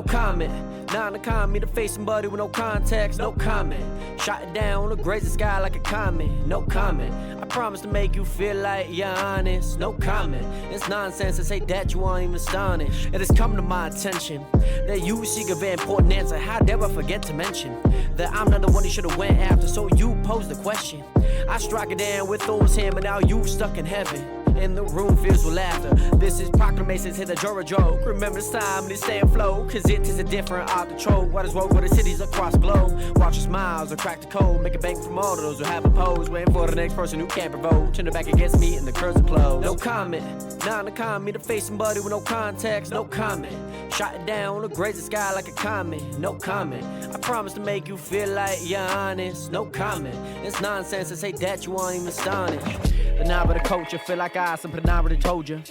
no comment. Not a comment, to face somebody with no context, no comment. Shot it down, the graze the sky like a comet, no comment. I promise to make you feel like you're honest, no comment. It's nonsense to say that you aren't even astonished. It has come to my attention that you seek a very important answer. How dare I forget to mention that I'm not the one you should have went after, so you posed the question. I strike it down with Thor's hand, but now you stuck in heaven. And the room fills with laughter. This is proclamations, hit a Jora joke. Remember this time, this stay flow, cause it is a different art to trope. What is woke for the cities across the globe? Watch your smiles or crack the code. Make a bank from all of those who have a pose. Waiting for the next person who can't provoke. Turn their back against me and the curves are closed. No comment, not a comment, to face somebody with no context, no comment. Shot it down, the graze the sky like a comet, no comment. I promise to make you feel like you're honest, no comment. It's nonsense to say that you aren't even astonished. The knob of the culture, feel like I something I already told you,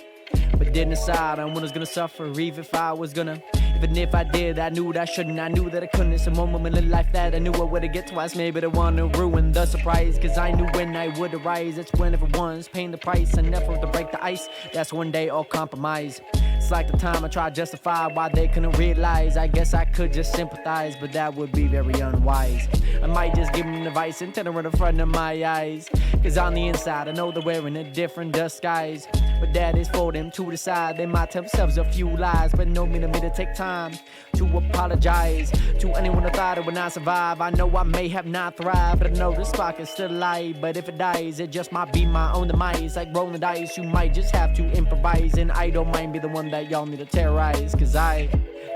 but didn't decide on when I was gonna suffer, even if I was gonna. Even if I did, I knew that I shouldn't, I knew that I couldn't. It's a moment in life that I knew I would've get twice. Maybe they wanna ruin the surprise, cause I knew when I would arise. That's when everyone's paying the price, and never to break the ice. That's when they all compromise. It's like the time I tried to justify why they couldn't realize. I guess I could just sympathize, but that would be very unwise. I might just give them advice and tell them right in front of my eyes, cause on the inside I know they're wearing a different disguise. But that is for them to decide. They might tell themselves a few lies, but no mean to take time to apologize to anyone who thought it would not survive. I know I may have not thrived, but I know this spark is still alive. But if it dies, it just might be my own demise. Like rolling the dice, you might just have to improvise. And I don't mind be the one that y'all need to terrorize, cause I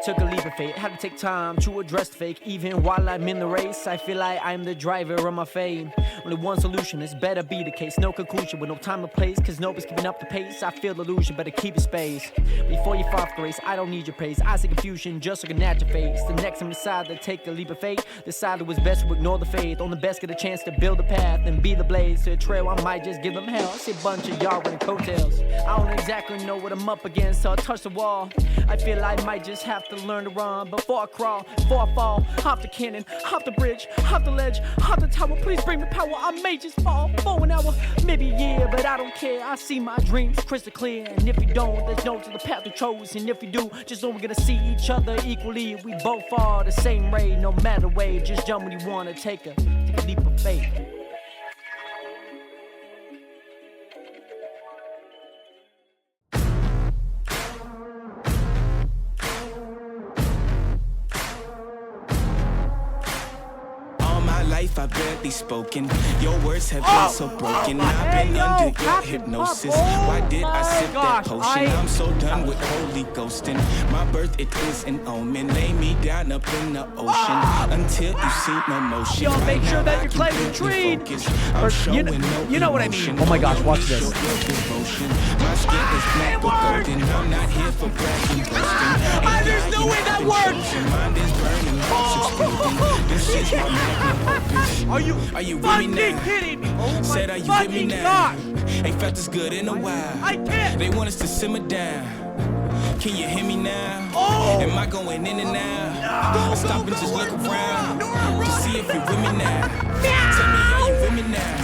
took a leap of faith, had to take time to address the fake. Even while I'm in the race, I feel like I'm the driver of my fate. Only one solution, it's better be the case. No conclusion with no time or place, cause nobody's keeping up the pace. I feel illusion, better keep your space. Before you fall off the race, I don't need your praise. I see confusion just looking at your face. The next time you decide to take a leap of faith, decide it was best to ignore the faith. On the best get a chance to build a path and be the blaze to a trail. I might just give them hell. I see a bunch of y'all running coattails. I don't exactly know what I'm up against, so I touch the wall. I feel I might just have to learn to run before I crawl, before I fall. Hop the cannon, hop the bridge, hop the ledge, hop the tower. Please bring me power, I may just fall for an hour, maybe a year, but I don't care. I see my dreams crystal clear, and if you don't, there's no to the path we chose. And if you do, just know we're gonna see each other equally. We both are the same way, no matter way. Just jump when you wanna take a leap of faith. I've barely spoken. Your words have been so broken. I've been under your hypnosis. Why did I sip that potion? I'm so done with holy ghosting. My birth, it is an omen. Lay me down up in the ocean until you see no motion. Y'all make sure that you're claiming tree. You know what I mean. Oh my gosh, watch this. My skin is black but golden. I'm not here for bragging, boasting. There's no way that works. Mind is burning, exploding. This is my magnum opus. Are you with me now? kidding me? Oh Said, are you with me now? Ain't felt this good in a while. I can't. They want us to simmer down. Can you hear me now? Am I going in and out? No, stop and just look around. Just see if you're with me now. Tell me, are you with me now?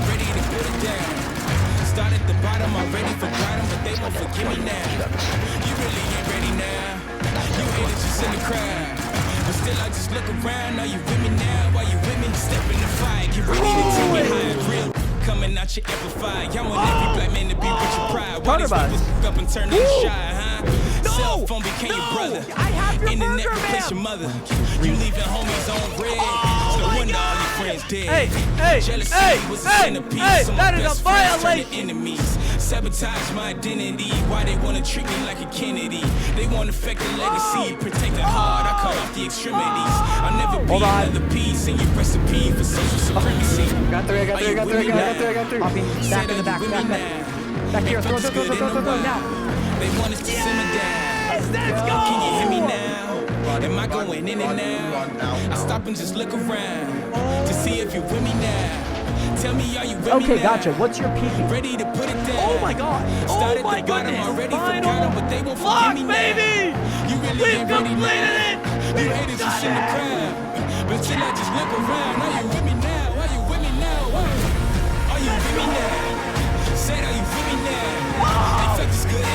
Ready to put it down. Start at the bottom, I'm ready for bottom, but they won't forgive me now. You really ain't ready now. You haters just in the crowd. But still I just look around. Are you with me now? Are you with me? Step in the fire, get ready to take me high. Real coming out your amplified. Y'all want every black man to be with your pride. Why these people up and turn them shy, huh? Cell phone became your brother. I have your Internet burger, replace your mother. You leaving homies on red. No wonder all your friends dead. Jealousy was a centerpiece. So that is a violation. Enemies sabotage my identity. Why they wanna treat me like a Kennedy? They wanna affect the legacy. Protect the heart. I cut off the extremities. I'll never be another piece in your recipe for social supremacy. Got three. Back in the back. Back here. Throw now. They want us to simmer down. Let's go. Can you hear me now? Am I going in and out? I stop and just look around to see if you're with me now. Tell me, are you with me now? Okay, gotcha. What's your peaking? Ready to put it down. Oh my god. Started at the bottom, already forgot them, but they won't forgive me now. Baby! You really ain't ready now. You haters just in the crowd. But till I just look around, are you with me now? Are you with me now? Are you with me now? Said, are you with me now?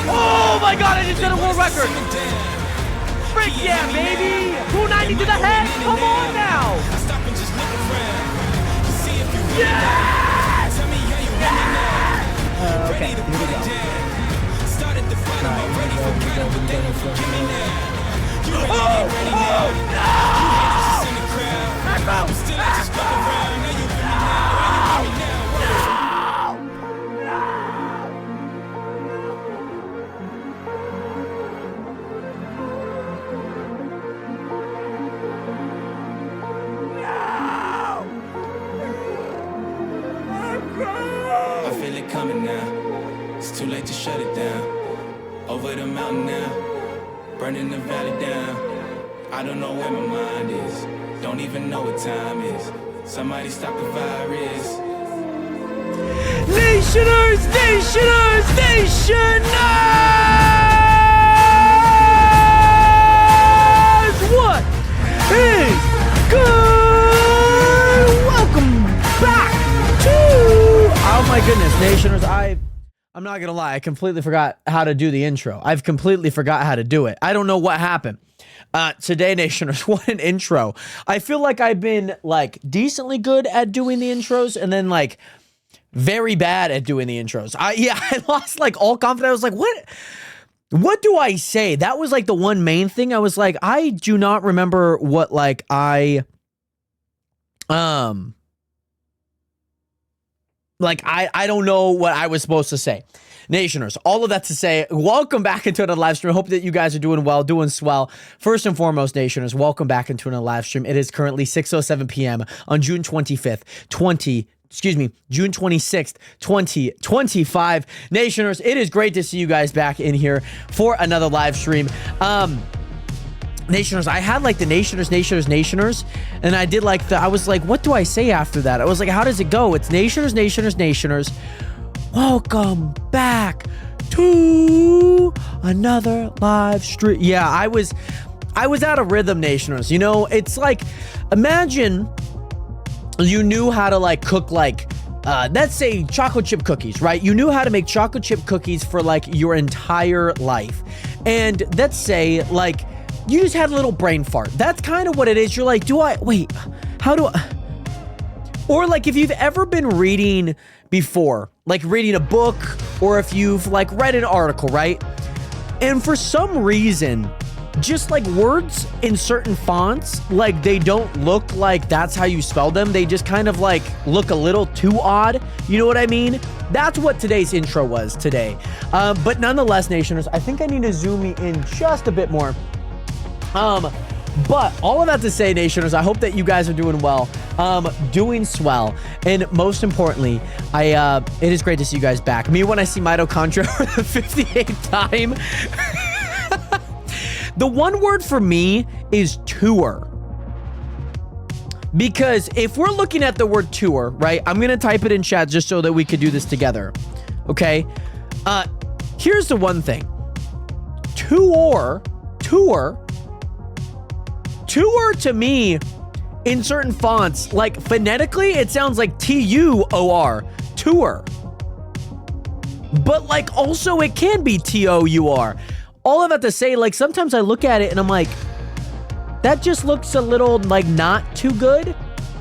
Oh my god, I just set a world record! Frick yeah, baby! 290 to the head! Come on now! Stop and just look around. See if you Yes! tell me how you really now. Okay, Ready to here we put go. it down. Started the fight, I'm ready for kind of, but they won't forgive me now. You ready, ready now. You haters just in the crowd. I'm still I just fuck around. Now you with me now. Now you with me now. I feel it coming now. It's too late to shut it down. Over the mountain now, burning the valley down. I don't know where my mind is. Don't even know what time is. Somebody stop the virus. Nationers! Nationers! Nationers! What is good? Welcome back to... Oh my goodness, Nationers, I'm not gonna lie, I completely forgot how to do the intro. I've completely forgot how to do it. I don't know what happened. Today, Nationers, what an intro. I feel like I've been, like, decently good at doing the intros, and then, like, very bad at doing the intros. I lost, like, all confidence. I was like, what do I say? That was, like, the one main thing. I was like, I do not remember what, like, I don't know what I was supposed to say. Nationers, all of that to say, welcome back into another live stream. Hope that you guys are doing well, doing swell. First and foremost, Nationers, welcome back into another live stream. It is currently 6:07 p.m. on June 25th, June 26th, 2025. Nationers, it is great to see you guys back in here for another live stream. Nationers, I had like the Nationers, and I did like I was like, what do I say after that? I was like, how does it go? It's Nationers. Welcome back to another live stream. Yeah, I was out of rhythm, Nationers. You know, it's like, imagine you knew how to like cook like, let's say chocolate chip cookies, right? You knew how to make chocolate chip cookies for like your entire life. And let's say like, you just had a little brain fart. That's kind of what it is. You're like, or like if you've ever been reading before, like reading a book, or if you've like read an article, right? And for some reason, just like words in certain fonts, like they don't look like that's how you spell them. They just kind of like look a little too odd. You know what I mean? That's what today's intro was today. But nonetheless, Nationers, I think I need to zoom in just a bit more. But all of that to say, Nationers, I hope that you guys are doing well, doing swell, and most importantly, it is great to see you guys back. Me, when I see mitochondria for the 58th time, the one word for me is tour. Because if we're looking at the word tour, right, I'm going to type it in chat just so that we could do this together, okay? Here's the one thing. Tour to me, in certain fonts, like phonetically, it sounds like T-U-O-R, tour. But like also it can be T-O-U-R. All of that to say, like sometimes I look at it and I'm like, that just looks a little like not too good,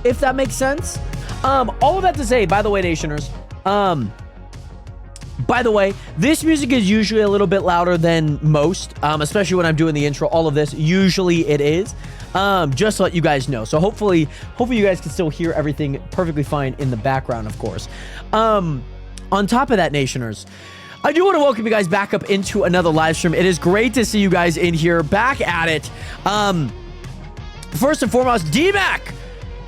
if that makes sense. All of that to say, by the way, Nationers, by the way, this music is usually a little bit louder than most, especially when I'm doing the intro. All of this, usually it is. Just to let you guys know. So hopefully you guys can still hear everything perfectly fine in the background, of course. On top of that, Nationers, I do want to welcome you guys back up into another live stream. It is great to see you guys in here, back at it. First and foremost, D-Mac,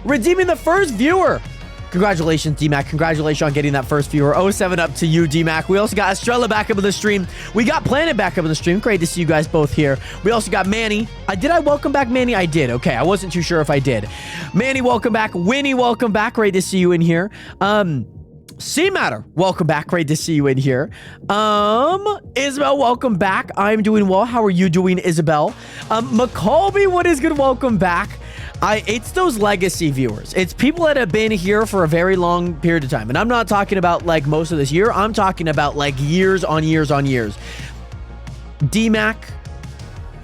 redeeming the first viewer. Congratulations, D-Mac. Congratulations on getting that first viewer. 07 up to you, D-Mac. We also got Estrella back up in the stream. We got Planet back up in the stream. Great to see you guys both here. We also got Manny. Did I welcome back Manny? I did. Okay, I wasn't too sure if I did. Manny, welcome back. Winnie, welcome back. Great to see you in here. C-Matter, welcome back. Great to see you in here. Isabel, welcome back. I'm doing well. How are you doing, Isabel? McColby, what is good? Welcome back. It's those legacy viewers. It's people that have been here for a very long period of time. And I'm not talking about like most of this year. I'm talking about like years on years on years. D-Mac,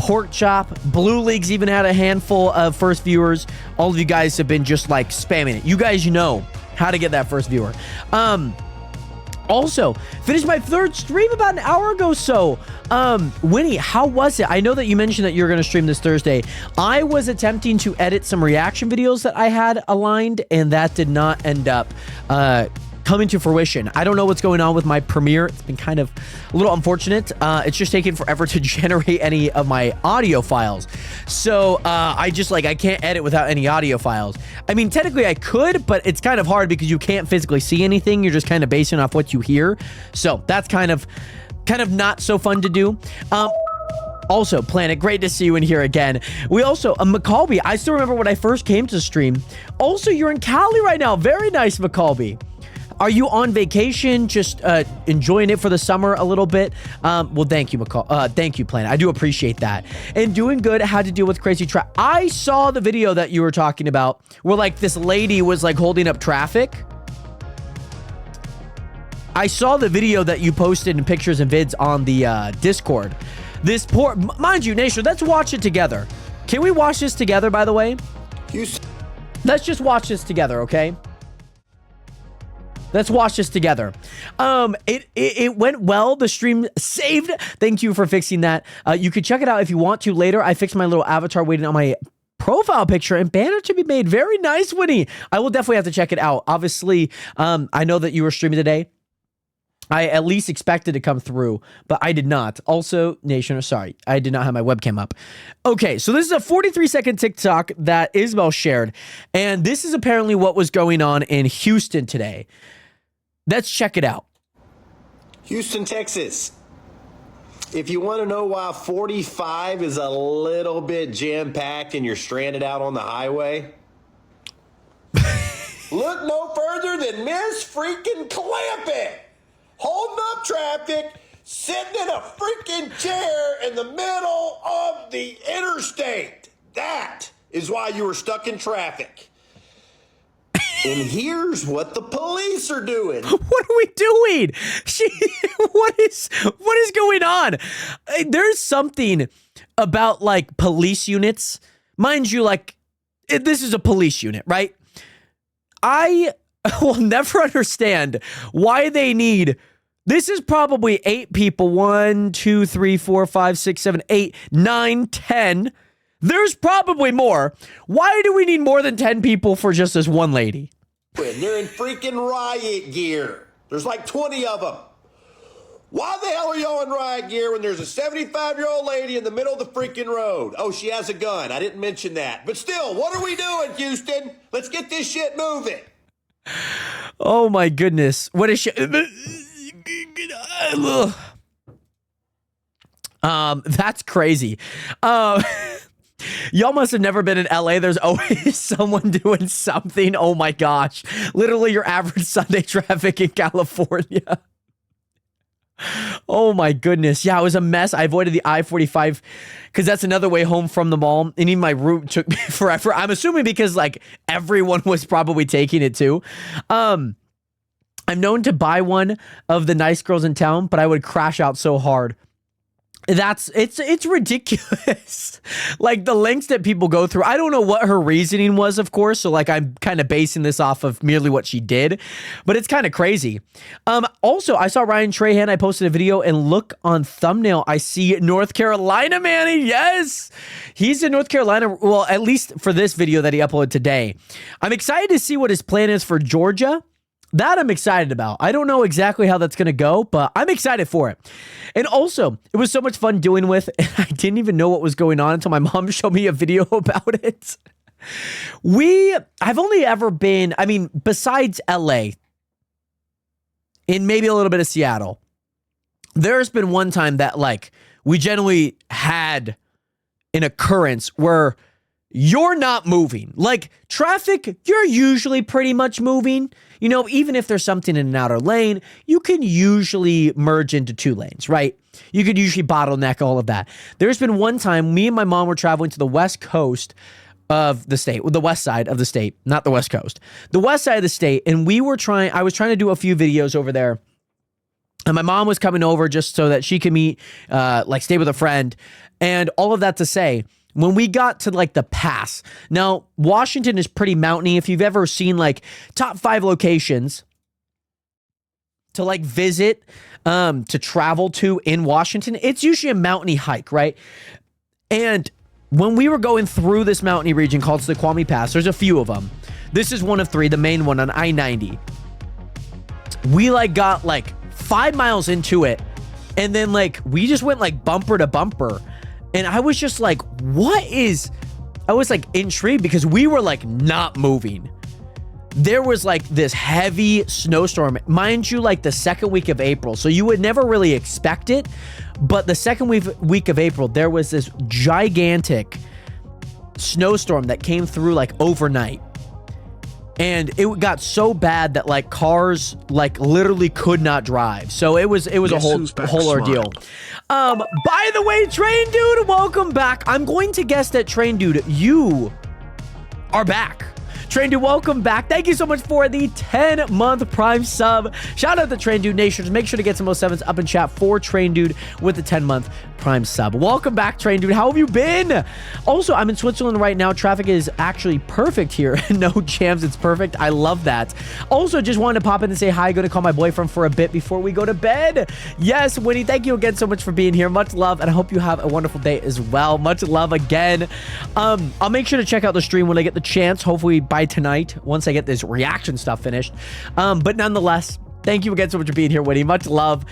Pork Chop, Blue Leagues even had a handful of first viewers. All of you guys have been just like spamming it. You guys know how to get that first viewer. Also, finished my third stream about an hour ago. So, Winnie, how was it? I know that you mentioned that you're going to stream this Thursday. I was attempting to edit some reaction videos that I had aligned, and that did not end up coming to fruition. I don't know what's going on with my Premiere. It's been kind of a little unfortunate. It's just taken forever to generate any of my audio files. So I can't edit without any audio files. I mean, technically I could, but it's kind of hard because you can't physically see anything. You're just kind of basing off what you hear. So that's kind of not so fun to do. Also, Planet, great to see you in here again. We also, McColby, I still remember when I first came to stream. Also, you're in Cali right now. Very nice, McColby. Are you on vacation, just enjoying it for the summer a little bit? Well, thank you, thank you, Planet. I do appreciate that. And doing good, had to deal with crazy traffic. I saw the video that you were talking about where, like, this lady was, like, holding up traffic. I saw the video that you posted in pictures and vids on the Discord. This poor... Mind you, Nation, let's watch it together. Can we watch this together, by the way? Let's just watch this together, okay? Let's watch this together. It went well. The stream saved. Thank you for fixing that. You can check it out if you want to later. I fixed my little avatar waiting on my profile picture and banner to be made. Very nice, Winnie. I will definitely have to check it out. Obviously, I know that you were streaming today. I at least expected to come through, but I did not. Also, Nation, sorry, I did not have my webcam up. Okay, so this is a 43-second TikTok that Isabel shared, and this is apparently what was going on in Houston today. Let's check it out. Houston, Texas. If you want to know why 45 is a little bit jam-packed and you're stranded out on the highway, look no further than Miss freaking Clampett, holding up traffic, sitting in a freaking chair in the middle of the interstate. That is why you were stuck in traffic. And here's what the police are doing. What are we doing? What is going on? There's something about, like, police units. Mind you, like, this is a police unit, right? I will never understand why they need... This is probably 8 people. 1, 2, 3, 4, 5, 6, 7, 8, 9, 10. There's probably more. Why do we need more than 10 people for just this one lady? They're in freaking riot gear. There's like 20 of them. Why the hell are y'all in riot gear when there's a 75-year-old lady in the middle of the freaking road? Oh, she has a gun. I didn't mention that. But still, what are we doing, Houston? Let's get this shit moving. Oh, my goodness. What is she... That's crazy. Y'all must have never been in LA. There's always someone doing something. Oh my gosh. Literally your average Sunday traffic in California. Oh my goodness. Yeah, it was a mess. I avoided the I-45 because that's another way home from the mall. And even my route took me forever. I'm assuming because, like, everyone was probably taking it too. I'm known to buy one of the nice girls in town, but I would crash out so hard. It's ridiculous. Like, the lengths that people go through. I don't know what her reasoning was, of course. So, like, I'm kind of basing this off of merely what she did, but it's kind of crazy. Also, I saw Ryan Trahan. I posted a video, and look on thumbnail. I see North Carolina, Manny. Yes, he's in North Carolina. Well, at least for this video that he uploaded today. I'm excited to see what his plan is for Georgia. That I'm excited about. I don't know exactly how that's going to go, but I'm excited for it. And also, it was so much fun doing with, and I didn't even know what was going on until my mom showed me a video about it. I've only ever been, I mean, besides LA, in maybe a little bit of Seattle, there's been one time that, like, we generally had an occurrence where you're not moving. Like, traffic, you're usually pretty much moving. You know, even if there's something in an outer lane, you can usually merge into 2 lanes, right? You could usually bottleneck all of that. There's been one time, me and my mom were traveling to the west coast of the state, the west side of the state, not the west coast, the west side of the state, and I was trying to do a few videos over there. And my mom was coming over just so that she could meet, like stay with a friend. And all of that to say, when we got to like the pass, now Washington is pretty mountainy. If you've ever seen like top 5 locations to like visit, to travel to in Washington, it's usually a mountainy hike, right? And when we were going through this mountainy region called the Snoqualmie Pass, there's a few of them. This is one of 3, the main one on I-90. We like got like 5 miles into it, and then like we just went like bumper to bumper, and I was just like, I was like intrigued because we were like not moving. There was like this heavy snowstorm, mind you, like the second week of April, so you would never really expect it, but the second week of April, there was this gigantic snowstorm that came through like overnight. And it got so bad that like cars like literally could not drive. So it was a whole ordeal. By the way, Train Dude, welcome back. I'm going to guess that Train Dude, you are back. Train Dude, welcome back. Thank you so much for the 10-month Prime sub. Shout out to Train Dude Nations. Make sure to get some 07s up in chat for Train Dude with the 10-month Prime sub. Welcome back, Train Dude. How have you been? Also, I'm in Switzerland right now. Traffic is actually perfect here. No jams. It's perfect. I love that. Also, just wanted to pop in and say hi. Going to call my boyfriend for a bit before we go to bed. Yes, Winnie, thank you again so much for being here. Much love, and I hope you have a wonderful day as well. Much love again. I'll make sure to check out the stream when I get the chance. Hopefully by tonight, once I get this reaction stuff finished. But nonetheless, thank you again so much for being here, Winnie. Much love.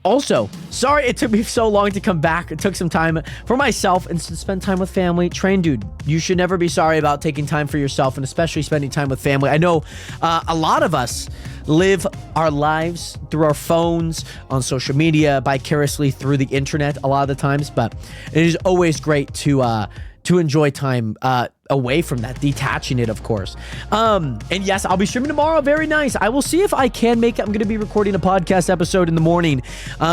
Also, sorry it took me so long to come back. It took some time for myself and to spend time with family. Train Dude, you should never be sorry about taking time for yourself, and especially spending time with family. I know a lot of us live our lives through our phones, on social media, vicariously through the internet a lot of the times, but it is always great to enjoy time away from that, detaching it, of course. And yes, I'll be streaming tomorrow. Very nice. I will see if I can make it. I'm going to be recording a podcast episode in the morning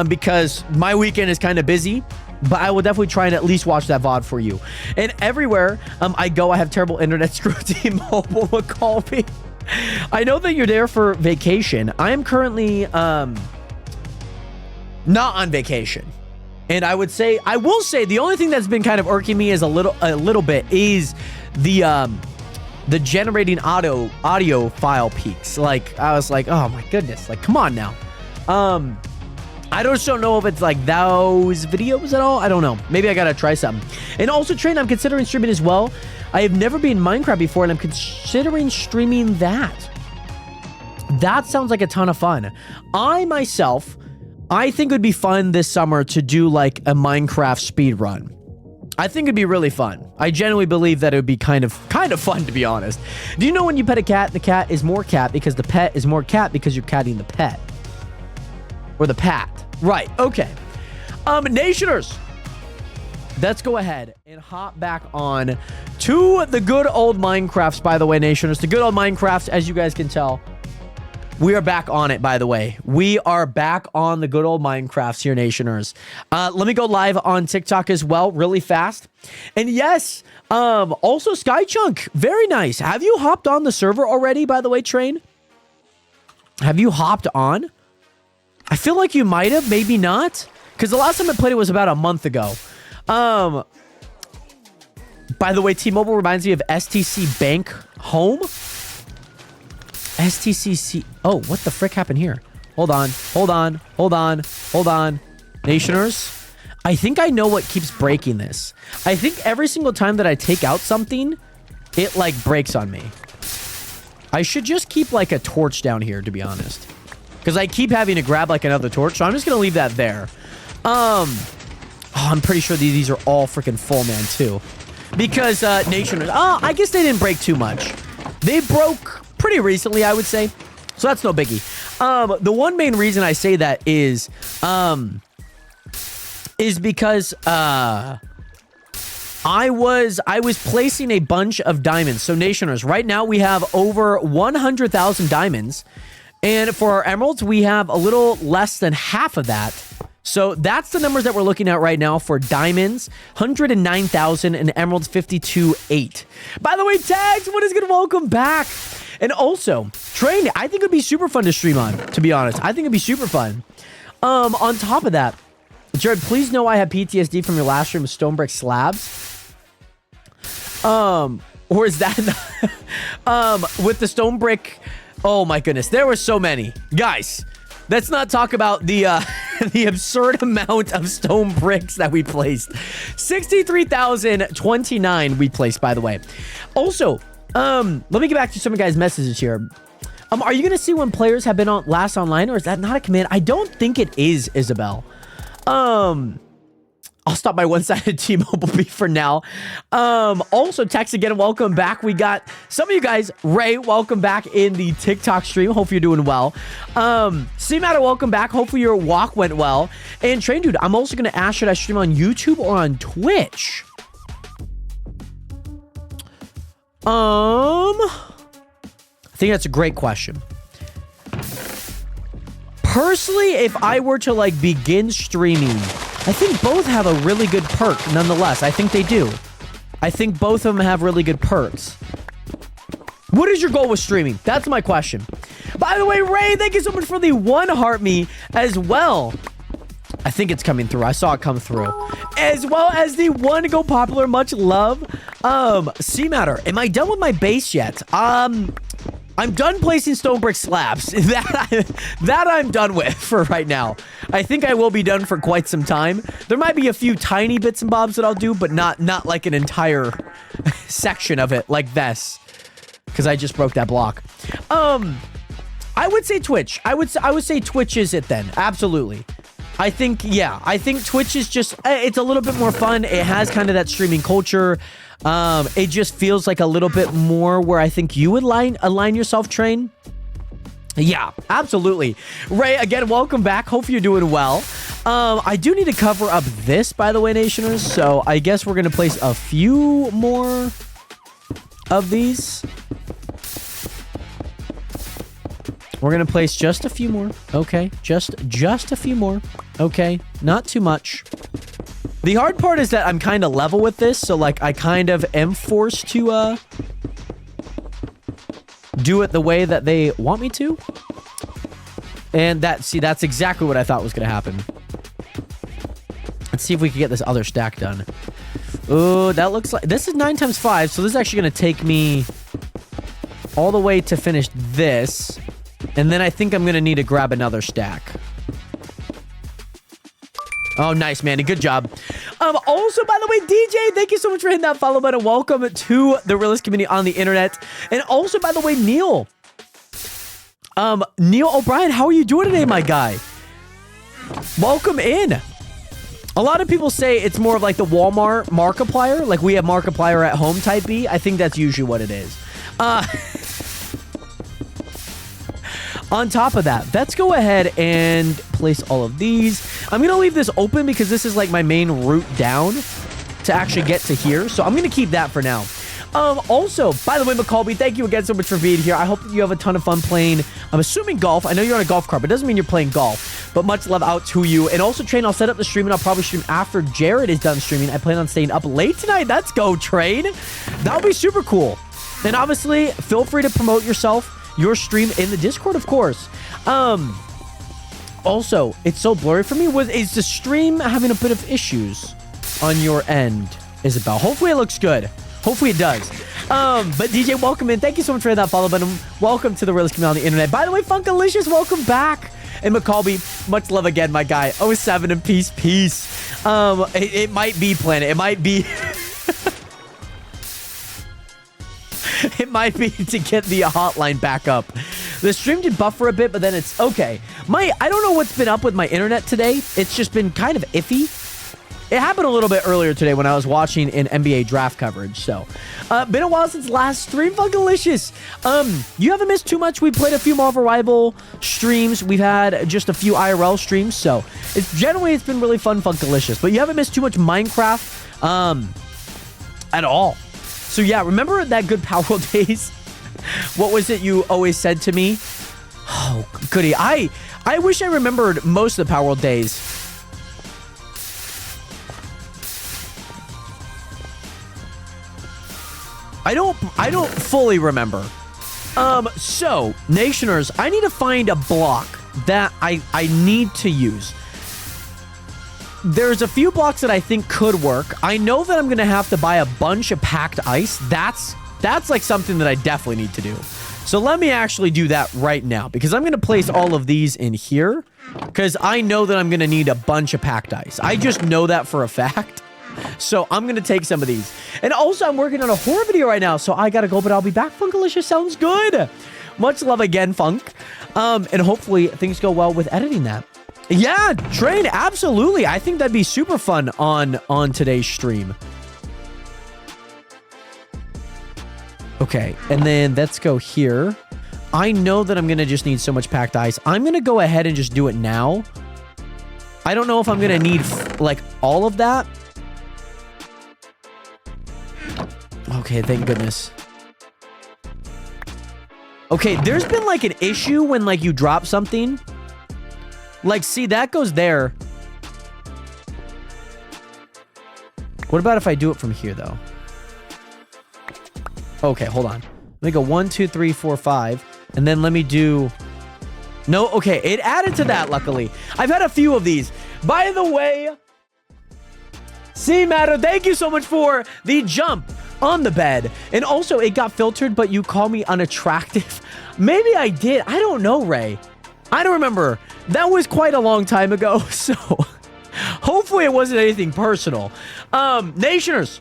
because my weekend is kind of busy, but I will definitely try and at least watch that VOD for you. And everywhere I go, I have terrible internet. Screw T-Mobile will call me. I know that you're there for vacation. I am currently not on vacation. And I will say the only thing that's been kind of irking me is a little bit is the generating audio file peaks. Like, I was like, oh my goodness, like, come on now. I just don't know if it's like those videos at all. I don't know. Maybe I gotta try something. And also, Train, I'm considering streaming as well. I have never been in Minecraft before, and I'm considering streaming that. That sounds like a ton of fun. I think it would be fun this summer to do like a Minecraft speed run. I think it'd be really fun. I genuinely believe that it would be kind of fun, to be honest. Do you know when you pet a cat, the cat is more cat because the pet is more cat because you're catting the pet? Or the pat. Right, okay. Nationers, let's go ahead and hop back on to the good old Minecrafts, by the way, Nationers. The good old Minecrafts, as you guys can tell. We are back on it, by the way. We are back on the good old Minecrafts here, Nationers. Let me go live on TikTok as well, really fast. And yes, also Skychunk, very nice. Have you hopped on the server already, by the way, Train? Have you hopped on? I feel like you might have, maybe not. Because the last time I played it was about a month ago. By the way, T-Mobile reminds me of STC Bank Home. STCC. Oh, what the frick happened here? Hold on. Nationers, I think I know what keeps breaking this. I think every single time that I take out something, it like breaks on me. I should just keep like a torch down here, to be honest. Because I keep having to grab like another torch, so I'm just going to leave that there. I'm pretty sure these are all freaking full, man, too. Because Nationers, I guess they didn't break too much. They broke pretty recently, I would say. So that's no biggie. The one main reason I say that is because I was placing a bunch of diamonds. So Nationers, right now we have over 100,000 diamonds, and for our emeralds we have a little less than half of that. So that's the numbers that we're looking at right now for diamonds, 109,000, and emeralds 52,800. By the way, Tags, what is good? Welcome back. And also, Train, I think it would be super fun to stream on, to be honest. I think it'd be super fun. On top of that, Jared, please know I have PTSD from your last stream of Stone Brick Slabs. Or is that with the Stone Brick? Oh my goodness, there were so many. Guys, let's not talk about the the absurd amount of stone bricks that we placed. 63,029 we placed, by the way. Also, let me get back to some of you guys' messages here. Are you gonna see when players have been on last online, or is that not a command? I don't think it is, Isabel. I'll stop my one-sided T-Mobile beef for now. Also, text again, welcome back. We got some of you guys. Ray, welcome back in the TikTok stream. Hope you're doing well. C-Matter, welcome back. Hopefully your walk went well. And Train Dude, I'm also going to ask, should I stream on YouTube or on Twitch? I think that's a great question. Personally, if I were to like begin streaming, I think both have a really good perk nonetheless. I think they do. I think both of them have really good perks. What is your goal with streaming? That's my question. By the way, Ray, thank you so much for the one heart me as well. I think it's coming through. I saw it come through. As well as the one go popular. Much love. C-Matter, am I done with my base yet? I'm done placing stone brick slabs. That I'm done with for right now. I think I will be done for quite some time. There might be a few tiny bits and bobs that I'll do, but not like an entire section of it like this. Because I just broke that block. I would say Twitch. I would say Twitch is it then. Absolutely. I think Twitch is just, it's a little bit more fun. It has kind of that streaming culture. It just feels like a little bit more where I think you would align yourself, Train. Yeah, absolutely. Ray, again, welcome back. Hope you're doing well. I do need to cover up this, by the way, Nationers. So I guess we're going to place a few more of these. We're going to place just a few more. Okay, just a few more. Okay, not too much. The hard part is that I'm kind of level with this, so like I kind of am forced to do it the way that they want me to. And that's exactly what I thought was going to happen. Let's see if we can get this other stack done. Oh, that looks like this is 9 times 5, so this is actually going to take me all the way to finish this. And then I think I'm going to need to grab another stack. Oh, nice, Manny. Good job. Also, by the way, DJ, thank you so much for hitting that follow button. Welcome to the realist community on the internet. And also, by the way, Neil. Neil O'Brien, how are you doing today, my guy? Welcome in. A lot of people say it's more of like the Walmart Markiplier. Like we have Markiplier at home type B. I think that's usually what it is. On top of that, let's go ahead and place all of these. I'm going to leave this open because this is like my main route down to actually get to here. So I'm going to keep that for now. Also, by the way, McColby, thank you again so much for being here. I hope you have a ton of fun playing. I'm assuming golf. I know you're on a golf cart, but it doesn't mean you're playing golf. But much love out to you. And also, Train, I'll set up the stream and I'll probably stream after Jared is done streaming. I plan on staying up late tonight. Let's go, Train. That'll be super cool. And obviously, feel free to promote yourself. Your stream in the Discord, of course. Also, it's so blurry for me. Is the stream having a bit of issues on your end, Isabel? Hopefully it looks good. Hopefully it does. But DJ, welcome in. Thank you so much for that follow button. Welcome to the realest community on the internet. By the way, Funkalicious, welcome back. And McColby, much love again, my guy. 07 and peace. It might be Planet. It might be... It might be to get the hotline back up. The stream did buffer a bit, but then it's okay. I don't know what's been up with my internet today. It's just been kind of iffy. It happened a little bit earlier today when I was watching an NBA draft coverage. So, been a while since last stream. Funkalicious. You haven't missed too much. We played a few Marvel Rival streams. We've had just a few IRL streams. So, it's been really fun, Funkalicious. But you haven't missed too much Minecraft at all. So yeah, remember that good Power World days? What was it you always said to me? Oh, goody. I wish I remembered most of the Power World days. I don't fully remember. So, Nationers, I need to find a block that I need to use. There's a few blocks that I think could work. I know that I'm going to have to buy a bunch of packed ice. That's like something that I definitely need to do. So let me actually do that right now because I'm going to place all of these in here because I know that I'm going to need a bunch of packed ice. I just know that for a fact. So I'm going to take some of these. And also, I'm working on a horror video right now, so I got to go, but I'll be back. Funkalicious sounds good. Much love again, Funk. And hopefully things go well with editing that. Yeah, Train, absolutely. I think that'd be super fun on today's stream. Okay, and then let's go here. I know that I'm going to just need so much packed ice. I'm going to go ahead and just do it now. I don't know if I'm going to need, like, all of that. Okay, thank goodness. Okay, there's been, like, an issue when, like, you drop something. Like, see, that goes there. What about if I do it from here, though? Okay, hold on. Let me go 1, 2, 3, 4, 5. And then let me do... No, okay, it added to that, luckily. I've had a few of these. By the way, C-Matter, thank you so much for the jump on the bed. And also, it got filtered, but you call me unattractive. Maybe I did. I don't know, Ray. I don't remember. That was quite a long time ago, so hopefully it wasn't anything personal. Nationers,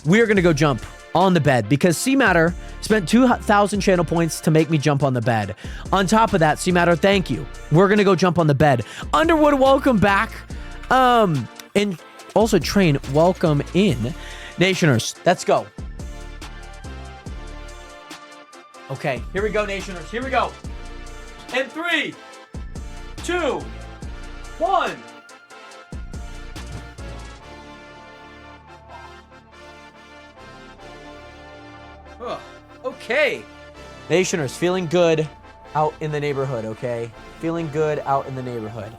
we are going to go jump on the bed because C-Matter spent 2,000 channel points to make me jump on the bed. On top of that, C-Matter, thank you. We're going to go jump on the bed. Underwood, welcome back. And also, Train, welcome in. Nationers, let's go. Okay, here we go, Nationers. Here we go. In 3, 2, 1. Okay. Nationers, feeling good out in the neighborhood, okay? Feeling good out in the neighborhood.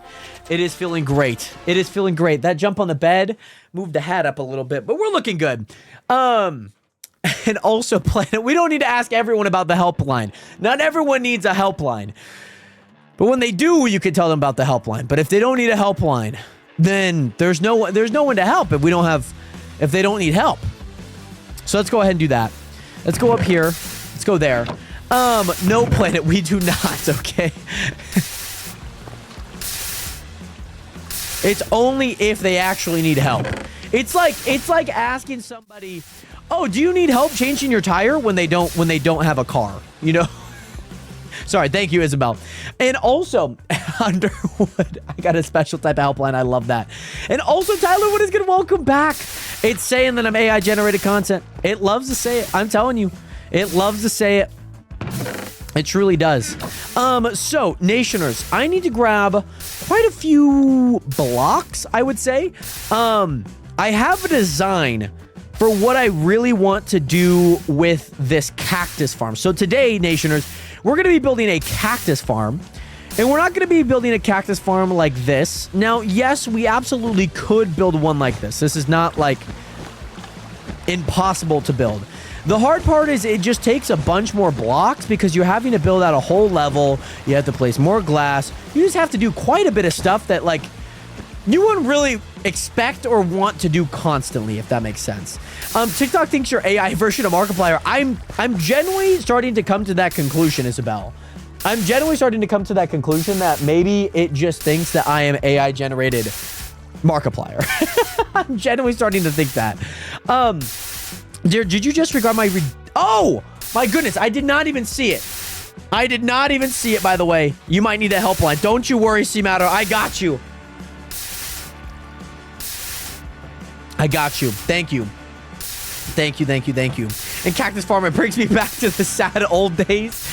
It is feeling great. It is feeling great. That jump on the bed moved the hat up a little bit, but we're looking good. And also, Planet, we don't need to ask everyone about the helpline. Not everyone needs a helpline. But when they do, you can tell them about the helpline. But if they don't need a helpline, then there's no one to help if they don't need help. So let's go ahead and do that. Let's go up here. Let's go there. No, Planet, we do not, okay? It's only if they actually need help. It's like asking somebody, "Oh, do you need help changing your tire?" when they don't have a car, you know? Sorry, thank you, Isabel. And also, Underwood, I got a special type of helpline. I love that. And also, Tyler Wood is going to welcome back. It's saying that I'm AI-generated content. It loves to say it. I'm telling you. It loves to say it. It truly does. So, Nationers, I need to grab quite a few blocks, I would say. I have a design for what I really want to do with this cactus farm. So today, Nationers, we're going to be building a cactus farm. And we're not going to be building a cactus farm like this. Now, yes, we absolutely could build one like this. This is not, like, impossible to build. The hard part is it just takes a bunch more blocks because you're having to build out a whole level. You have to place more glass. You just have to do quite a bit of stuff that, like, you wouldn't really expect or want to do constantly, if that makes sense. TikTok thinks you're AI version of Markiplier. I'm genuinely starting to come to that conclusion, Isabel. I'm genuinely starting to come to that conclusion that maybe it just thinks that I am AI generated Markiplier. I'm genuinely starting to think that. Did you just regard my oh my goodness, I did not even see it. I did not even see it, by the way. You might need a helpline. Don't you worry, C-Matter. I got you. I got you. Thank you. Thank you, thank you, thank you. And Cactus Farm, it brings me back to the sad old days.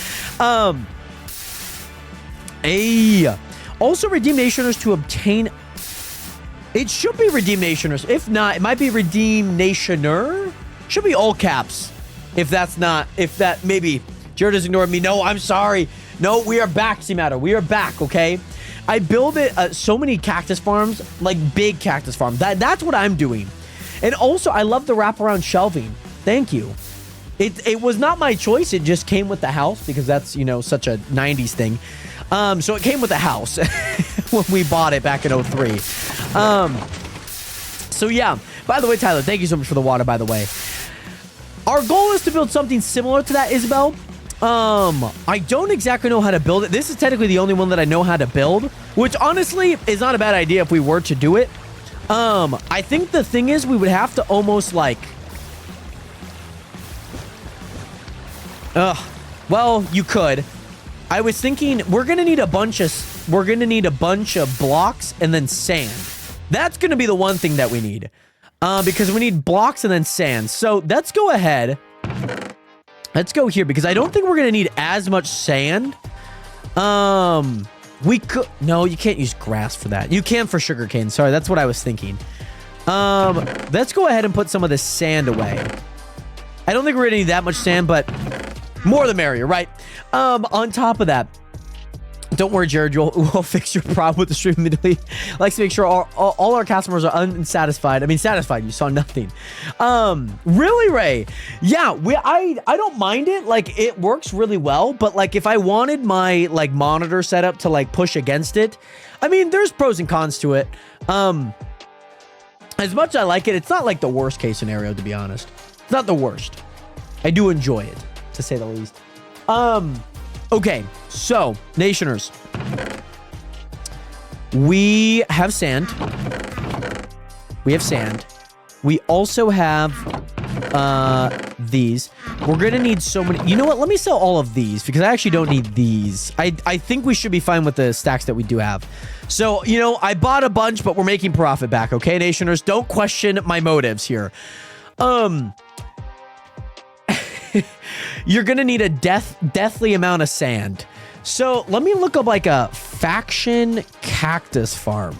Also, Redeem Nationers to obtain... It should be Redeem Nationers. If not, it might be Redeem Nationer. Should be all caps. If that's not... If that... Maybe. Jared has ignored me. No, I'm sorry. No, we are back, C-Matter. We are back, okay? I build it so many cactus farms, like big cactus farm. That's what I'm doing. And also, I love the wraparound shelving. Thank you. It was not my choice. It just came with the house because that's, you know, such a 90s thing. So it came with the house when we bought it back in 03. So yeah, by the way, Tyler, thank you so much for the water, by the way. Our goal is to build something similar to that, Isabel. I don't exactly know how to build it. This is technically the only one that I know how to build, which honestly is not a bad idea if we were to do it. I think the thing is we would have to almost like... well, you could. I was thinking we're gonna need a bunch of blocks and then sand. That's gonna be the one thing that we need. Because we need blocks and then sand. So let's go ahead. Let's go here because I don't think we're gonna need as much sand. We could... No, you can't use grass for that. You can for sugarcane. Sorry, that's what I was thinking. Let's go ahead and put some of this sand away. I don't think we're gonna need that much sand, but more the merrier, right? On top of that, don't worry, Jared, we'll fix your problem with the stream immediately. Likes to make sure all our customers are unsatisfied. I mean, satisfied. You saw nothing. Really, Ray? Yeah, I don't mind it. Like, it works really well. But like, if I wanted my like monitor setup to like push against it, I mean, there's pros and cons to it. As much as I like it, it's not like the worst case scenario, to be honest. It's not the worst. I do enjoy it, to say the least. Okay, so, Nationers. We have sand. We have sand. We also have, these. We're gonna need so many... You know what? Let me sell all of these, because I actually don't need these. I think we should be fine with the stacks that we do have. So, you know, I bought a bunch, but we're making profit back, okay, Nationers? Don't question my motives here. You're gonna need a deathly amount of sand. So let me look up like a faction cactus farm.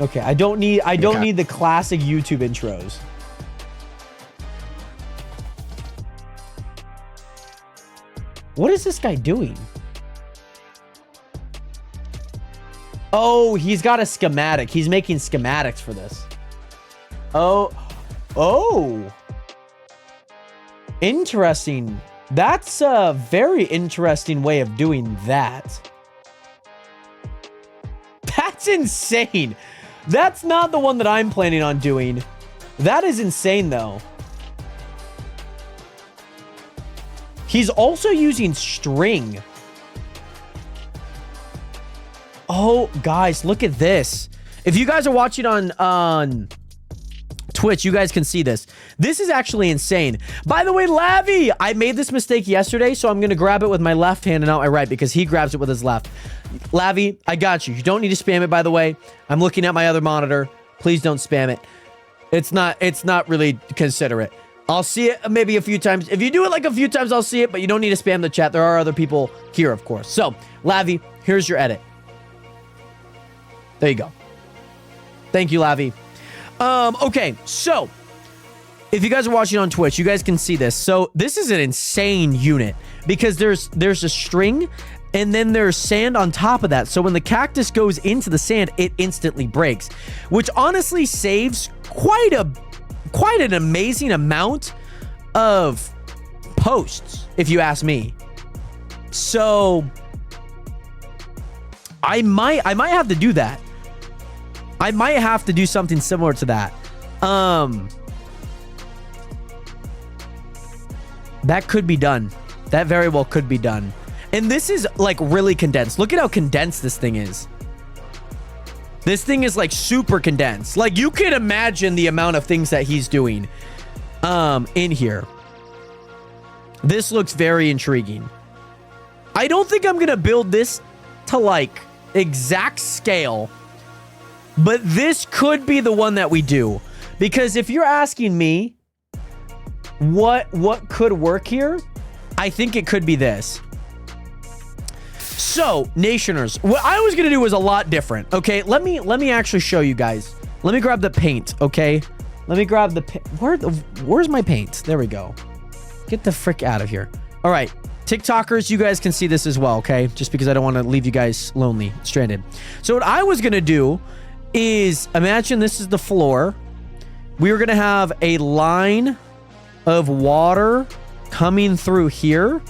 Okay, I don't need the classic YouTube intros. What is this guy doing? Oh, he's got a schematic. He's making schematics for this. Oh. Interesting. That's a very interesting way of doing that. That's insane. That's not the one that I'm planning on doing. That is insane, though. He's also using string. Oh, guys, look at this. If you guys are watching on Twitch, you guys can see this. This is actually insane. By the way, Lavi, I made this mistake yesterday, so I'm going to grab it with my left hand and not my right because he grabs it with his left. Lavi, I got you. You don't need to spam it, by the way. I'm looking at my other monitor. Please don't spam it. It's not really considerate. I'll see it maybe a few times. If you do it like a few times, I'll see it, but you don't need to spam the chat. There are other people here, of course. So, Lavi, here's your edit. There you go. Thank you, Lavi. Okay, so if you guys are watching on Twitch, you guys can see this. So this is an insane unit because there's a string and then there's sand on top of that. So when the cactus goes into the sand, it instantly breaks, which honestly saves quite an amazing amount of posts, if you ask me. So I might have to do that. I might have to do something similar to that. That could be done. That very well could be done. And this is like really condensed. Look at how condensed this thing is. This thing is like super condensed. Like you can imagine the amount of things that he's doing in here. This looks very intriguing. I don't think I'm going to build this to like exact scale. But this could be the one that we do. Because if you're asking me what could work here, I think it could be this. So, Nationers, what I was going to do was a lot different. Okay, let me actually show you guys. Let me grab the paint, okay? Let me grab the paint. Where's my paint? There we go. Get the frick out of here. All right, TikTokers, you guys can see this as well, okay? Just because I don't want to leave you guys lonely, stranded. So what I was going to do is imagine this is the floor. we were going to have a line of water coming through here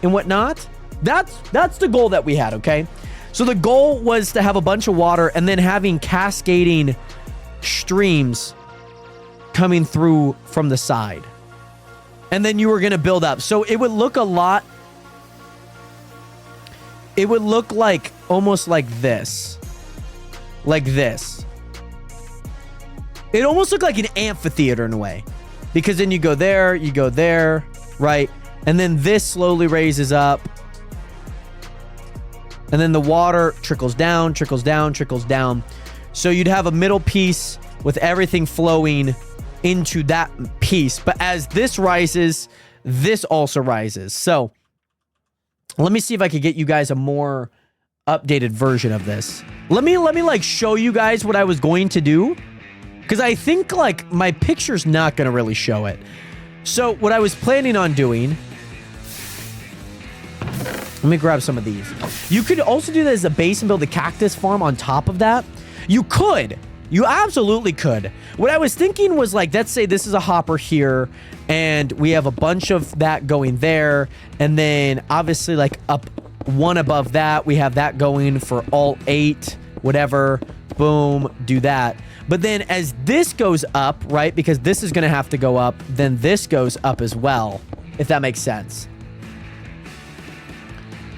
and whatnot. That's the goal that we had, okay? So the goal was to have a bunch of water and then having cascading streams coming through from the side. And then you were going to build up. So it would look a lot... It would look like almost like this. Like this. It almost looked like an amphitheater in a way. Because then you go there, right? And then this slowly raises up. And then the water trickles down, trickles down, trickles down. So you'd have a middle piece with everything flowing into that piece. But as this rises, this also rises. So let me see if I could get you guys a more updated version of this. Let me like show you guys what I was going to do. Because I think like my picture's not going to really show it. So what I was planning on doing... Let me grab some of these. You could also do that as a base and build a cactus farm on top of that. You could. You absolutely could. What I was thinking was like, let's say this is a hopper here, and we have a bunch of that going there, and then obviously like up one above that, we have that going for all 8, whatever. Boom, do that. But then as this goes up, right, because this is going to have to go up, then this goes up as well, if that makes sense.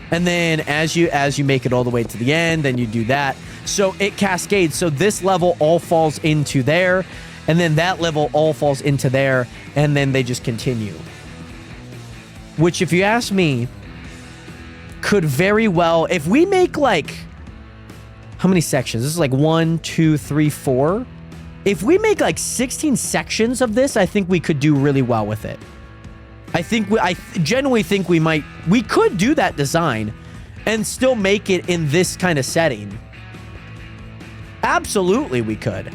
And then as you make it all the way to the end, then you do that. So it cascades. So this level all falls into there, and then that level all falls into there, and then they just continue. Which, if you ask me, could very well, if we make like, how many sections? This is like 1, 2, 3, 4. If we make like 16 sections of this, I think we could do really well with it. I genuinely think we could do that design and still make it in this kind of setting. Absolutely, we could.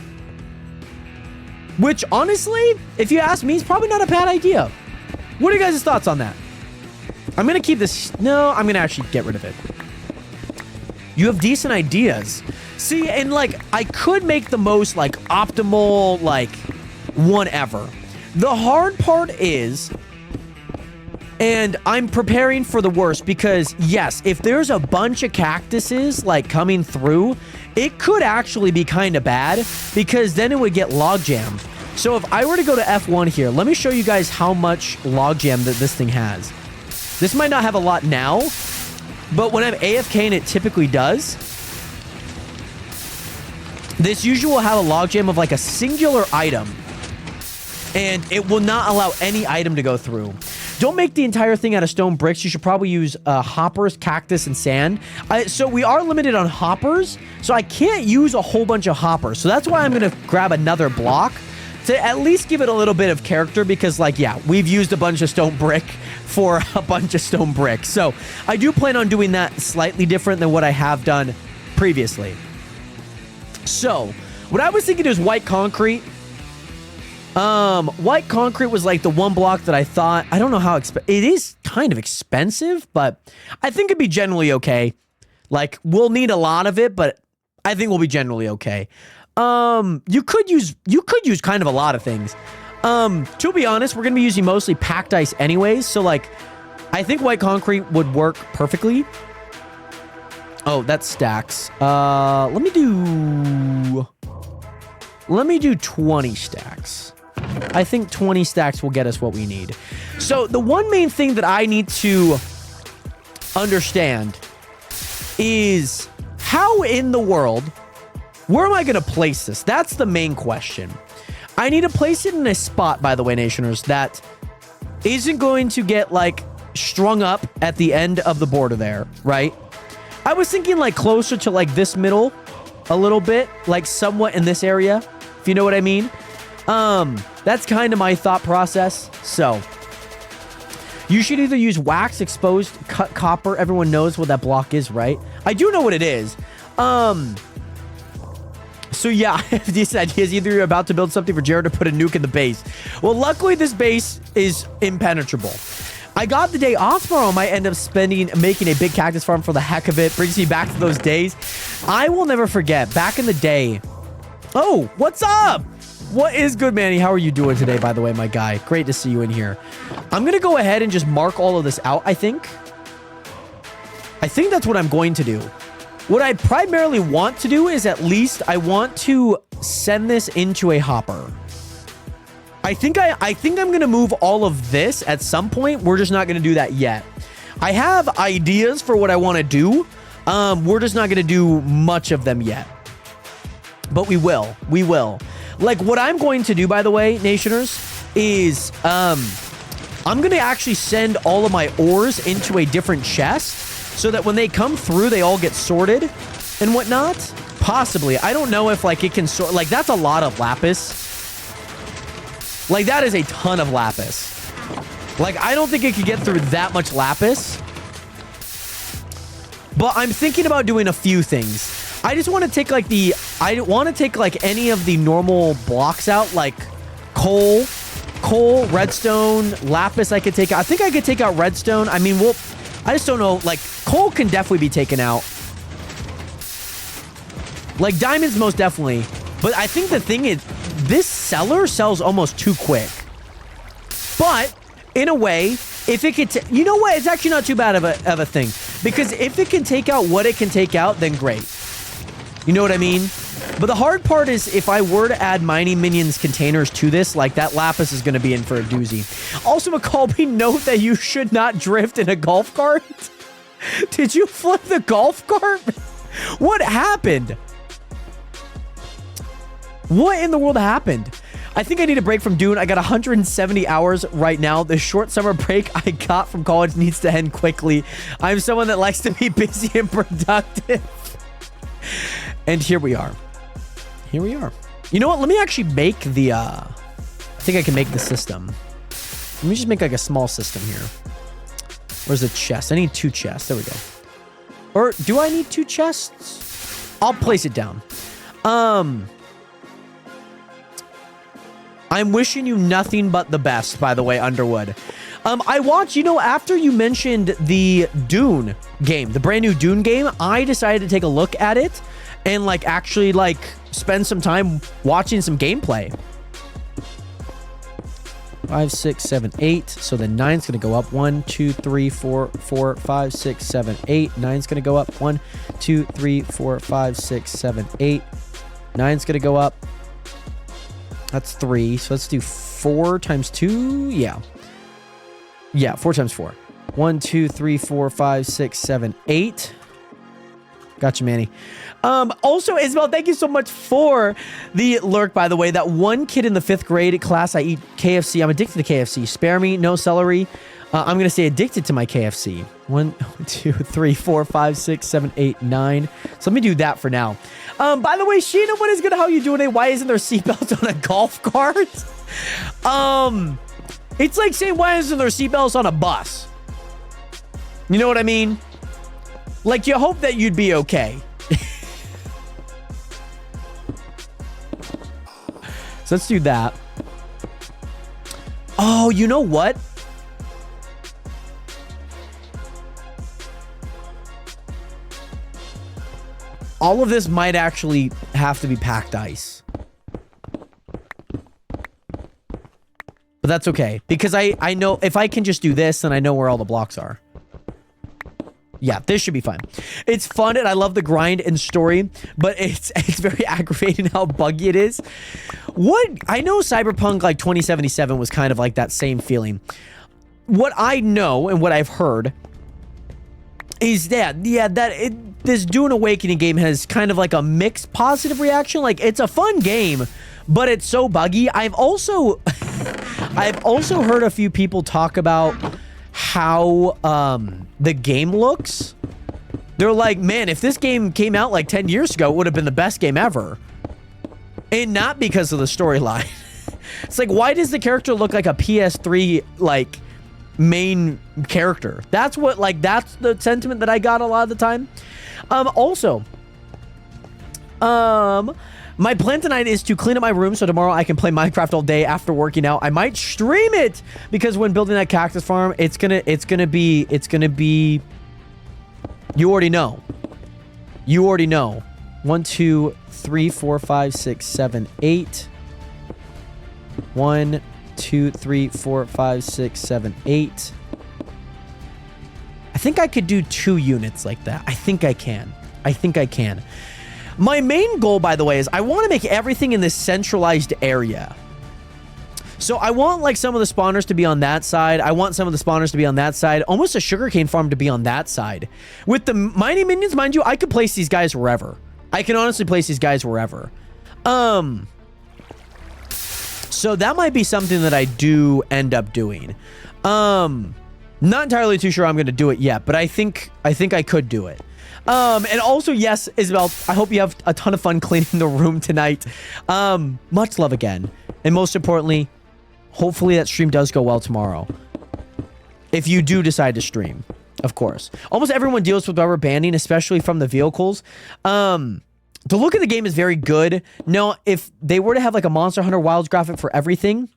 Which, honestly, if you ask me, is probably not a bad idea. What are you guys' thoughts on that? I'm going to keep this... No, I'm going to actually get rid of it. You have decent ideas. See, and, like, I could make the most, like, optimal, like, one ever. The hard part is... And I'm preparing for the worst because, yes, if there's a bunch of cactuses, like, coming through, it could actually be kind of bad because then it would get logjammed. So if I were to go to F1 here, let me show you guys how much logjam that this thing has. This might not have a lot now, but when I'm AFK and it typically does, this usually will have a logjam of, like, a singular item. And it will not allow any item to go through. Don't make the entire thing out of stone bricks. You should probably use hoppers, cactus, and sand. So we are limited on hoppers, so I can't use a whole bunch of hoppers. So that's why I'm going to grab another block to at least give it a little bit of character because, like, yeah, we've used a bunch of stone brick for a bunch of stone brick. So I do plan on doing that slightly different than what I have done previously. So what I was thinking is white concrete. White concrete was like the one block that I thought, I don't know how it is kind of expensive, but I think it'd be generally okay. Like, we'll need a lot of it, but I think we'll be generally okay. You could use kind of a lot of things. To be honest, we're going to be using mostly packed ice anyways. So like, I think white concrete would work perfectly. Oh, that stacks. Let me do 20 stacks. I think 20 stacks will get us what we need. So the one main thing that I need to understand is how in the world, where am I going to place this? That's the main question. I need to place it in a spot, by the way, Nationers, that isn't going to get, like, strung up at the end of the border there, right? I was thinking, like, closer to, like, this middle a little bit, like, somewhat in this area, if you know what I mean. That's kind of my thought process. So you should either use wax, exposed, cut copper. Everyone knows what that block is, right? I do know what it is. So yeah, I have these ideas. Either you're about to build something for Jared or put a nuke in the base. Well, luckily this base is impenetrable. I got the day off tomorrow. I might end up making a big cactus farm for the heck of it. Brings me back to those days. I will never forget back in the day. Oh, what's up? What is good, Manny? How are you doing today, by the way, my guy? Great to see you in here. I'm going to go ahead and just mark all of this out, I think. I think that's what I'm going to do. What I primarily want to do is at least I want to send this into a hopper. I think I'm going to move all of this at some point. We're just not going to do that yet. I have ideas for what I want to do. We're just not going to do much of them yet. But we will. We will. Like, what I'm going to do, by the way, Nationers, is I'm going to actually send all of my ores into a different chest so that when they come through, they all get sorted and whatnot. Possibly. I don't know if, like, it can sort... Like, that's a lot of lapis. Like, that is a ton of lapis. Like, I don't think it could get through that much lapis. But I'm thinking about doing a few things. I just want to take, like, I want to take, like, any of the normal blocks out, like coal, redstone, lapis I could take out. I think I could take out redstone. I mean, I just don't know. Like, coal can definitely be taken out. Like, diamonds most definitely. But I think the thing is, this seller sells almost too quick. But, in a way, if it could... You know what? It's actually not too bad of a thing. Because if it can take out what it can take out, then great. You know what I mean? But the hard part is if I were to add mining minions containers to this, like, that lapis is going to be in for a doozy. Also, McColby, note that you should not drift in a golf cart. Did you flip the golf cart? What happened? What in the world happened? I think I need a break from Dune. I got 170 hours right now. The short summer break I got from college needs to end quickly. I'm someone that likes to be busy and productive. And here we are. Here we are. You know what? Let me actually make the... I think I can make the system. Let me just make like a small system here. Where's the chest? I need 2 chests. There we go. Or do I need 2 chests? I'll place it down. I'm wishing you nothing but the best, by the way, Underwood. I watched, you know, after you mentioned the Dune game, the brand new Dune game, I decided to take a look at it and, like, actually, like, spend some time watching some gameplay. 5, 6, 7, 8. So then 9's going to go up. 1, 2, 3, 4, 4, 5, 6, 7, 8. 9's going to go up. 1, 2, 3, 4, 5, 6, 7, 8. 9's going to go up. That's 3. So let's do 4 times 2. Yeah. Yeah, 4 times 4. 1, 2, 3, 4, 5, 6, 7, 8. Gotcha, Manny. Also, Isabel, thank you so much for the lurk, by the way. That one kid in the 5th grade class, I eat KFC. I'm addicted to KFC. Spare me, no celery. I'm going to say addicted to my KFC. 1, 2, 3, 4, 5, 6, 7, 8, 9. So let me do that for now. By the way, Sheena, what is good? How you doing today? Why isn't there seatbelts on a golf cart? It's like saying, why isn't there seatbelts on a bus? You know what I mean? Like, you hope that you'd be okay. So let's do that. Oh, you know what? All of this might actually have to be packed ice. But that's okay. Because I know if I can just do this, then I know where all the blocks are. Yeah, this should be fine. It's fun and I love the grind and story, but it's very aggravating how buggy it is. I know Cyberpunk like 2077 was kind of like that same feeling. What I know and what I've heard is that, yeah, this Dune Awakening game has kind of like a mixed positive reaction. Like, it's a fun game, but it's so buggy. I've also heard a few people talk about how the game looks. They're like, man, if this game came out like 10 years ago, it would have been the best game ever. And not because of the storyline. It's like, why does the character look like a PS3 like main character? That's the sentiment that I got a lot of the time. Also, my plan tonight is to clean up my room so tomorrow I can play Minecraft all day after working out. I might stream it because when building that cactus farm, it's gonna be. You already know. You already know. 1, 2, 3, 4, 5, 6, 7, 8. 1, 2, 3, 4, 5, 6, 7, 8. I think I could do 2 units like that. I think I can. I think I can. My main goal, by the way, is I want to make everything in this centralized area. So I want like some of the spawners to be on that side. I want some of the spawners to be on that side. Almost a sugarcane farm to be on that side. With the mining minions, mind you, I could place these guys wherever. I can honestly place these guys wherever. So that might be something that I do end up doing. Not entirely too sure I'm going to do it yet, but I think I could do it. And also, yes, Isabel, I hope you have a ton of fun cleaning the room tonight. Much love again. And most importantly, hopefully that stream does go well tomorrow. If you do decide to stream, of course. Almost everyone deals with rubber banding, especially from the vehicles. The look of the game is very good. Now, if they were to have like a Monster Hunter Wilds graphic for everything,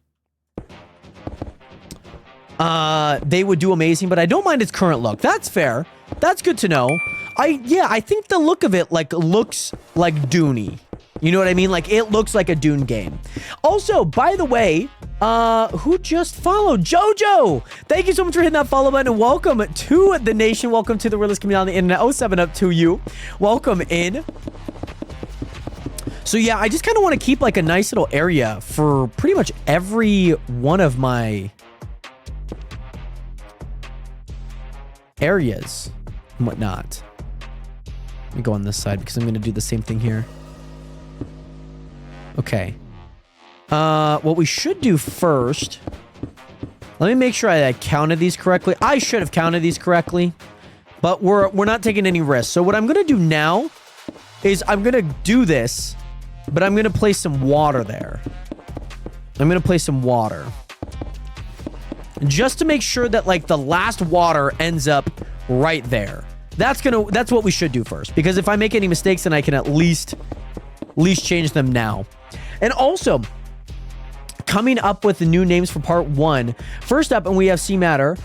they would do amazing, but I don't mind its current look. That's fair. That's good to know. I think the look of it like looks like Dune-y. You know what I mean? Like it looks like a Dune game. Also, by the way, who just followed? Jojo! Thank you so much for hitting that follow button and welcome to the nation. Welcome to the realest community on the internet. 07 up to you. Welcome in. So yeah, I just kind of want to keep like a nice little area for pretty much every one of my areas and whatnot. Let me go on this side because I'm going to do the same thing here. Okay. What we should do first... Let me make sure I counted these correctly. I should have counted these correctly. But we're not taking any risks. So what I'm going to do now is I'm going to do this, but I'm going to place some water there. I'm going to place some water. Just to make sure that like the last water ends up right there. That's what we should do first. Because if I make any mistakes, then I can at least change them now. And also, coming up with the new names for part 1. First up, and we have C Matter.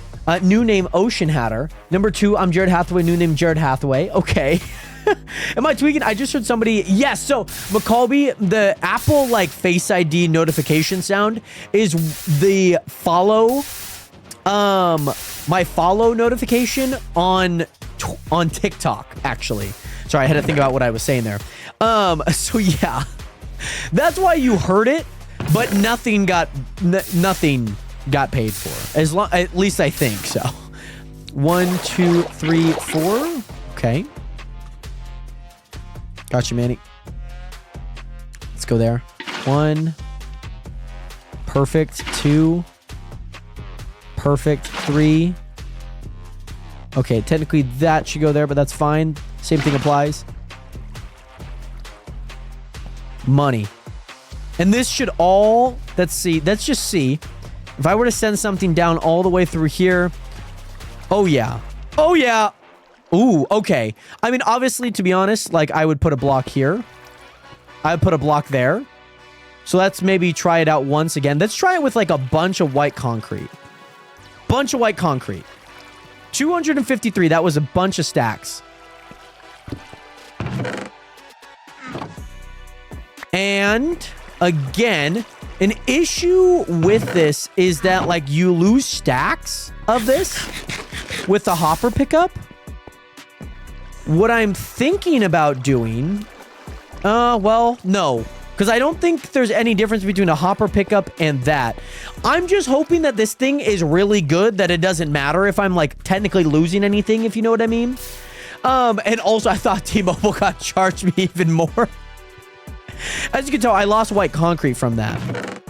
New name Ocean Hatter. Number 2, I'm Jared Hathaway. New name Jared Hathaway. Okay. Am I tweaking? I just heard somebody. Yes. So McColby, the Apple like Face ID notification sound is the follow. My follow notification on TikTok. Actually, sorry, I had to think about what I was saying there. So yeah, that's why you heard it, but nothing got paid for. At least I think so. 1, 2, 3, 4. Okay. Gotcha, Manny. Let's go there. 1. Perfect. 2. Perfect. 3. Okay, technically that should go there, but that's fine. Same thing applies. Money. And this should all... Let's see. Let's just see. If I were to send something down all the way through here... Oh, yeah. Oh, yeah. Ooh, okay. I mean, obviously, to be honest, like, I would put a block here. I would put a block there. So let's maybe try it out once again. Let's try it with, like, a bunch of white concrete. Bunch of white concrete. 253. That was a bunch of stacks. And, again, an issue with this is that, like, you lose stacks of this with the hopper pickup. What I'm thinking about doing... well, no. Because I don't think there's any difference between a hopper pickup and that. I'm just hoping that this thing is really good, that it doesn't matter if I'm, like, technically losing anything, if you know what I mean. And also, I thought T-Mobile got charged me even more. As you can tell, I lost white concrete from that.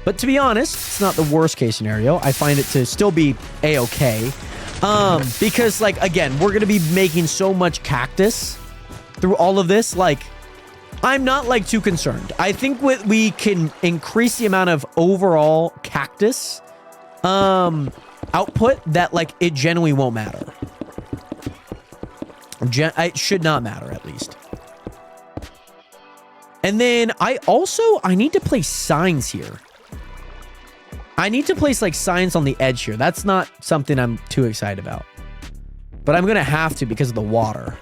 But to be honest, it's not the worst case scenario. I find it to still be A-okay. Because, like, again, we're going to be making so much cactus through all of this. Like, I'm not, like, too concerned. I think we can increase the amount of overall cactus output that, like, it generally won't matter. It should not matter, at least. And then I need to place signs here. I need to place, like, signs on the edge here. That's not something I'm too excited about. But I'm going to have to because of the water.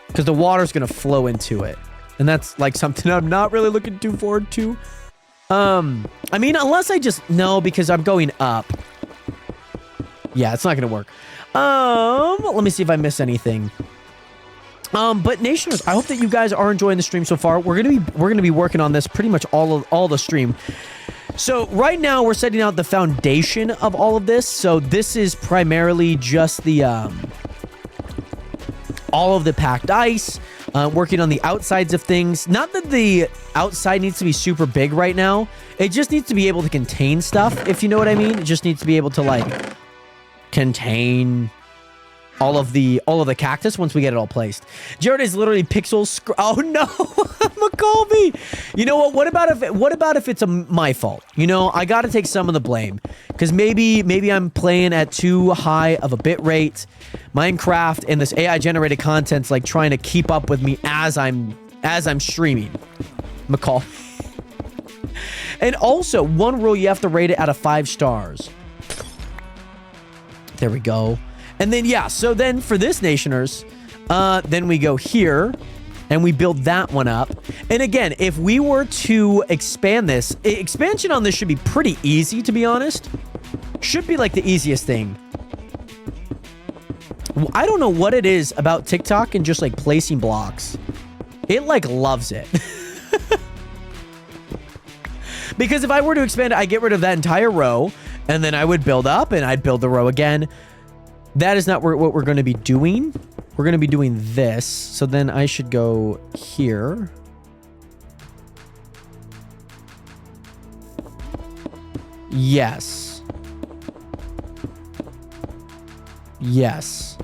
Because the water's going to flow into it. And And that's like something I'm not really looking too forward to. I mean, unless I just... No, because I'm going up. Yeah, it's not going to work. Let me see if I miss anything. But Nationers, I hope that you guys are enjoying the stream so far. We're gonna be working on this pretty much all the stream. So right now we're setting out the foundation of all of this. So this is primarily just the all of the packed ice. Working on the outsides of things. Not that the outside needs to be super big right now. It just needs to be able to contain stuff, if you know what I mean. It just needs to be able to like contain all of the cactus once we get it all placed. Jared is literally pixels. Oh no, McColby. You know what? What about if it's my fault? You know, I got to take some of the blame because maybe I'm playing at too high of a bit rate. Minecraft and this AI generated content's like trying to keep up with me as I'm streaming. McCall. And also, one rule, you have to rate it out of 5 stars. There we go. And then, yeah, so then for this Nationers, then we go here, and we build that one up. And again, if we were to expand this, expansion on this should be pretty easy, to be honest. Should be, like, the easiest thing. I don't know what it is about TikTok and just, like, placing blocks. It, like, loves it. Because if I were to expand it, I get rid of that entire row, and then I would build up, and I'd build the row again. That is not what we're going to be doing. We're going to be doing this. So then I should go here. Yes. Yes.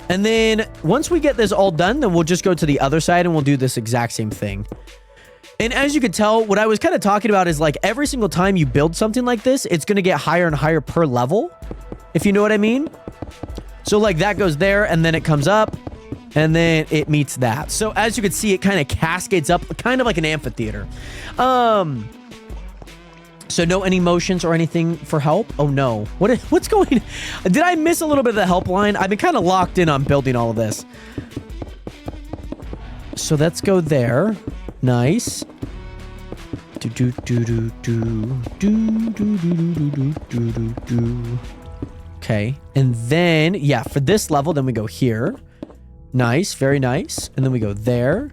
And then once we get this all done, then we'll just go to the other side and we'll do this exact same thing. And as you can tell, what I was kind of talking about is like every single time you build something like this, it's going to get higher and higher per level, if you know what I mean. So like that goes there and then it comes up and then it meets that. So as you can see, it kind of cascades up, kind of like an amphitheater. So no any motions or anything for help? Oh no. What's going... Did I miss a little bit of the helpline? I've been kind of locked in on building all of this. So let's go there. Nice. Okay. And then, yeah, for this level, then we go here. Nice. Very nice. And then we go there.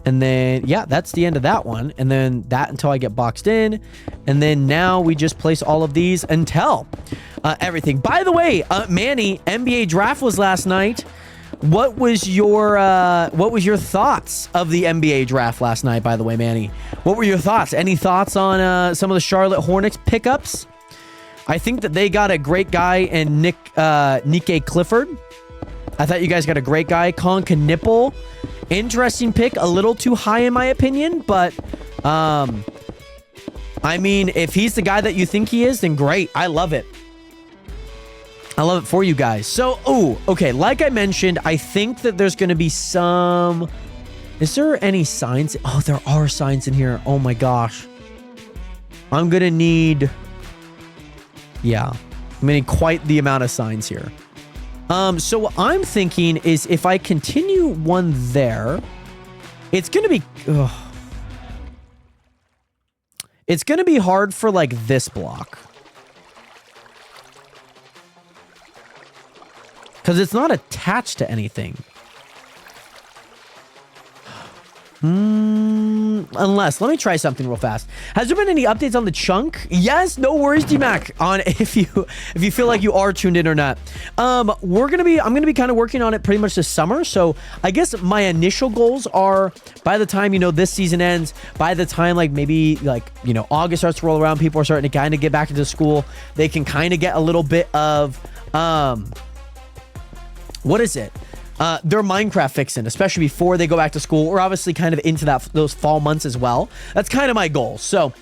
And then, yeah, that's the end of that one. And then that until I get boxed in. And then now we just place all of these until everything. By the way, Manny, NBA draft was last night. What was your thoughts of the NBA draft last night, by the way, Manny? What were your thoughts? Any thoughts on some of the Charlotte Hornets pickups? I think that they got a great guy in Nikke Clifford. I thought you guys got a great guy. Colin Knipple. Interesting pick. A little too high in my opinion, but I mean, if he's the guy that you think he is, then great. I love it. I love it for you guys. So, okay. Like I mentioned, I think that there's going to be some... Is there any signs? Oh, there are signs in here. Oh my gosh. I'm going to need... Yeah. I'm going to need quite the amount of signs here. So what I'm thinking is if I continue one there, it's going to be... It's going to be hard for, like, this block. Because it's not attached to anything. Unless, let me try something real fast. Has there been any updates on the chunk? Yes, no worries, D-Mac, on if you feel like you are tuned in or not. I'm gonna be kind of working on it pretty much this summer. So I guess my initial goals are by the time, you know, this season ends, by the time like maybe like, you know, August starts to roll around, people are starting to kind of get back into school. They can kind of get a little bit of, what is it? Their Minecraft fixing, especially before they go back to school, or obviously kind of into those fall months as well. That's kind of my goal. So,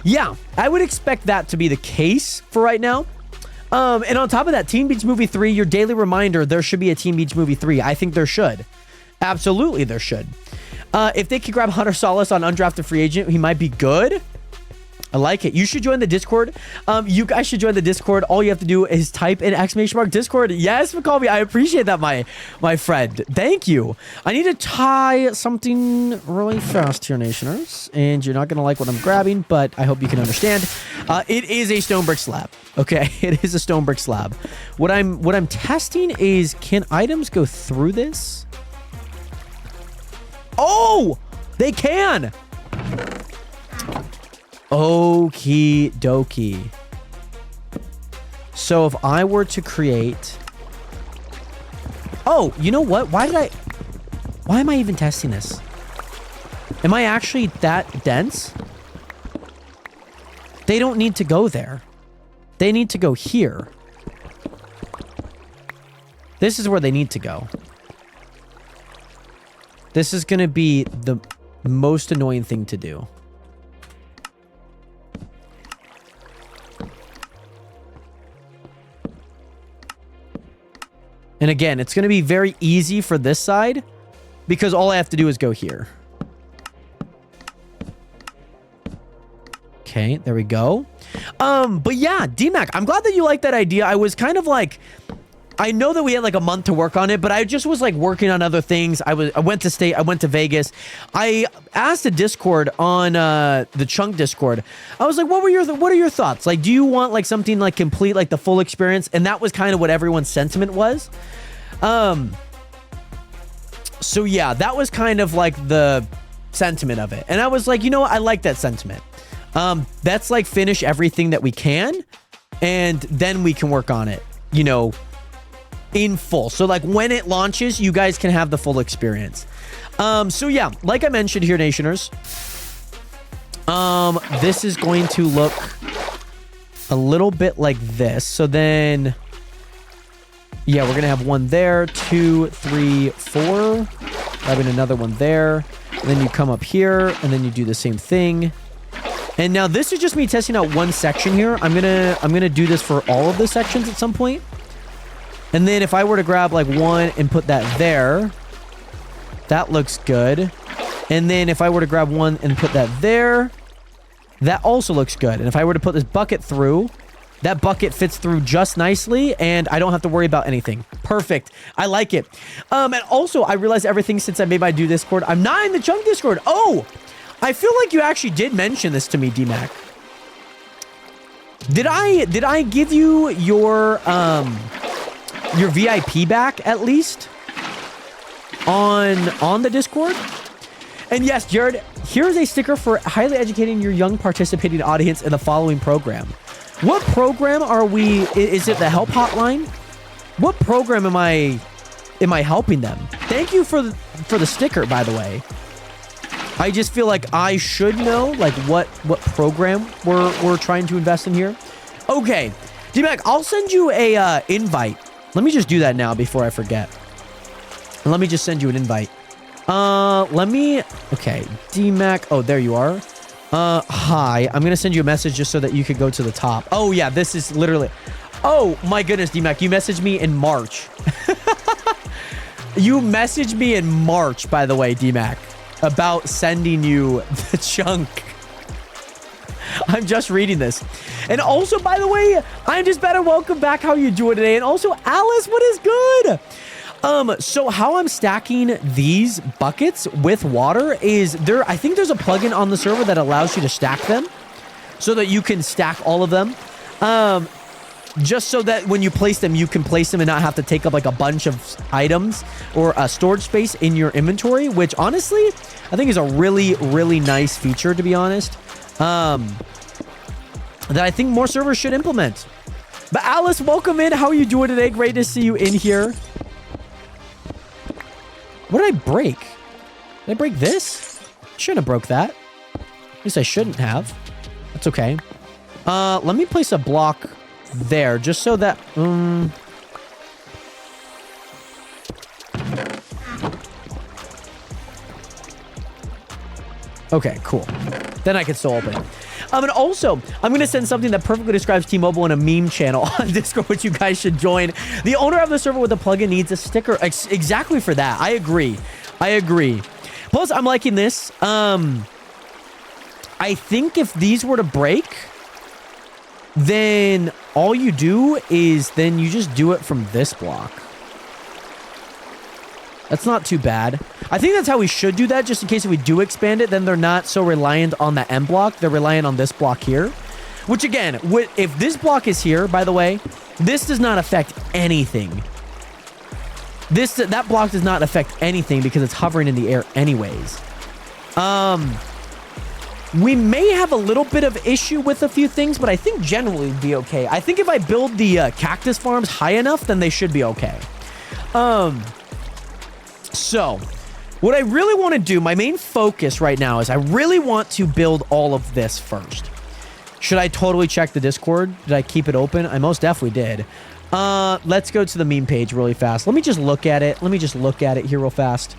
yeah, I would expect that to be the case for right now. And on top of that, Teen Beach Movie 3, your daily reminder, there should be a Teen Beach Movie 3. I think there should. Absolutely, there should. If they could grab Hunter Solace on undrafted free agent, he might be good. I like it. You should join the Discord. You guys should join the Discord. All you have to do is type in ! Discord. Yes, McColby, I appreciate that, my friend. Thank you. I need to tie something really fast here, Nationers. And you're not going to like what I'm grabbing, but I hope you can understand. It is a stone brick slab. Okay, it is a stone brick slab. What I'm testing is, can items go through this? Oh, they can. Okie dokie. So if I were to create... Oh, you know what? Why am I even testing this? Am I actually that dense? They don't need to go there. They need to go here. This is where they need to go. This is going to be the most annoying thing to do. And again, it's going to be very easy for this side because all I have to do is go here. Okay, there we go. But yeah, DMAC, I'm glad that you like that idea. I was kind of like, I know that we had like a month to work on it, but I just was like working on other things. I went to state, I went to Vegas. I asked the Discord on the Chunk Discord. I was like, what are your thoughts? Like, do you want like something like complete, like the full experience? And that was kind of what everyone's sentiment was. So yeah, that was kind of like the sentiment of it. And I was like, you know what? I like that sentiment. That's like finish everything that we can, and then we can work on it, you know, in full. So like when it launches, you guys can have the full experience. So yeah, like I mentioned here, Nationers, this is going to look a little bit like this. So then, yeah, we're going to have one there, 2, 3, 4, having another one there. And then you come up here and then you do the same thing. And now this is just me testing out one section here. I'm gonna do this for all of the sections at some point. And then if I were to grab like one and put that there, that looks good. And then if I were to grab one and put that there, that also looks good. And if I were to put this bucket through, that bucket fits through just nicely and I don't have to worry about anything. Perfect. I like it. And also I realized everything since I made my Discord. I'm not in the Chunk Discord. Oh, I feel like you actually did mention this to me, DMAC. Did I give you your VIP back at least on the Discord? And yes, Jared, here's a sticker for highly educating your young participating audience in the following program. What program are we? Is it the help hotline? What program am I helping them? Thank you for the sticker, by the way. I just feel like I should know like what program we're trying to invest in here. Okay, D-Mac, I'll send you a invite. Let me just do that now before I forget. Let me just send you an invite. Okay, D-Mac. Oh, there you are. Hi. I'm gonna send you a message just so that you could go to the top. Oh yeah, this is literally. Oh my goodness, D-Mac, you messaged me in March. You messaged me in March, by the way, D-Mac, about sending you the chunk. I'm just reading this. And also, by the way, I'm just better. Welcome back. How you doing today? And also, Alice, what is good? So how I'm stacking these buckets with water is I think there's a plugin on the server that allows you to stack them so that you can stack all of them. Just so that when you place them, you can place them and not have to take up like a bunch of items or storage space in your inventory, which honestly, I think is a really, really nice feature, to be honest, that I think more servers should implement. But Alice, welcome in. How are you doing today? Great to see you in here. What did I break? Did I break this? Shouldn't have broke that. At least I shouldn't have. That's okay. Let me place a block there just so that okay, cool. Then I can still open it. And also, I'm going to send something that perfectly describes T-Mobile in a meme channel on Discord, which you guys should join. The owner of the server with the plugin needs a sticker exactly for that. I agree. Plus, I'm liking this. I think if these were to break, then all you do is then you just do it from this block. That's not too bad. I think that's how we should do that, just in case if we do expand it, then they're not so reliant on the M block. They're reliant on this block here. Which again, if this block is here, by the way, this does not affect anything. That block does not affect anything because it's hovering in the air anyways. We may have a little bit of issue with a few things, but I think generally it'd be okay. I think if I build the cactus farms high enough, then they should be okay. So what I really want to do, my main focus right now is I really want to build all of this first. Should I totally check the Discord? Did I keep it open? I most definitely did. Let's go to the meme page really fast. Let me just look at it. Let me just look at it here real fast.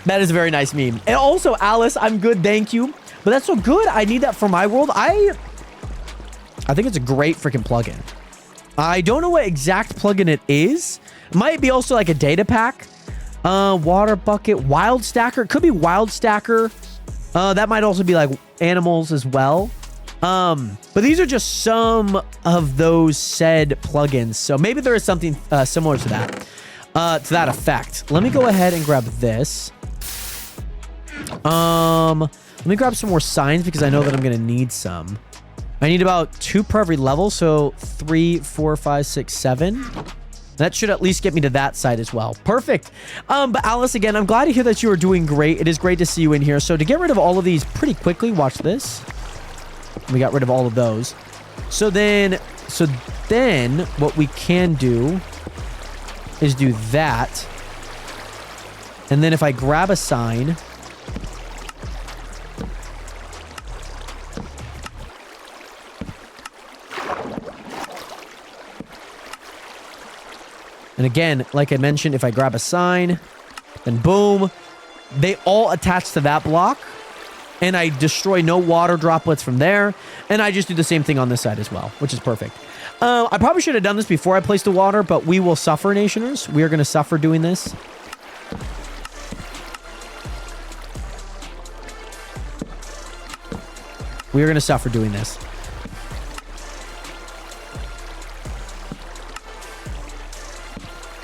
That is a very nice meme. And also, Alice, I'm good, thank you. But that's so good. I need that for my world. I think it's a great freaking plugin. I don't know what exact plugin it is. Might be also like a data pack. Water bucket, wild stacker. It could be wild stacker. That might also be like animals as well. But these are just some of those said plugins. So maybe there is something similar to that effect. Let me go ahead and grab this. Let me grab some more signs because I know that I'm going to need some. I need about 2 per every level. So 3, 4, 5, 6, 7. That should at least get me to that side as well. Perfect. But Alice, again, I'm glad to hear that you are doing great. It is great to see you in here. So to get rid of all of these pretty quickly, watch this. We got rid of all of those. So then what we can do is do that. And then if I grab a sign, and again, like I mentioned, if I grab a sign, then boom, they all attach to that block, and I destroy no water droplets from there, and I just do the same thing on this side as well, which is perfect. I probably should have done this before I placed the water, but we will suffer, Nationers. We are going to suffer doing this. We are going to suffer doing this.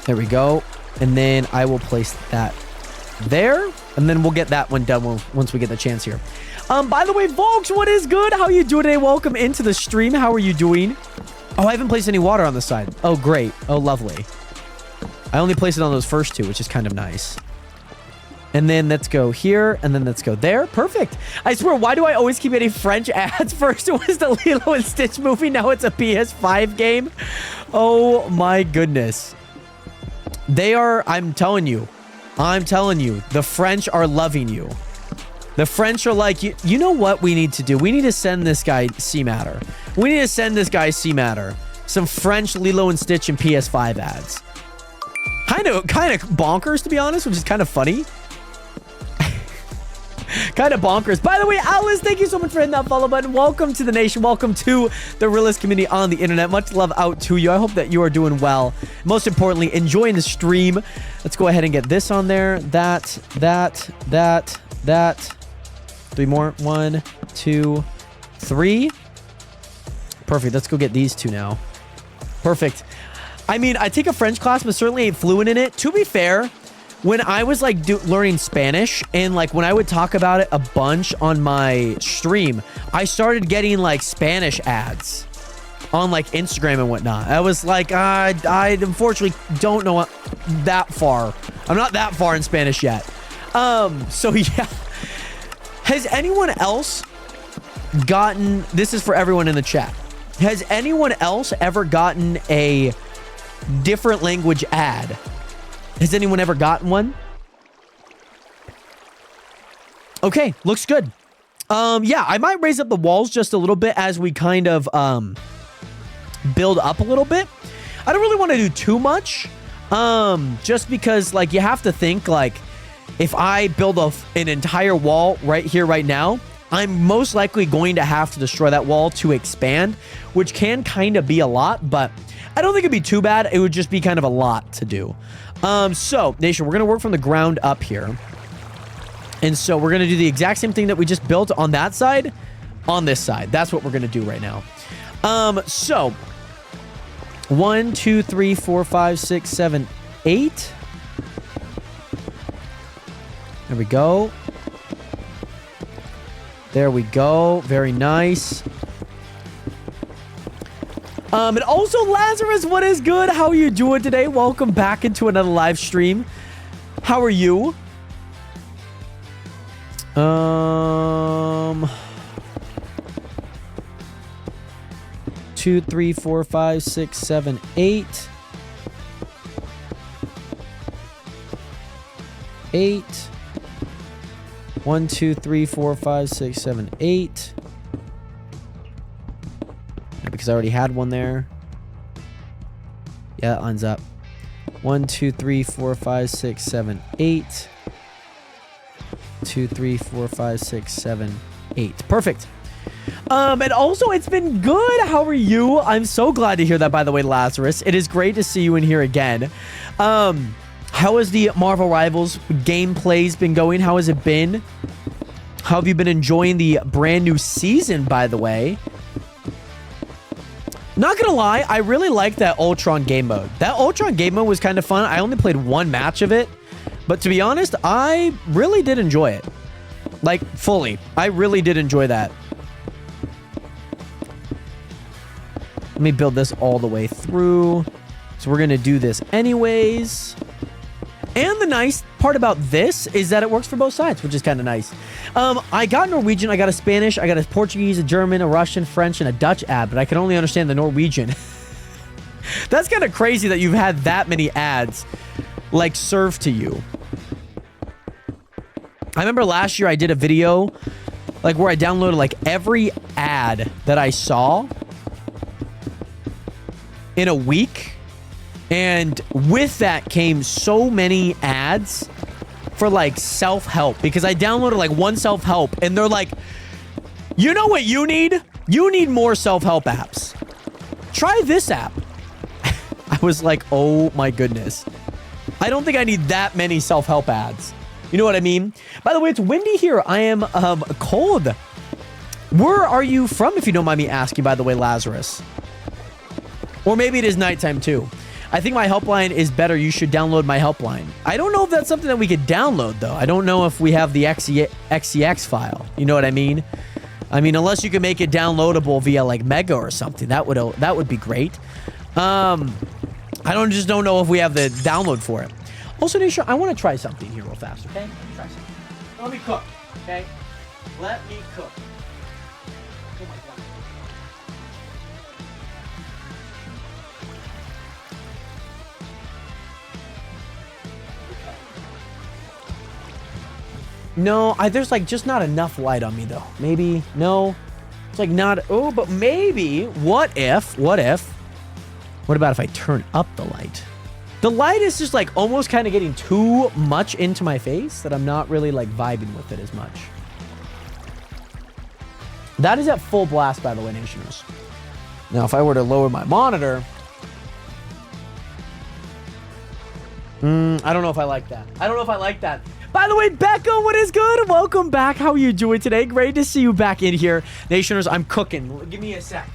There we go. And then I will place that there. And then we'll get that one done once we get the chance here. By the way, folks, what is good? How are you doing today? Welcome into the stream. How are you doing? Oh, I haven't placed any water on the side. Oh, great. Oh, lovely. I only placed it on those first 2, which is kind of nice. And then let's go here, and then let's go there. Perfect. I swear, why do I always keep getting French ads? First it was the Lilo and Stitch movie. Now it's a PS5 game. Oh, my goodness. They are, I'm telling you, the French are loving you. The French are like, you know what we need to do? We need to send this guy C-Matter. We need to send this guy C-Matter some French Lilo and Stitch and PS5 ads. Kind of bonkers, to be honest, which is kind of funny. Kind of bonkers. By the way, Alice, thank you so much for hitting that follow button. Welcome to the nation. Welcome to the realist community on the internet. Much love out to you. I hope that you are doing well. Most importantly, enjoying the stream. Let's go ahead and get this on there. That. 3 more. 1, 2, 3. Perfect. Let's go get these 2 now. Perfect. I mean, I take a French class, but certainly ain't fluent in it. To be fair, when I was like learning Spanish and like when I would talk about it a bunch on my stream, I started getting like Spanish ads on like Instagram and whatnot. I was like, I unfortunately don't know that far. I'm not that far in Spanish yet. So yeah. Has anyone else gotten, this is for everyone in the chat. Has anyone else ever gotten a different language ad? Has anyone ever gotten one? Okay, looks good. Yeah, I might raise up the walls just a little bit as we kind of build up a little bit. I don't really want to do too much. Just because like you have to think like if I build an entire wall right here right now, I'm most likely going to have to destroy that wall to expand, which can kind of be a lot, but I don't think it'd be too bad. It would just be kind of a lot to do. So, Nation, we're going to work from the ground up here. And so we're going to do the exact same thing that we just built on that side, on this side. That's what we're going to do right now. So 1, 2, 3, 4, 5, 6, 7, 8. There we go. There we go. Very nice. And also, Lazarus, what is good? How are you doing today? Welcome back into another live stream. How are you? 2, 3, 4, 5, 6, 7, 8. 8. 1, 2, 3, 4, 5, 6, 7, 8. Because I already had one there. Yeah, that lines up. 1, 2, 3, 4, 5, 6, 7, 8. 2, 3, 4, 5, 6, 7, 8. Perfect. And also, it's been good. How are you? I'm so glad to hear that, by the way, Lazarus. It is great to see you in here again. How has the Marvel Rivals gameplays been going? How has it been? How have you been enjoying the brand new season, by the way? Not gonna lie, I really liked that Ultron game mode. That Ultron game mode was kind of fun. I only played one match of it. But to be honest, I really did enjoy it. Like, fully. I really did enjoy that. Let me build this all the way through. So we're going to do this anyways. And the nice part about this is that it works for both sides, which is kind of nice. I got Norwegian, I got a Spanish, I got a Portuguese, a German, a Russian, French, and a Dutch ad, but I can only understand the Norwegian. That's kind of crazy that you've had that many ads, like, served to you. I remember last year I did a video, like, where I downloaded, like, every ad that I saw in a week. And with that came so many ads for, like, self-help. Because I downloaded, like, one self-help. And they're like, you know what you need? You need more self-help apps. Try this app. I was like, oh, my goodness. I don't think I need that many self-help ads. You know what I mean? By the way, it's windy here. I am cold. Where are you from, if you don't mind me asking, by the way, Lazarus? Or maybe it is nighttime, too. I think my helpline is better. You should download my helpline. I don't know if that's something that we could download, though. I don't know if we have the XEX file. You know what I mean? I mean, unless you can make it downloadable via, like, Mega or something. That would be great. I just don't know if we have the download for it. Also, Nisha, I want to try something here real fast, okay? Let me try something. Let me cook, okay? Let me cook. Oh, my God. No, there's, like, just not enough light on me, though. Maybe, no. It's, like, not... Oh, but maybe... What about if I turn up the light? The light is just, like, almost kind of getting too much into my face that I'm not really, like, vibing with it as much. That is at full blast, by the way, Nationers. Now, if I were to lower my monitor... I don't know if I like that. By the way, Becca, what is good? Welcome back. How are you doing today? Great to see you back in here. Nationers, I'm cooking. Give me a sec.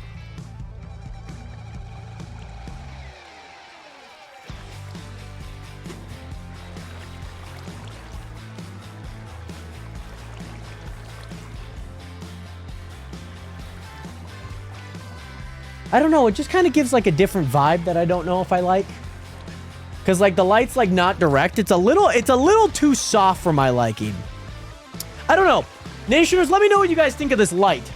I don't know. It just kind of gives, like, a different vibe that I don't know if I like. Because, like, the light's, like, not direct. It's a little too soft for my liking. I don't know. Nationers, let me know what you guys think of this light.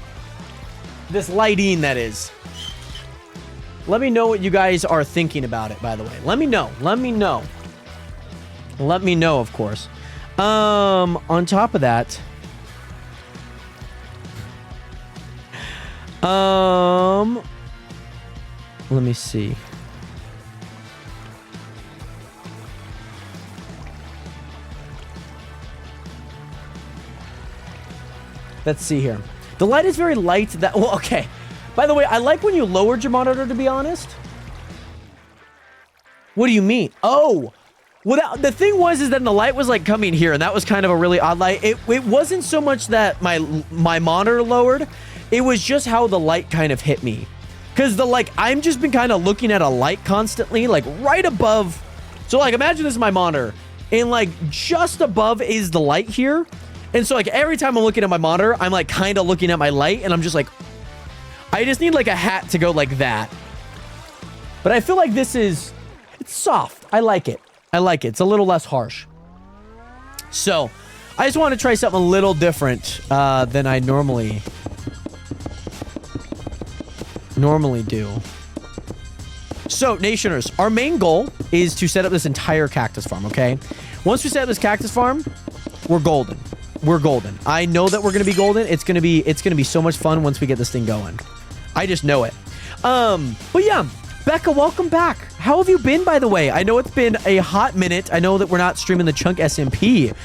This lighting, that is. Let me know what you guys are thinking about it, by the way. Let me know. Let me know, of course. On top of that... Let me see. Let's see here. The light is very light. Well, okay. By the way, I like when you lowered your monitor, to be honest. What do you mean? Oh, well, the thing was is that the light was like coming here, and that was kind of a really odd light. It wasn't so much that my monitor lowered. It was just how the light kind of hit me. Because I'm just been kind of looking at a light constantly, like right above. So like, imagine this is my monitor, and like just above is the light here. And so like every time I'm looking at my monitor, I'm like kind of looking at my light, and I'm just like, I just need like a hat to go like that. But I feel like this is, it's soft. I like it. I like it. It's a little less harsh. So, I just want to try something a little different than I normally do. So, Nationers, our main goal is to set up this entire cactus farm, okay? Once we set up this cactus farm, we're golden. We're golden. I know that we're going to be golden. It's going to be so much fun once we get this thing going. I just know it. But yeah, Becca, welcome back. How have you been, by the way? I know it's been a hot minute. I know that we're not streaming the Chunk SMP,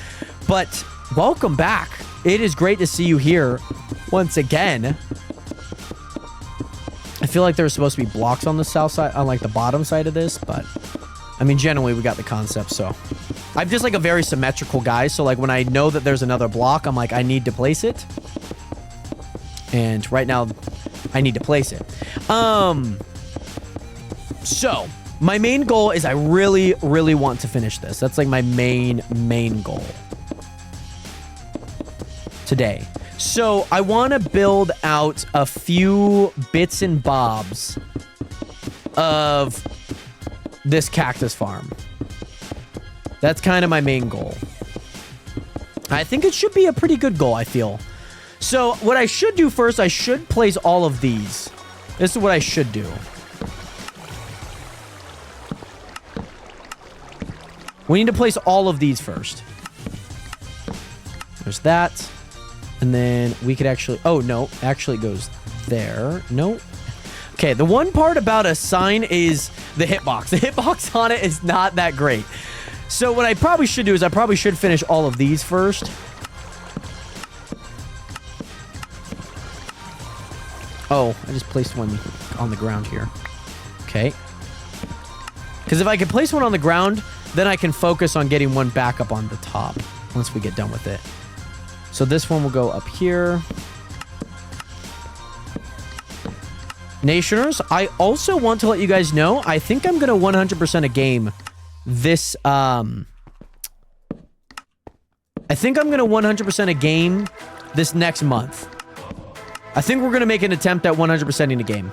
but welcome back. It is great to see you here once again. I feel like there's supposed to be blocks on the south side, on like the bottom side of this, but I mean, generally we got the concept, so. I'm just like a very symmetrical guy, so like when I know that there's another block, I'm like, I need to place it. And right now, I need to place it. So, my main goal is I really, really want to finish this. That's like my main goal today. So, I want to build out a few bits and bobs of this cactus farm. That's kind of my main goal. I think it should be a pretty good goal, I feel. So, what I should do first, I should place all of these. This is what I should do. We need to place all of these first. There's that. And then we could actually... Oh, no. Actually, it goes there. No. Okay, the one part about a sign is the hitbox. The hitbox on it is not that great. So what I probably should do is I probably should finish all of these first. Oh, I just placed one on the ground here. Okay. Because if I can place one on the ground, then I can focus on getting one back up on the top once we get done with it. So this one will go up here. Nationers, I also want to let you guys know, I think I'm going to 100% a game this, I think I'm going to 100% a game this next month. I think we're going to make an attempt at 100%ing a game.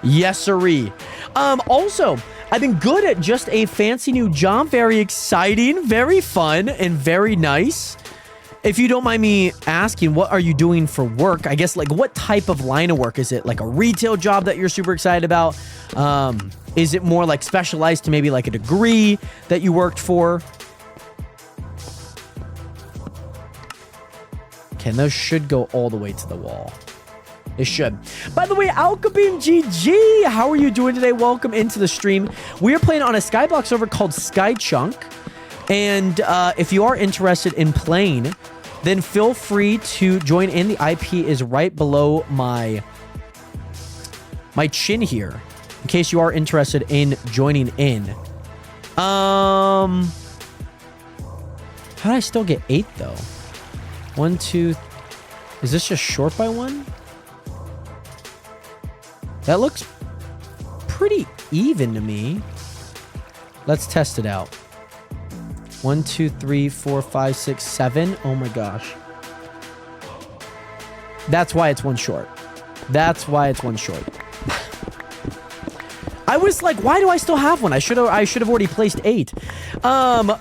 Yes, sirree. Also, I've been good at just a fancy new job. Very exciting, very fun, and very nice. If you don't mind me asking, what are you doing for work? I guess, like, what type of line of work? Is it, like, a retail job that you're super excited about? Is it more, like, specialized to maybe, like, a degree that you worked for? Okay, and those should go all the way to the wall. It should. By the way, Alkabim GG, how are you doing today? Welcome into the stream. We are playing on a Skyblock server called Skychunk. And if you are interested in playing, then feel free to join in. The IP is right below my chin here, in case you are interested in joining in. How did I still get 8 though? 1, 2. Is this just short by 1? That looks pretty even to me. Let's test it out. 1, 2, 3, 4, 5, 6, 7. Oh my gosh. That's why it's 1 short. That's why it's 1 short. I was like, why do I still have one? I should have already placed 8. I'll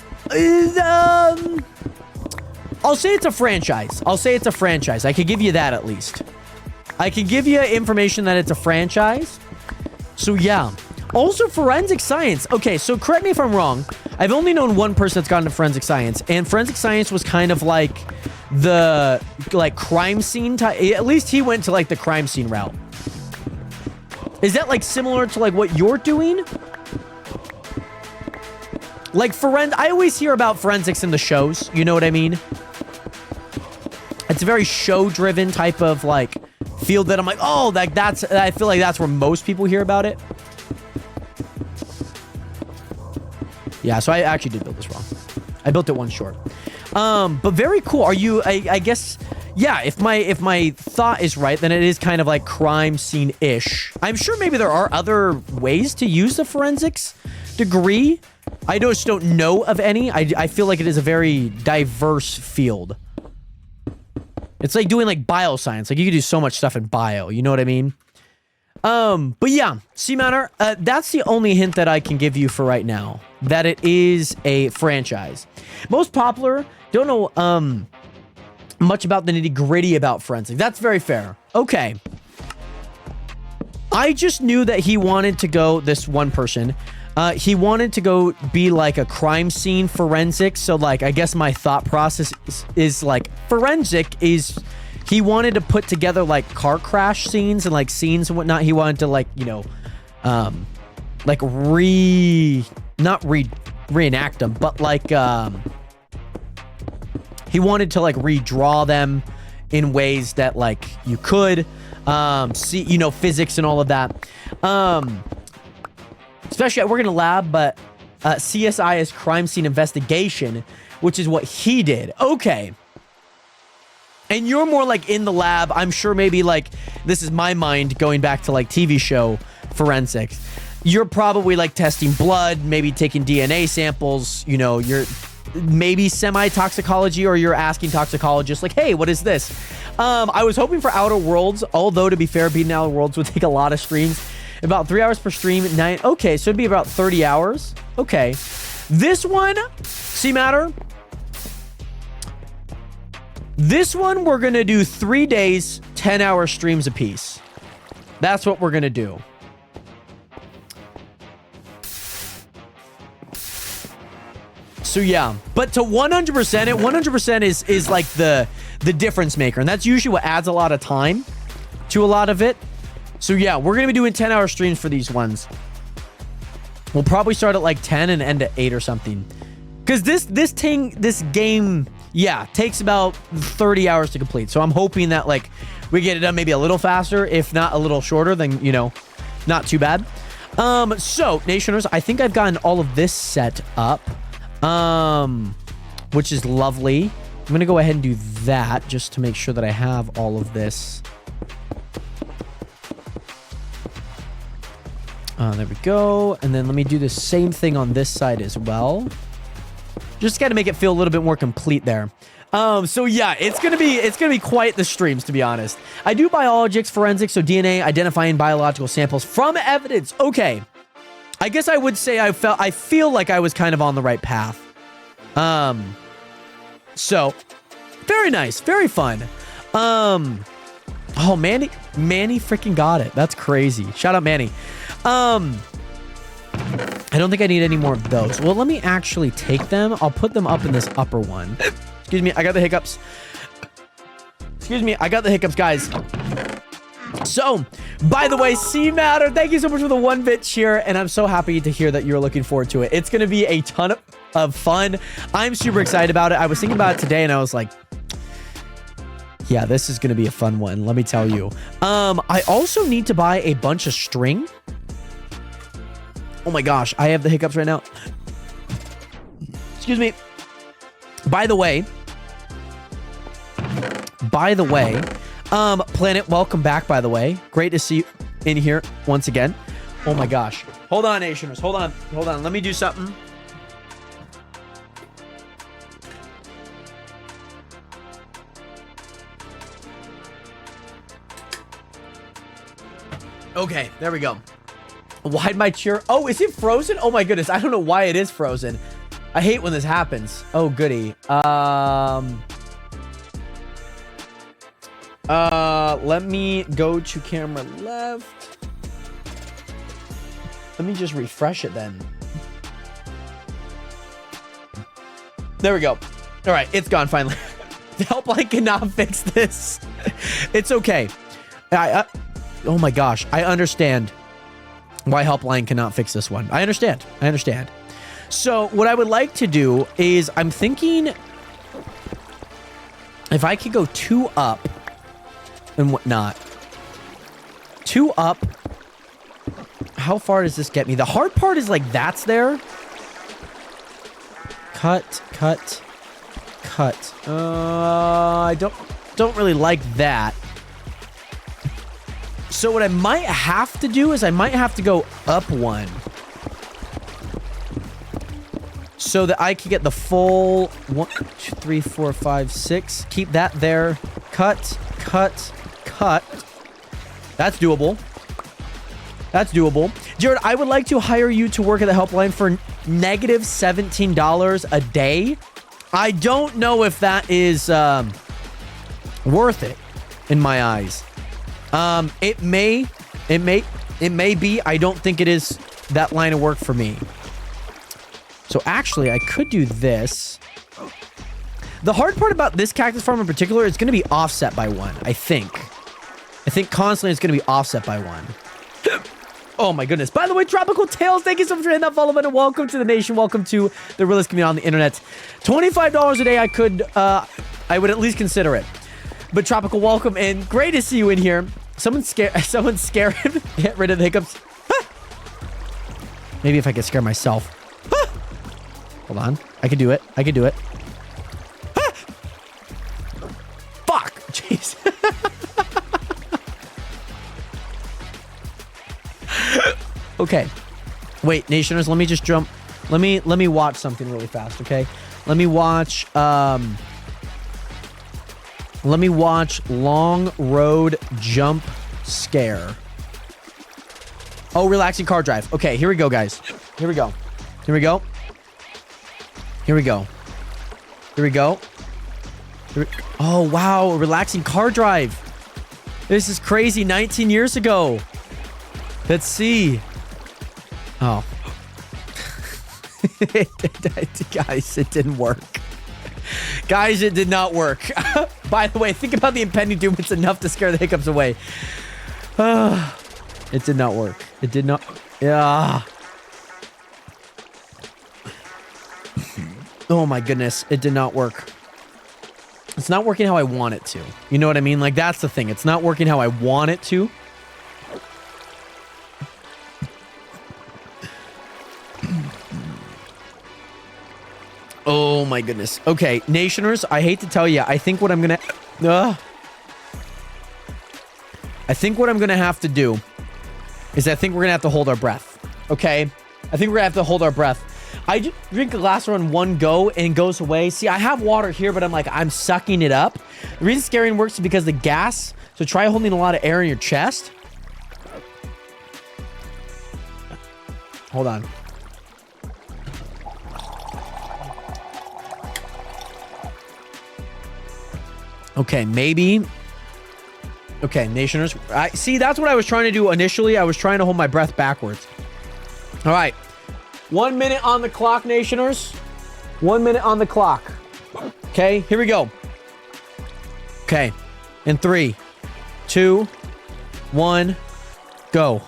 say it's a franchise. I'll say it's a franchise. I could give you that at least. I can give you information that it's a franchise. So yeah. Also, forensic science. Okay, so correct me if I'm wrong. I've only known one person that's gotten into forensic science, and forensic science was kind of like the crime scene type. At least he went to like the crime scene route. Is that like similar to like what you're doing? Like I always hear about forensics in the shows. You know what I mean? very show-driven type of like field that I'm like, oh, like I feel like that's where most people hear about it. Yeah, so I actually did build this wrong. I built it one short. But very cool. Are you? I guess. Yeah. If my thought is right, then it is kind of like crime scene-ish. I'm sure maybe there are other ways to use the forensics degree. I just don't know of any. I feel like it is a very diverse field. It's like doing like bioscience. Like you could do so much stuff in bio. You know what I mean? But yeah, Seamatter, that's the only hint that I can give you for right now. That it is a franchise. Most popular, don't know, much about the nitty-gritty about forensic. That's very fair. Okay. I just knew that he wanted to go, this one person, he wanted to go be like a crime scene forensic. So like, I guess my thought process is like forensic is he wanted to put together like car crash scenes and like scenes and whatnot. He wanted to like, you know, like not reenact them, but like, he wanted to like redraw them in ways that like you could, see, you know, physics and all of that. Especially I work in a lab, but CSI is crime scene investigation, which is what he did. Okay. And you're more like in the lab. I'm sure maybe like, this is my mind going back to like TV show forensics. You're probably like testing blood, maybe taking DNA samples, you know, you're maybe semi-toxicology, or you're asking toxicologists like, hey, what is this? I was hoping for Outer Worlds, although to be fair, beating Outer Worlds would take a lot of streams. About 3 hours per stream, 9. Okay, so it'd be about 30 hours. Okay. This one, Seamatter. This one, we're going to do 3 days, 10-hour streams apiece. That's what we're going to do. So yeah, but to 100%, it 100% is like the difference maker. And that's usually what adds a lot of time to a lot of it. So yeah, we're going to be doing 10-hour streams for these ones. We'll probably start at like 10 and end at 8 or something. Because this game, yeah, takes about 30 hours to complete. So I'm hoping that like we get it done maybe a little faster, if not a little shorter, then, you know, not too bad. So Nationers, I think I've gotten all of this set up, which is lovely. I'm going to go ahead and do that just to make sure that I have all of this. There we go. And then let me do the same thing on this side as well. Just got to make it feel a little bit more complete there. So yeah, it's gonna be quite the streams, to be honest. I do biologics, forensics, so DNA, identifying biological samples from evidence. Okay, I guess I would say I feel like I was kind of on the right path. So very nice, very fun. Oh, Manny freaking got it. That's crazy. Shout out Manny. I don't think I need any more of those. Well, let me actually take them. I'll put them up in this upper one. Excuse me, I got the hiccups. Excuse me, I got the hiccups, guys. So, by the way, Seamatter, thank you so much for the 1-bit cheer, and I'm so happy to hear that you're looking forward to it. It's going to be a ton of fun. I'm super excited about it. I was thinking about it today, and I was like, yeah, this is going to be a fun one, let me tell you. I also need to buy a bunch of string. Oh my gosh, I have the hiccups right now. Excuse me. By the way, Planet, welcome back, by the way. Great to see you in here once again. Oh my gosh. Hold on, Nationers. Hold on. Let me do something. Okay, there we go. Why'd my cheer? Oh, is it frozen? Oh my goodness. I don't know why it is frozen. I hate when this happens. Oh, goody. Let me go to camera left. Let me just refresh it then. There we go. All right, it's gone finally. The helpline cannot fix this. It's okay. Oh my gosh, I understand why helpline cannot fix this one. I understand. So what I would like to do is I'm thinking If I could go 2 up and whatnot. 2 up. How far does this get me? The hard part is like that's there. Cut, cut, cut. I don't really like that. So what I might have to do is I might have to go up 1. So that I can get the full 1, 2, 3, 4, 5, 6. Keep that there. Cut, cut, cut. That's doable. That's doable. Jared, I would like to hire you to work at the helpline for negative $17 a day. I don't know if that is worth it in my eyes. It may be. I don't think it is that line of work for me. So actually, I could do this. The hard part about this cactus farm in particular is going to be offset by 1, I think. I think constantly it's going to be offset by 1. Oh my goodness. By the way, Tropical Tales, thank you so much for hitting that follow button. Welcome to the nation. Welcome to the realest community on the internet. $25 a day, I would at least consider it. But Tropical, welcome in. Great to see you in here. Someone's scared. Get rid of the hiccups. Maybe if I could scare myself. Hold on. I can do it. I can do it. Fuck. Jeez. Okay. Wait, Nationers, let me just jump. Let me watch something really fast, okay? Let me watch Long Road Jump Scare. Oh, relaxing car drive. Okay, here we go, guys. Here we go. Here we go. Here we go. Here we go. Oh, wow. A relaxing car drive. This is crazy. 19 years ago. Let's see. Oh. Guys, it didn't work. Guys, it did not work. By the way, think about the impending doom. It's enough to scare the hiccups away. It did not work. It did not. Yeah. Oh my goodness. It did not work. It's not working how I want it to. You know what I mean? Like, that's the thing. It's not working how I want it to. Oh my goodness. Okay, Nationers, I hate to tell you, I think what I'm gonna have to do is I think we're gonna have to hold our breath. Okay? I think we're gonna have to hold our breath. I just drink a glass around 1 go and it goes away. See, I have water here, but I'm sucking it up. The reason scaring works is because the gas. So try holding a lot of air in your chest. Hold on. Okay, maybe. Okay, Nationers. See, that's what I was trying to do initially. I was trying to hold my breath backwards. All right. 1 minute on the clock, Nationers. 1 minute on the clock. Okay, here we go. Okay. In 3, 2, 1, go.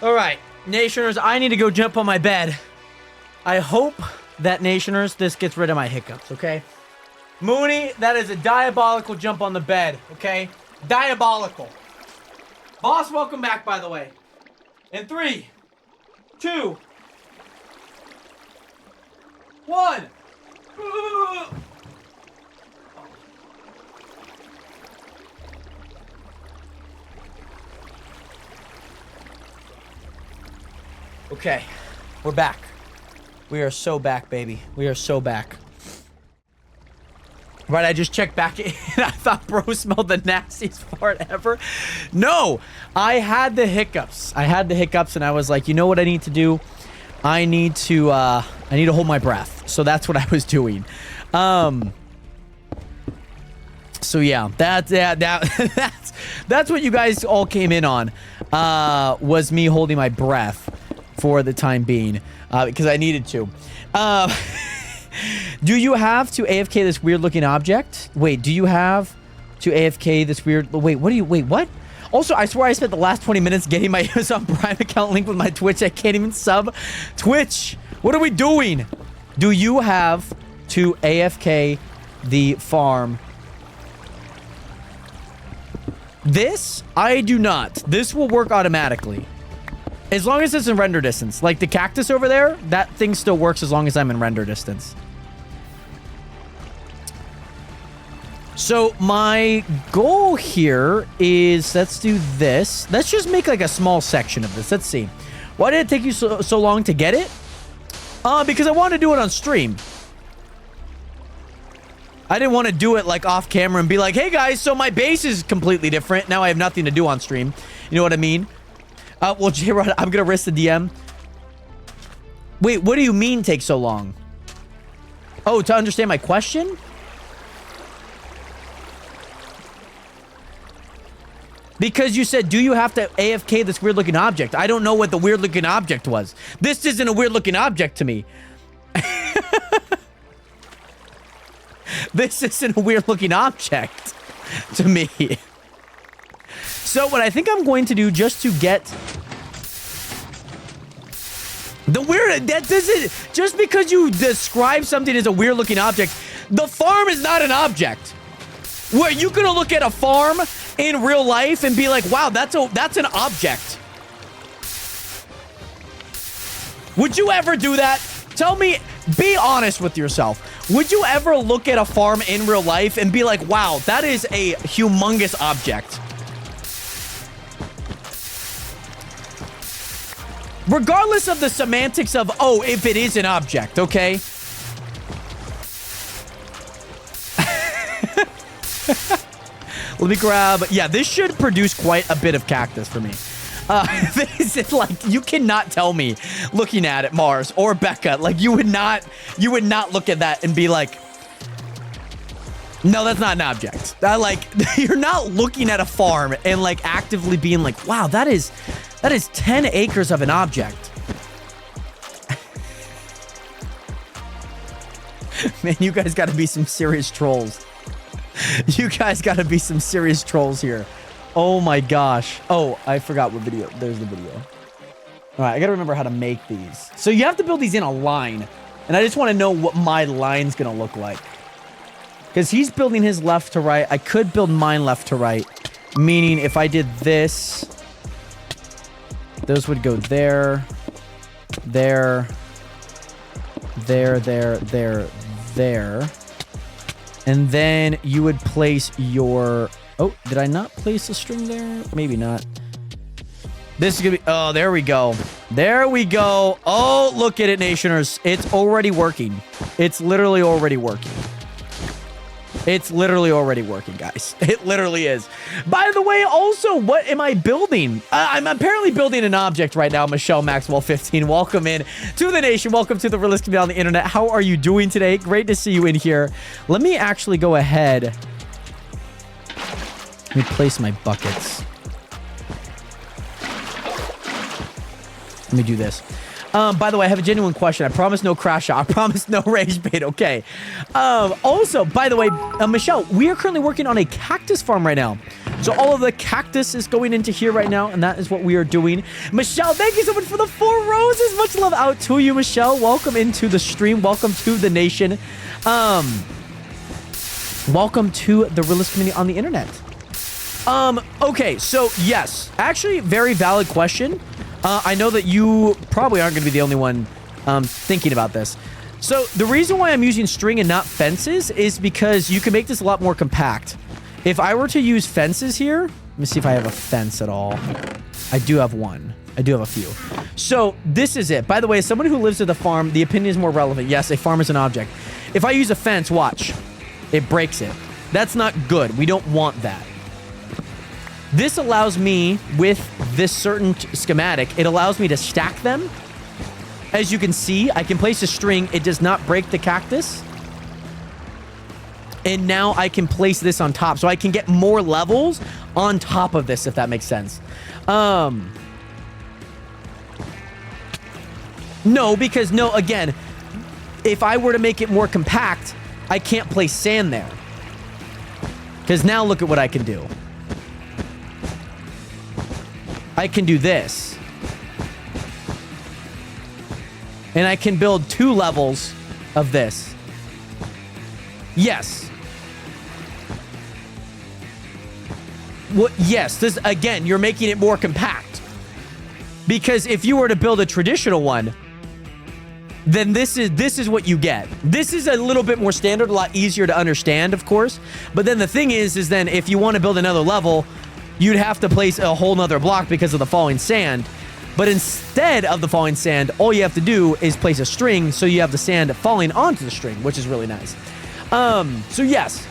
All right, Nationers, I need to go jump on my bed. I hope that, Nationers, this gets rid of my hiccups, okay? Mooney, that is a diabolical jump on the bed, okay? Diabolical. Boss, welcome back, by the way. In 3, 2, 1, Okay, we're back. We are so back, baby. We are so back. Right, I just checked back in. I thought bro smelled the nastiest fart ever. No, I had the hiccups. And I was like, you know what I need to do? I need to hold my breath. So that's what I was doing. So yeah, that's what you guys all came in on. Was me holding my breath for the time being, because I needed to. Do you have to AFK this weird looking object? Wait, do you have to AFK this weird... Wait, what? Also, I swear I spent the last 20 minutes getting my Amazon Prime account linked with my Twitch. I can't even sub Twitch. What are we doing? Do you have to AFK the farm? This, I do not. This will work automatically. As long as it's in render distance. Like the cactus over there, that thing still works as long as I'm in render distance. So my goal here is, let's do this. Let's just make like a small section of this. Let's see. Why did it take you so long to get it? Because I wanted to do it on stream. I didn't want to do it like off camera and be like, hey guys, so my base is completely different. Now I have nothing to do on stream. You know what I mean? Well, J-Rod, I'm going to risk the DM. Wait, what do you mean take so long? Oh, to understand my question? Because you said, do you have to AFK this weird looking object? I don't know what the weird looking object was. This isn't a weird looking object to me. This isn't a weird looking object to me. So what I think I'm going to do just to get the weird, that doesn't, just because you describe something as a weird looking object, the farm is not an object. Where you gonna look at a farm in real life and be like, wow, that's an object. Would you ever do that? Tell me, be honest with yourself. Would you ever look at a farm in real life and be like, wow, that is a humongous object? Regardless of the semantics of, oh, if it is an object, okay? Let me grab... Yeah, this should produce quite a bit of cactus for me. This is like, you cannot tell me looking at it, Mars or Becca, like you would not look at that and be like, no, that's not an object. Like, you're not looking at a farm and like actively being like, wow, that is 10 acres of an object. Man, you guys got to be some serious trolls. You guys got to be some serious trolls here. Oh my gosh. Oh, I forgot what video. There's the video. All right, I got to remember how to make these. So you have to build these in a line. And I just want to know what my line's going to look like. Because he's building his left to right. I could build mine left to right. Meaning if I did this, those would go there, there, there, there, there, there. And then you would place your... Oh, did I not place a string there? Maybe not. This is gonna be... Oh, there we go. There we go. Oh, look at it, Nationers. It's already working. It's literally already working. It's literally already working, guys. It literally is. By the way, also, what am I building? I'm apparently building an object right now. Michelle Maxwell 15. Welcome in to the nation. Welcome to the realist community on the internet. How are you doing today? Great to see you in here. Let me actually go ahead. Let me place my buckets. Let me do this. By the way, I have a genuine question. I promise no crash shot. I promise no rage bait. Okay. Also, by the way, Michelle, we are currently working on a cactus farm right now. So all of the cactus is going into here right now, and that is what we are doing. Michelle, thank you so much for the 4 roses. Much love out to you, Michelle. Welcome into the stream. Welcome to the nation. Welcome to the realist community on the internet. Okay, so yes, actually, very valid question. I know that you probably aren't going to be the only one thinking about this. So the reason why I'm using string and not fences is because you can make this a lot more compact. If I were to use fences here, let me see if I have a fence at all. I do have one. I do have a few. So this is it. By the way, as someone who lives at the farm, the opinion is more relevant. Yes, a farm is an object. If I use a fence, watch. It breaks it. That's not good. We don't want that. This allows me, with this certain schematic, it allows me to stack them. As you can see, I can place a string. It does not break the cactus. And now I can place this on top. So I can get more levels on top of this, if that makes sense. No, because no, again, if I were to make it more compact, I can't place sand there. Because now look at what I can do. I can do this. And I can build 2 levels of this. Yes. What? Yes, this, again, you're making it more compact. Because if you were to build a traditional one, then this is what you get. This is a little bit more standard, a lot easier to understand, of course. But then the thing is then if you want to build another level, you'd have to place a whole nother block because of the falling sand. But instead of the falling sand, all you have to do is place a string so you have the sand falling onto the string, which is really nice. So yes.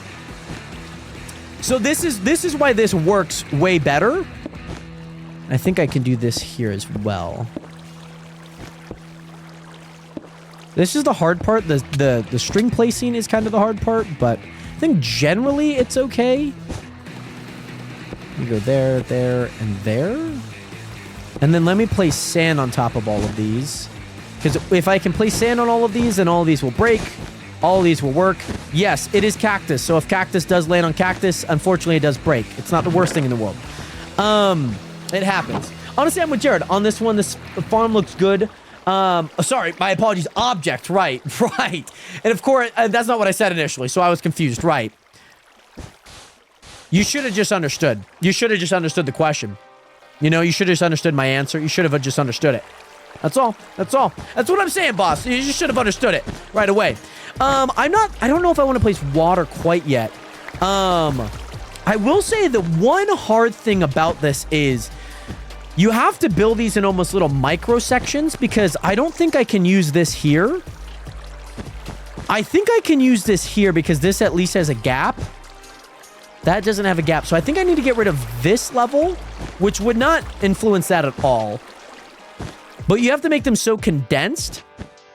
So this is why this works way better. I think I can do this here as well. This is the hard part. The string placing is kind of the hard part, but I think generally it's okay. You go there, there, and there. And then let me place sand on top of all of these. Because if I can place sand on all of these, then all of these will break. All of these will work. Yes, it is cactus. So if cactus does land on cactus, unfortunately it does break. It's not the worst thing in the world. It happens. Honestly, I'm with Jared. On this one, this farm looks good. Sorry, my apologies. Object, right, right. And of course, that's not what I said initially, so I was confused, right. You should have just understood. You should have just understood the question. You know, you should have just understood my answer. You should have just understood it. That's all. That's all. That's what I'm saying, boss. You just should have understood it right away. I don't know if I want to place water quite yet. I will say the one hard thing about this is you have to build these in almost little micro sections because I don't think I can use this here. I think I can use this here because this at least has a gap. That doesn't have a gap. So I think I need to get rid of this level, which would not influence that at all. But you have to make them so condensed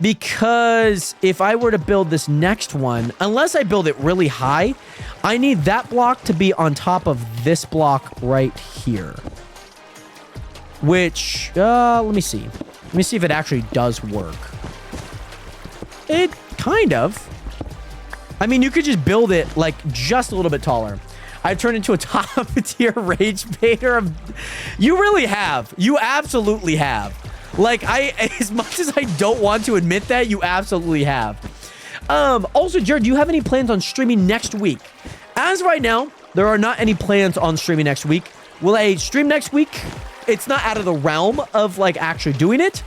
because if I were to build this next one, unless I build it really high, I need that block to be on top of this block right here. Which, let me see. Let me see if it actually does work. It kind of. I mean, you could just build it like just a little bit taller. I've turned into a top tier rage baiter. You really have. You absolutely have. Like, as much as I don't want to admit that, you absolutely have. Also, Jared, do you have any plans on streaming next week? As right now, there are not any plans on streaming next week. Will I stream next week? It's not out of the realm of, like, actually doing it.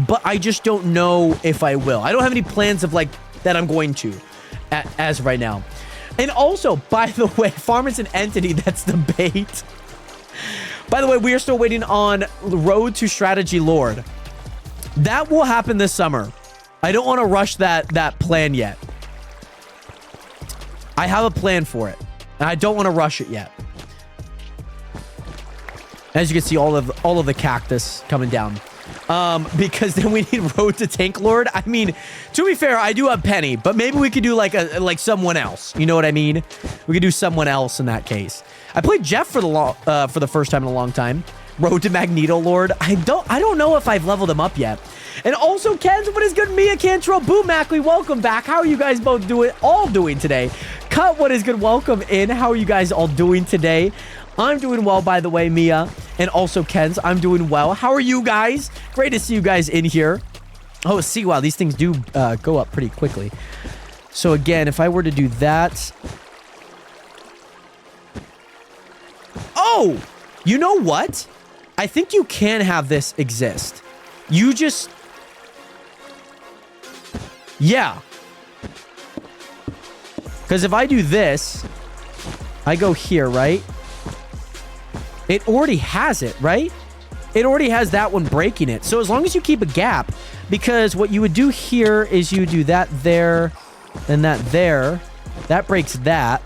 But I just don't know if I will. I don't have any plans of, like, that I'm going to as right now. And also, by the way, farm is an entity. That's the bait. By the way, we are still waiting on Road to Strategy Lord. That will happen this summer. I don't want to rush that plan yet. I have a plan for it, and I don't want to rush it yet. As you can see, all of the cactus coming down. Because then we need Road to Tank Lord. I mean, to be fair, I do have Penny, but maybe we could do like someone else. You know what I mean? We could do someone else in that case. I played Jeff for the first time in a long time. Road to Magneto Lord. I don't know if I've leveled him up yet. And also, Ken's, what is good? Mia Cantrell, Boom Mackley, welcome back. How are you guys both doing today? Cut, what is good? Welcome in. How are you guys all doing today? I'm doing well, by the way, Mia. And also, Ken's, I'm doing well. How are you guys? Great to see you guys in here. Oh, see, wow, these things do go up pretty quickly. So again, if I were to do that... Oh! You know what? I think you can have this exist. You just... Yeah. Because if I do this, I go here, right? It already has it, right? It already has that one breaking it. So as long as you keep a gap, because what you would do here is you do that there, then that there. That breaks that.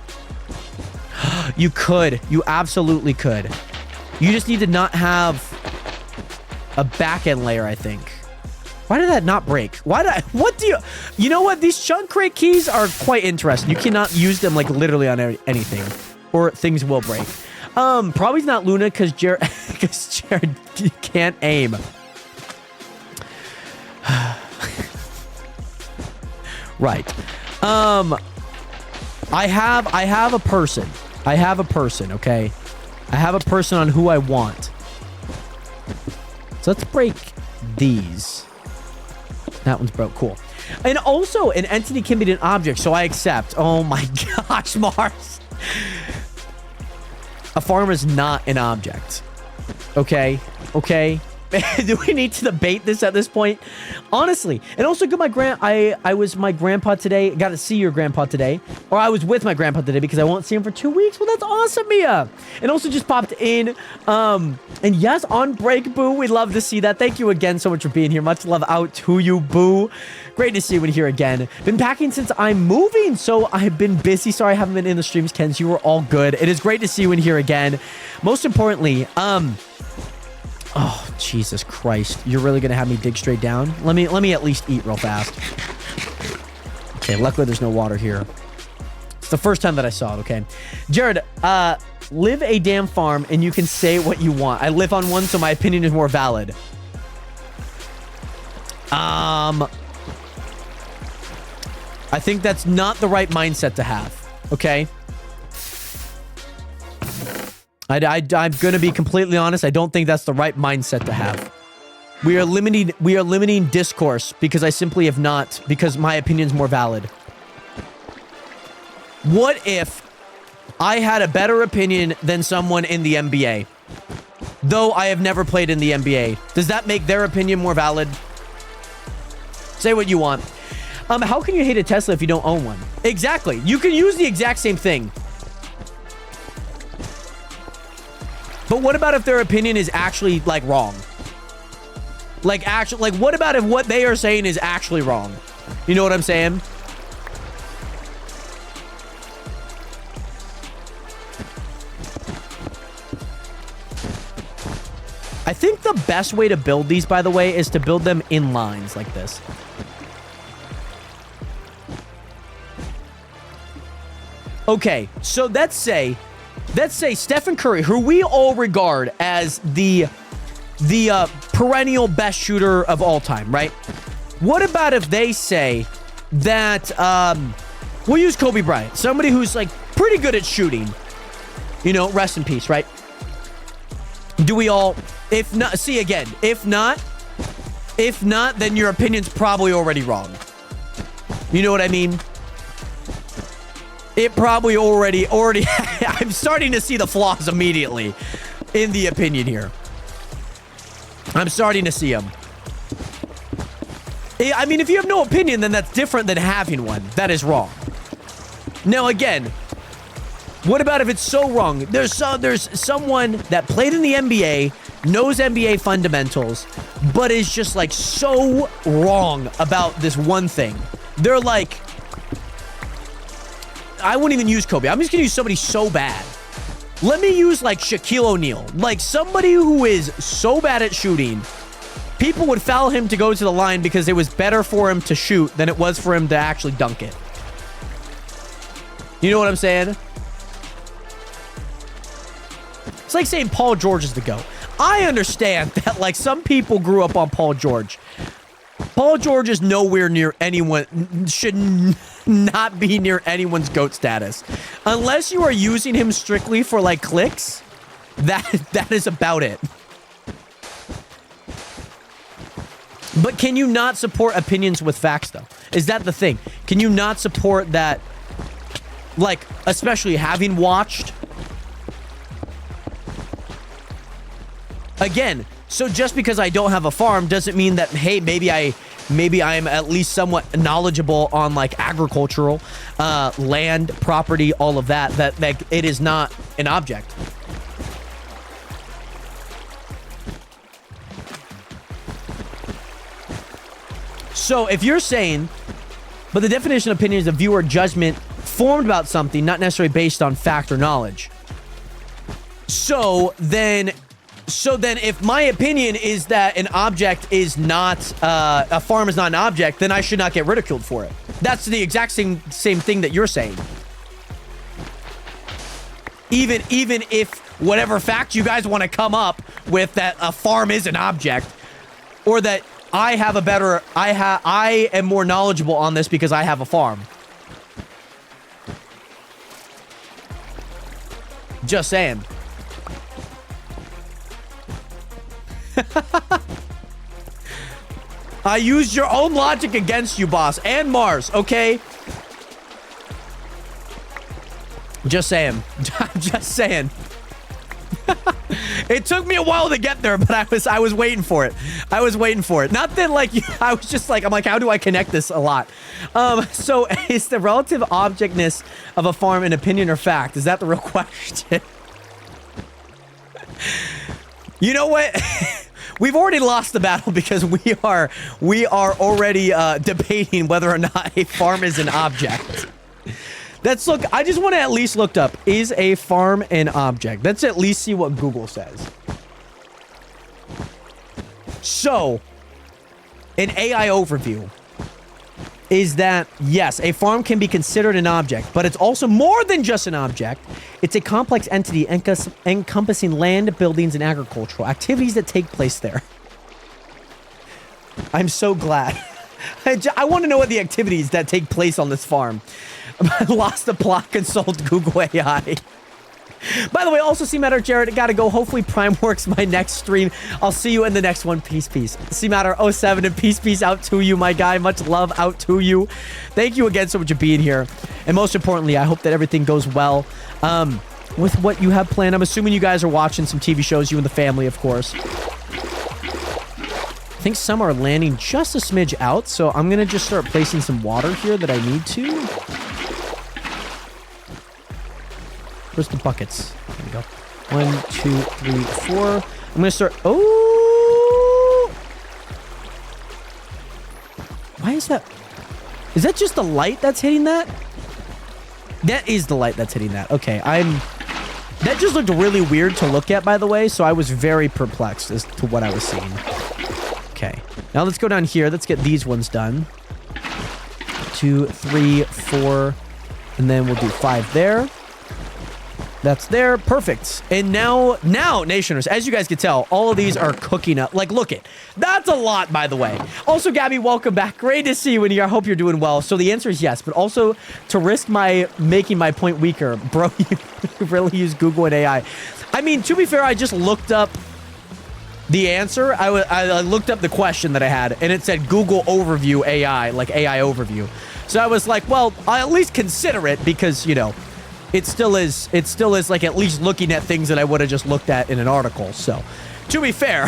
You could. You absolutely could. You just need to not have a back-end layer, I think. Why did that not break? What do you... You know what? These chunk crate keys are quite interesting. You cannot use them, like, literally on anything. Or things will break. Probably not Luna, because Jared can't aim. Right. I have a person. I have a person, okay? I have a person on who I want. So let's break these. That one's broke. Cool. And also, an entity can be an object, so I accept. Oh my gosh, Mars. A farm is not an object. Okay? Okay? Do we need to debate this at this point? Honestly. And also, I was my grandpa today. Got to see your grandpa today. Or I was with my grandpa today because I won't see him for 2 weeks. Well, that's awesome, Mia. And also just popped in. And yes, on break, Boo. We'd love to see that. Thank you again so much for being here. Much love out to you, Boo. Great to see you in here again. Been packing since I'm moving, so I've been busy. Sorry I haven't been in the streams, Kens. You were all good. It is great to see you in here again. Most importantly, oh, Jesus Christ. You're really going to have me dig straight down? Let me at least eat real fast. Okay, luckily there's no water here. It's the first time that I saw it, okay? Jared, live a damn farm and you can say what you want. I live on one, so my opinion is more valid. I think that's not the right mindset to have, okay? I'm going to be completely honest. I don't think that's the right mindset to have. We are limiting discourse because I simply have not, because my opinion's more valid. What if I had a better opinion than someone in the NBA? Though I have never played in the NBA. Does that make their opinion more valid? Say what you want. How can you hate a Tesla if you don't own one? Exactly. You can use the exact same thing. But what about if their opinion is actually, like, wrong? Like, what about if what they are saying is actually wrong? You know what I'm saying? I think the best way to build these, by the way, is to build them in lines like this. Okay, so let's say Stephen Curry, who we all regard as the perennial best shooter of all time, right? What about if they say that, we'll use Kobe Bryant, somebody who's, like, pretty good at shooting. You know, rest in peace, right? Do we all, if not, see again, if not, then your opinion's probably already wrong. You know what I mean? It probably already, I'm starting to see the flaws immediately in the opinion here. I'm starting to see them. I mean, if you have no opinion, then that's different than having one. That is wrong. Now, again, what about if it's so wrong? There's someone that played in the NBA, knows NBA fundamentals, but is just, like, so wrong about this one thing. They're like, I wouldn't even use Kobe. I'm just gonna use somebody so bad. Let me use, like, Shaquille O'Neal. Like, somebody who is so bad at shooting, people would foul him to go to the line because it was better for him to shoot than it was for him to actually dunk it. You know what I'm saying? It's like saying Paul George is the GOAT. I understand that, like, some people grew up on Paul George. Paul George is nowhere near anyone, should not be near anyone's GOAT status. Unless you are using him strictly for, like, clicks, that is about it. But can you not support opinions with facts, though? Is that the thing? Can you not support that, like, especially having watched? Again, so just because I don't have a farm doesn't mean that, hey, maybe I maybe I am at least somewhat knowledgeable on like agricultural, land, property, all of that, that it is not an object. So if you're saying, but the definition of opinion is a view or judgment formed about something, not necessarily based on fact or knowledge. So then if my opinion is that an object is not, a farm is not an object, then I should not get ridiculed for it. That's the exact same thing that you're saying. Even if whatever fact you guys want to come up with that a farm is an object, or that I have a better, I am more knowledgeable on this because I have a farm. Just saying. I used your own logic against you, boss. And Mars, okay? Just saying. Just saying. It took me a while to get there, but I was waiting for it. I was waiting for it. Not that, like, I was just like, I'm like, how do I connect this a lot? So is the relative objectness of a farm an opinion or fact? Is that the real question? You know what? We've already lost the battle because we are already debating whether or not a farm is an object. Let's look. I just want to at least look up, is a farm an object? Let's at least see what Google says. So, an AI overview is that, yes, a farm can be considered an object, but it's also more than just an object. It's a complex entity encompassing land, buildings, and agricultural activities that take place there. I'm so glad. I want to know what the activities that take place on this farm. I lost the plot. Consult Google AI. By the way, also, C-Matter, Jared, gotta go. Hopefully Prime works my next stream. I'll see you in the next one. Peace, peace. C-Matter 07 and peace out to you, my guy. Much love out to you. Thank you again so much for being here. And most importantly, I hope that everything goes well with what you have planned. I'm assuming you guys are watching some TV shows, you and the family, of course. I think some are landing just a smidge out, so I'm gonna just start placing some water here that I need to. Where's the buckets? There we go. 1, 2, 3, 4. I'm gonna start. Oh! Why is that? Is that just the light that's hitting that? That is the light that's hitting that. Okay, that just looked really weird to look at, by the way, so I was very perplexed as to what I was seeing. Okay, now let's go down here. Let's get these ones done. 2, 3, 4, and then we'll do 5 there. That's there. Perfect. And now, Nationers, as you guys can tell, all of these are cooking up. Like, look it. That's a lot, by the way. Also, Gabby, welcome back. Great to see you in here. I hope you're doing well. So the answer is yes, but also to risk making my point weaker, bro, you really use Google and AI. I mean, to be fair, I just looked up the answer. I looked up the question that I had, and it said Google Overview AI, like AI Overview. So I was like, well, I'll at least consider it because, you know, it still is like at least looking at things that I would have just looked at in an article. So, to be fair,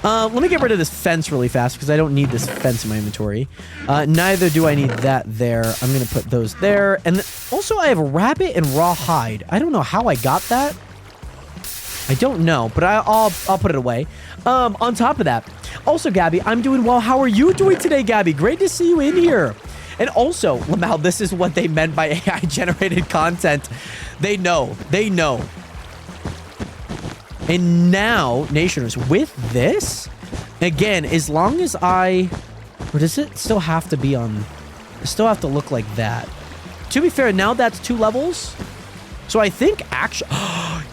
let me get rid of this fence really fast because I don't need this fence in my inventory. Neither do I need that there. I'm going to put those there. And also I have a rabbit and raw hide. I don't know how I got that. I don't know, but I'll put it away. On top of that, also, Gabby, I'm doing well. How are you doing today, Gabby? Great to see you in here. And also, Lamau, this is what they meant by AI-generated content. They know. They know. And now, Nationers, with this, again, as long as or does it still have to be on, still have to look like that? To be fair, now that's 2 levels. So I think actually,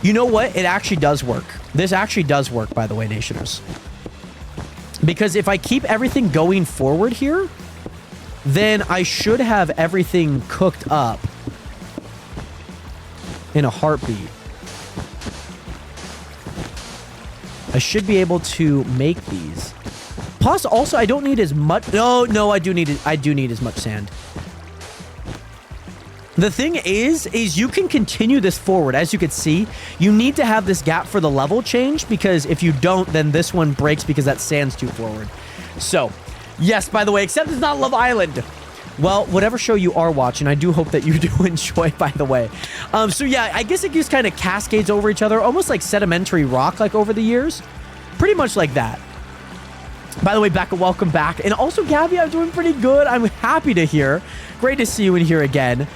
you know what? It actually does work. This actually does work, by the way, Nationers. Because if I keep everything going forward here, then I should have everything cooked up in a heartbeat. I should be able to make these. Plus, also, I don't need as much. No, I do need as much sand. The thing is you can continue this forward. As you can see, you need to have this gap for the level change, because if you don't, then this one breaks because that sand's too forward. So, yes, by the way, except it's not Love Island. Well, whatever show you are watching, I do hope that you do enjoy, by the way. So yeah, I guess it just kind of cascades over each other, almost like sedimentary rock, like over the years. Pretty much like that. By the way, Becca, welcome back. And also, Gabby, I'm doing pretty good. I'm happy to hear. Great to see you in here again.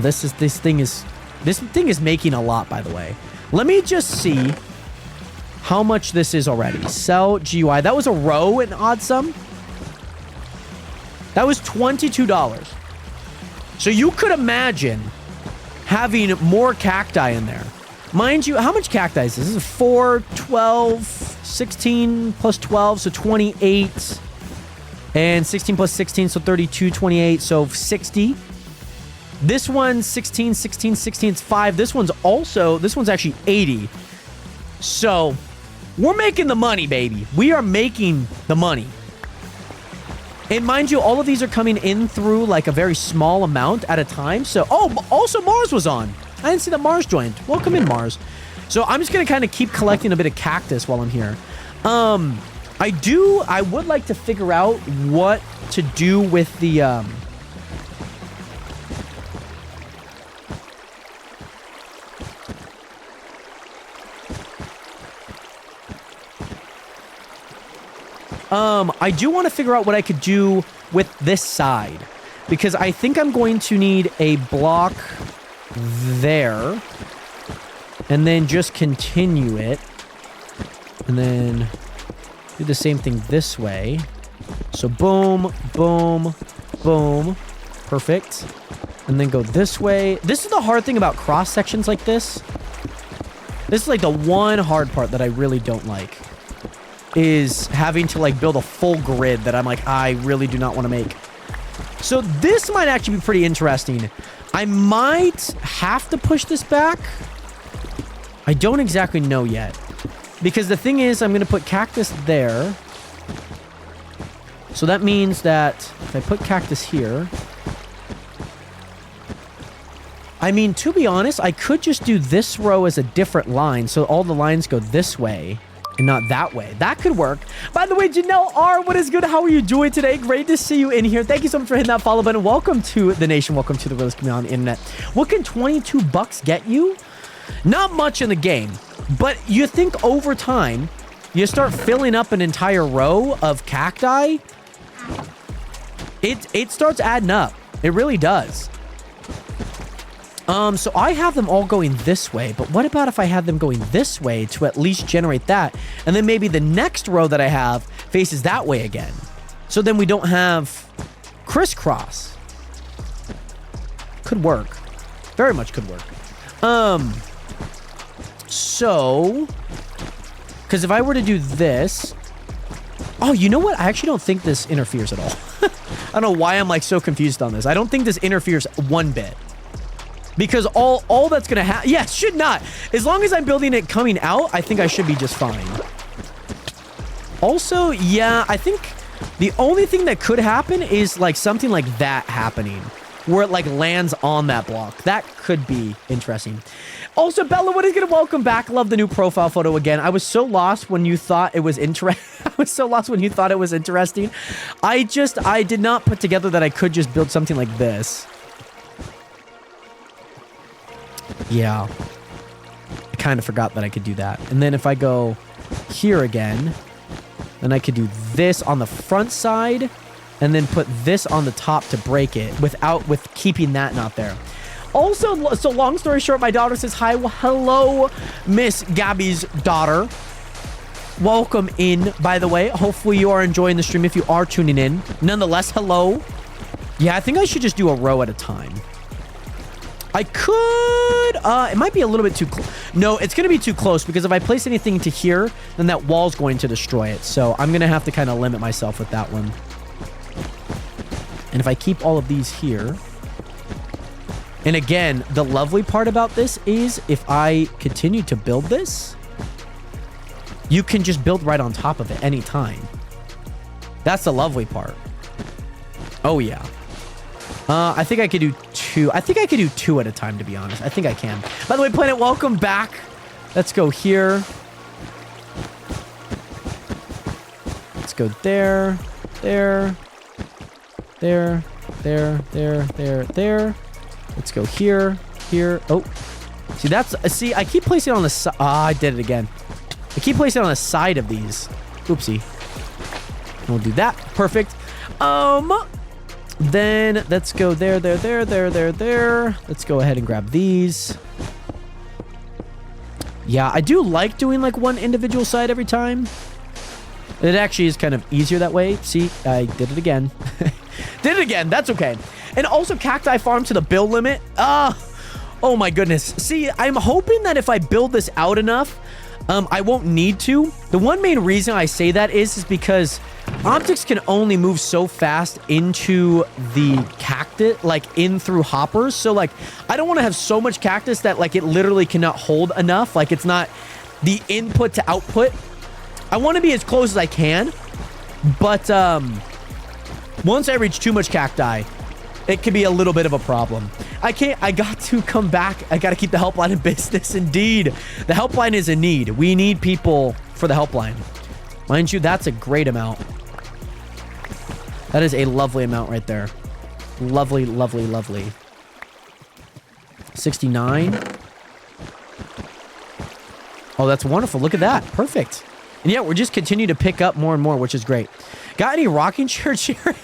This thing is making a lot, by the way. Let me just see how much this is already. Sell GUI. That was a row in odd sum. That was $22. So you could imagine having more cacti in there. Mind you, how much cacti is this? This is 4, 12, 16 plus 12, so 28. And 16 plus 16, so 32, 28, so 60. This one's 16, 16, 16, it's 5. This one's actually 80. So, we're making the money, baby. We are making the money. And mind you, all of these are coming in through like a very small amount at a time. So, oh, also Mars was on. I didn't see that Mars joined. Welcome in, Mars. So, I'm just going to kind of keep collecting a bit of cactus while I'm here. I would like to figure out what to do with the, I do want to figure out what I could do with this side, because I think I'm going to need a block there, and then just continue it, and then do the same thing this way. So boom, boom, boom. Perfect. And then go this way. This is the hard thing about cross sections like this. This is like the one hard part that I really don't like, is having to like build a full grid that I'm like, I really do not want to make. So this might actually be pretty interesting. I might have to push this back. I don't exactly know yet. Because the thing is, I'm going to put cactus there. So that means that if I put cactus here... I mean, to be honest, I could just do this row as a different line. So all the lines go this way and not that way. That could work. By the way, Janelle R, what is good? How are you doing today? Great to see you in here. Thank you so much for hitting that follow button. Welcome to the nation. Welcome to the realest community on the internet. What can 22 bucks get you? Not much in the game. But you think over time, you start filling up an entire row of cacti, it starts adding up. It really does. So I have them all going this way, but what about if I had them going this way to at least generate that, and then maybe the next row that I have faces that way again? So then we don't have crisscross. Could work. Very much could work. So, because if I were to do this... Oh, you know what? I actually don't think this interferes at all. I don't know why I'm like so confused on this. I don't think this interferes one bit. Because all that's going to happen... Yeah, should not. As long as I'm building it coming out, I think I should be just fine. Also, yeah, I think the only thing that could happen is like something like that happening, where it like lands on that block. That could be interesting. Also, Bella, what is good? Welcome back. Love the new profile photo again. I was so lost when you thought it was interesting. I was so lost when you thought it was interesting. I did not put together that I could just build something like this. Yeah. I kind of forgot that I could do that. And then if I go here again, then I could do this on the front side and then put this on the top to break it with keeping that not there. Also, so long story short, my daughter says hi. Well, hello, Miss Gabby's daughter. Welcome in, by the way. Hopefully you are enjoying the stream if you are tuning in. Nonetheless, hello. Yeah, I think I should just do a row at a time. I could... it might be a little bit too close. No, it's going to be too close because if I place anything to here, then that wall's going to destroy it. So I'm going to have to kind of limit myself with that one. And if I keep all of these here... And again, the lovely part about this is if I continue to build this, you can just build right on top of it anytime. That's the lovely part. Oh, yeah. I think I could do 2. I think I could do 2 at a time, to be honest. I think I can. By the way, Planet, welcome back. Let's go here. Let's go there, there, there, there, there, there, there. Let's go here, here. Oh, see, that's, see, I keep placing it on the side. Ah, I did it again. I keep placing it on the side of these. Oopsie. We'll do that. Perfect. Then let's go there, there, there, there, there, there. Let's go ahead and grab these. Yeah, I do like doing like one individual side every time. It actually is kind of easier that way. See, I did it again. Did it again. That's okay. And also cacti farm to the build limit. Oh my goodness. See, I'm hoping that if I build this out enough, I won't need to. The one main reason I say that is because objects can only move so fast into the cactus, like in through hoppers. So like, I don't want to have so much cactus that like it literally cannot hold enough. Like it's not the input to output. I want to be as close as I can, but once I reach too much cacti, it could be a little bit of a problem. I got to come back. I got to keep the helpline in business. Indeed. The helpline is in need. We need people for the helpline. Mind you, that's a great amount. That is a lovely amount right there. Lovely, lovely, lovely. 69. Oh, that's wonderful. Look at that. Perfect. And yeah, we're just continue to pick up more and more, which is great. Got any rocking chair, Jared?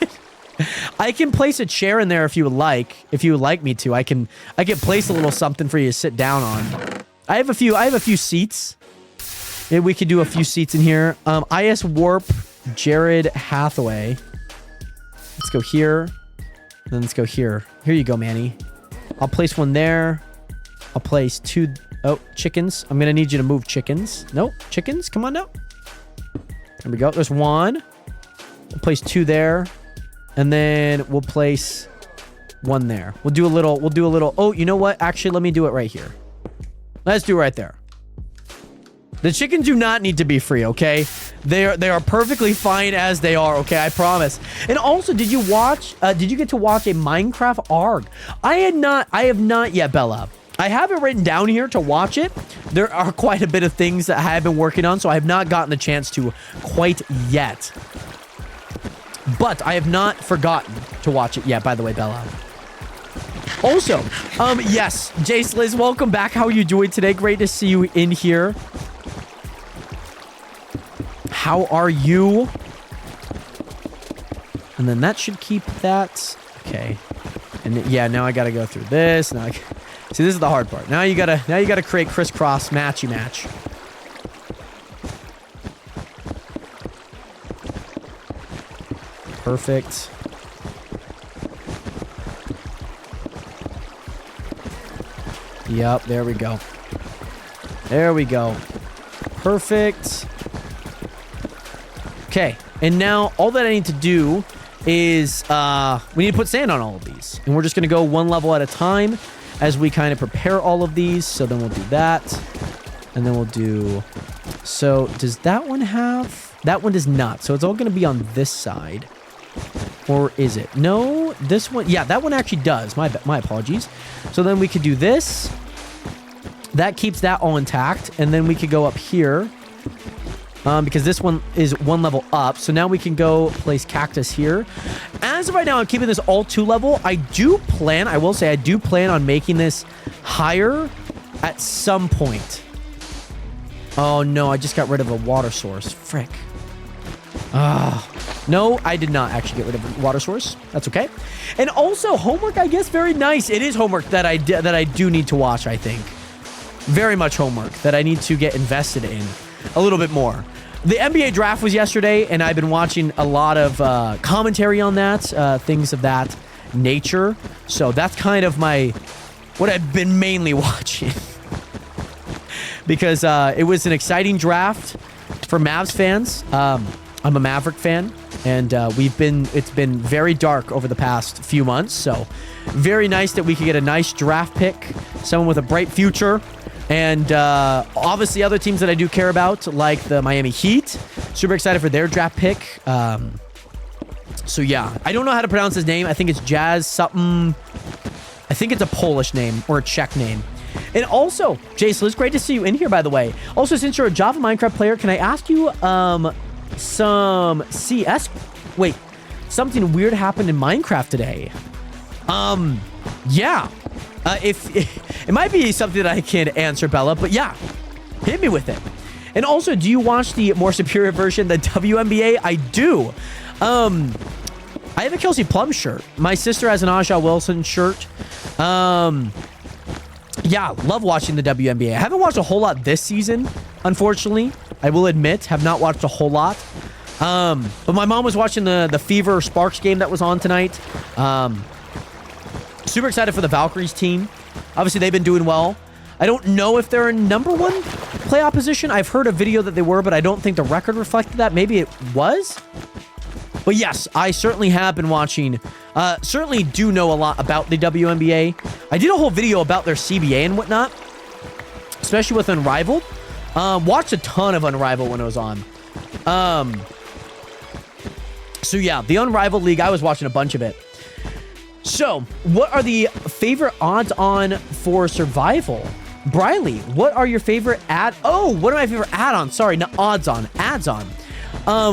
I can place a chair in there if you would like. If you would like me to, I can place a little something for you to sit down on. I have a few seats. Maybe we could do a few seats in here. IS Warp, Jared Hathaway. Let's go here. Then let's go here. Here you go, Manny. I'll place one there. I'll place 2. Oh, chickens. I'm gonna need you to move chickens. Nope, chickens. Come on now. There we go. There's 1. We'll place 2 there. And then we'll place 1 there. We'll do a little. Oh, you know what? Actually, let me do it right here. Let's do it right there. The chickens do not need to be free, okay? They are perfectly fine as they are, okay? I promise. And also, did you get to watch a Minecraft ARG? I have not yet, Bella. I have it written down here to watch it. There are quite a bit of things that I have been working on, so I have not gotten the chance to quite yet. But I have not forgotten to watch it yet, by the way, Bella. Also, yes, Jace Liz, welcome back. How are you doing today? Great to see you in here. How are you? And then that should keep that. Okay. And yeah, now I gotta go through this. Now see, this is the hard part. Now you gotta create crisscross matchy match. Perfect. Yep, there we go. There we go. Perfect. Okay, and now all that I need to do is we need to put sand on all of these. And we're just going to go 1 level at a time as we kind of prepare all of these. So then we'll do that. And then we'll do... So does that one have... That one does not. So it's all going to be on this side. Or is it? No, this one... Yeah, that one actually does. My apologies. So then we could do this. That keeps that all intact. And then we could go up here. Because this one is 1 level up. So now we can go place cactus here. As of right now, I'm keeping this all 2 level. I will say I do plan on making this higher at some point. Oh no, I just got rid of a water source. Frick. No, I did not actually get rid of a water source. That's okay. And also homework, I guess, very nice. It is homework that I do need to watch, I think. Very much homework that I need to get invested in a little bit more. The NBA draft was yesterday, and I've been watching a lot of commentary on that, things of that nature. So that's kind of what I've been mainly watching. Because it was an exciting draft for Mavs fans. I'm a Maverick fan, and it's been very dark over the past few months. So very nice that we could get a nice draft pick, someone with a bright future. And obviously other teams that I do care about, like the Miami Heat. Super excited for their draft pick. So yeah, I don't know how to pronounce his name. I think it's Jazz something. I think it's a Polish name or a Czech name. And also, Jason, it's great to see you in here, by the way. Also, since you're a Java Minecraft player, can I ask you some CS? Wait, something weird happened in Minecraft today. Yeah. If it might be something that I can answer, Bella, but yeah, hit me with it. And also, do you watch the more superior version, the WNBA? I do. I have a Kelsey Plum shirt. My sister has an Aja Wilson shirt. Yeah, love watching the WNBA. I haven't watched a whole lot this season, unfortunately. I will admit, have not watched a whole lot. But my mom was watching the Fever Sparks game that was on tonight. Super excited for the Valkyries team. Obviously, they've been doing well. I don't know if they're in #1 playoff position. I've heard a video that they were, but I don't think the record reflected that. Maybe it was. But yes, I certainly have been watching. Certainly do know a lot about the WNBA. I did a whole video about their CBA and whatnot, especially with Unrivaled. Watched a ton of Unrivaled when it was on. So yeah, the Unrivaled League, I was watching a bunch of it. So, what are the favorite odds on for Survival? Briley, what are your favorite what are my favorite add-ons? Sorry, not odds on, ads on.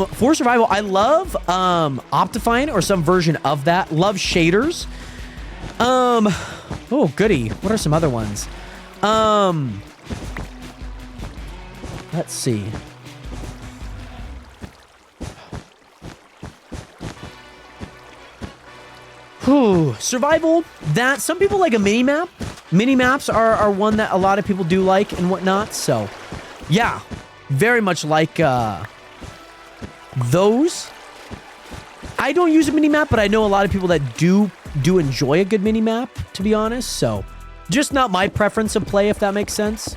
For Survival, I love Optifine or some version of that. Love shaders. Oh, goody. What are some other ones? Let's see. Survival, that some people like a mini-map. Mini-maps are one that a lot of people do like and whatnot. So, yeah, very much like those. I don't use a mini-map, but I know a lot of people that do enjoy a good mini-map, to be honest. So, just not my preference of play, if that makes sense.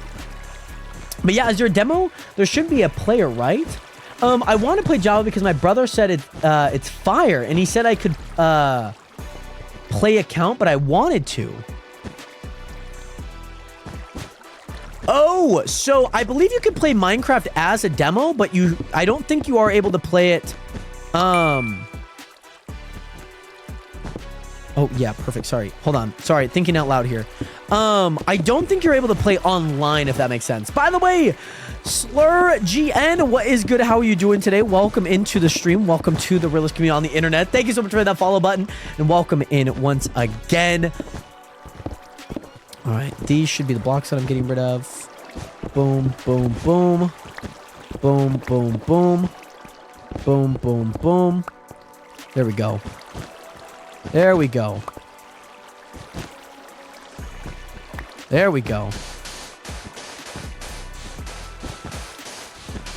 But yeah, is there a demo? There should be a player, right? I want to play Java because my brother said it's fire, and he said I could play account, but I wanted to. Oh, so I believe you can play Minecraft as a demo, but I don't think you are able to play it. Oh, yeah, perfect. Sorry. Hold on. Sorry, thinking out loud here. I don't think you're able to play online, if that makes sense. By the way, Slur GN, what is good? How are you doing today? Welcome into the stream. Welcome to the realest community on the internet. Thank you so much for that follow button, and welcome in once again. All right, these should be the blocks that I'm getting rid of. Boom, boom, boom. Boom, boom, boom. Boom, boom, boom. There we go. There we go. There we go.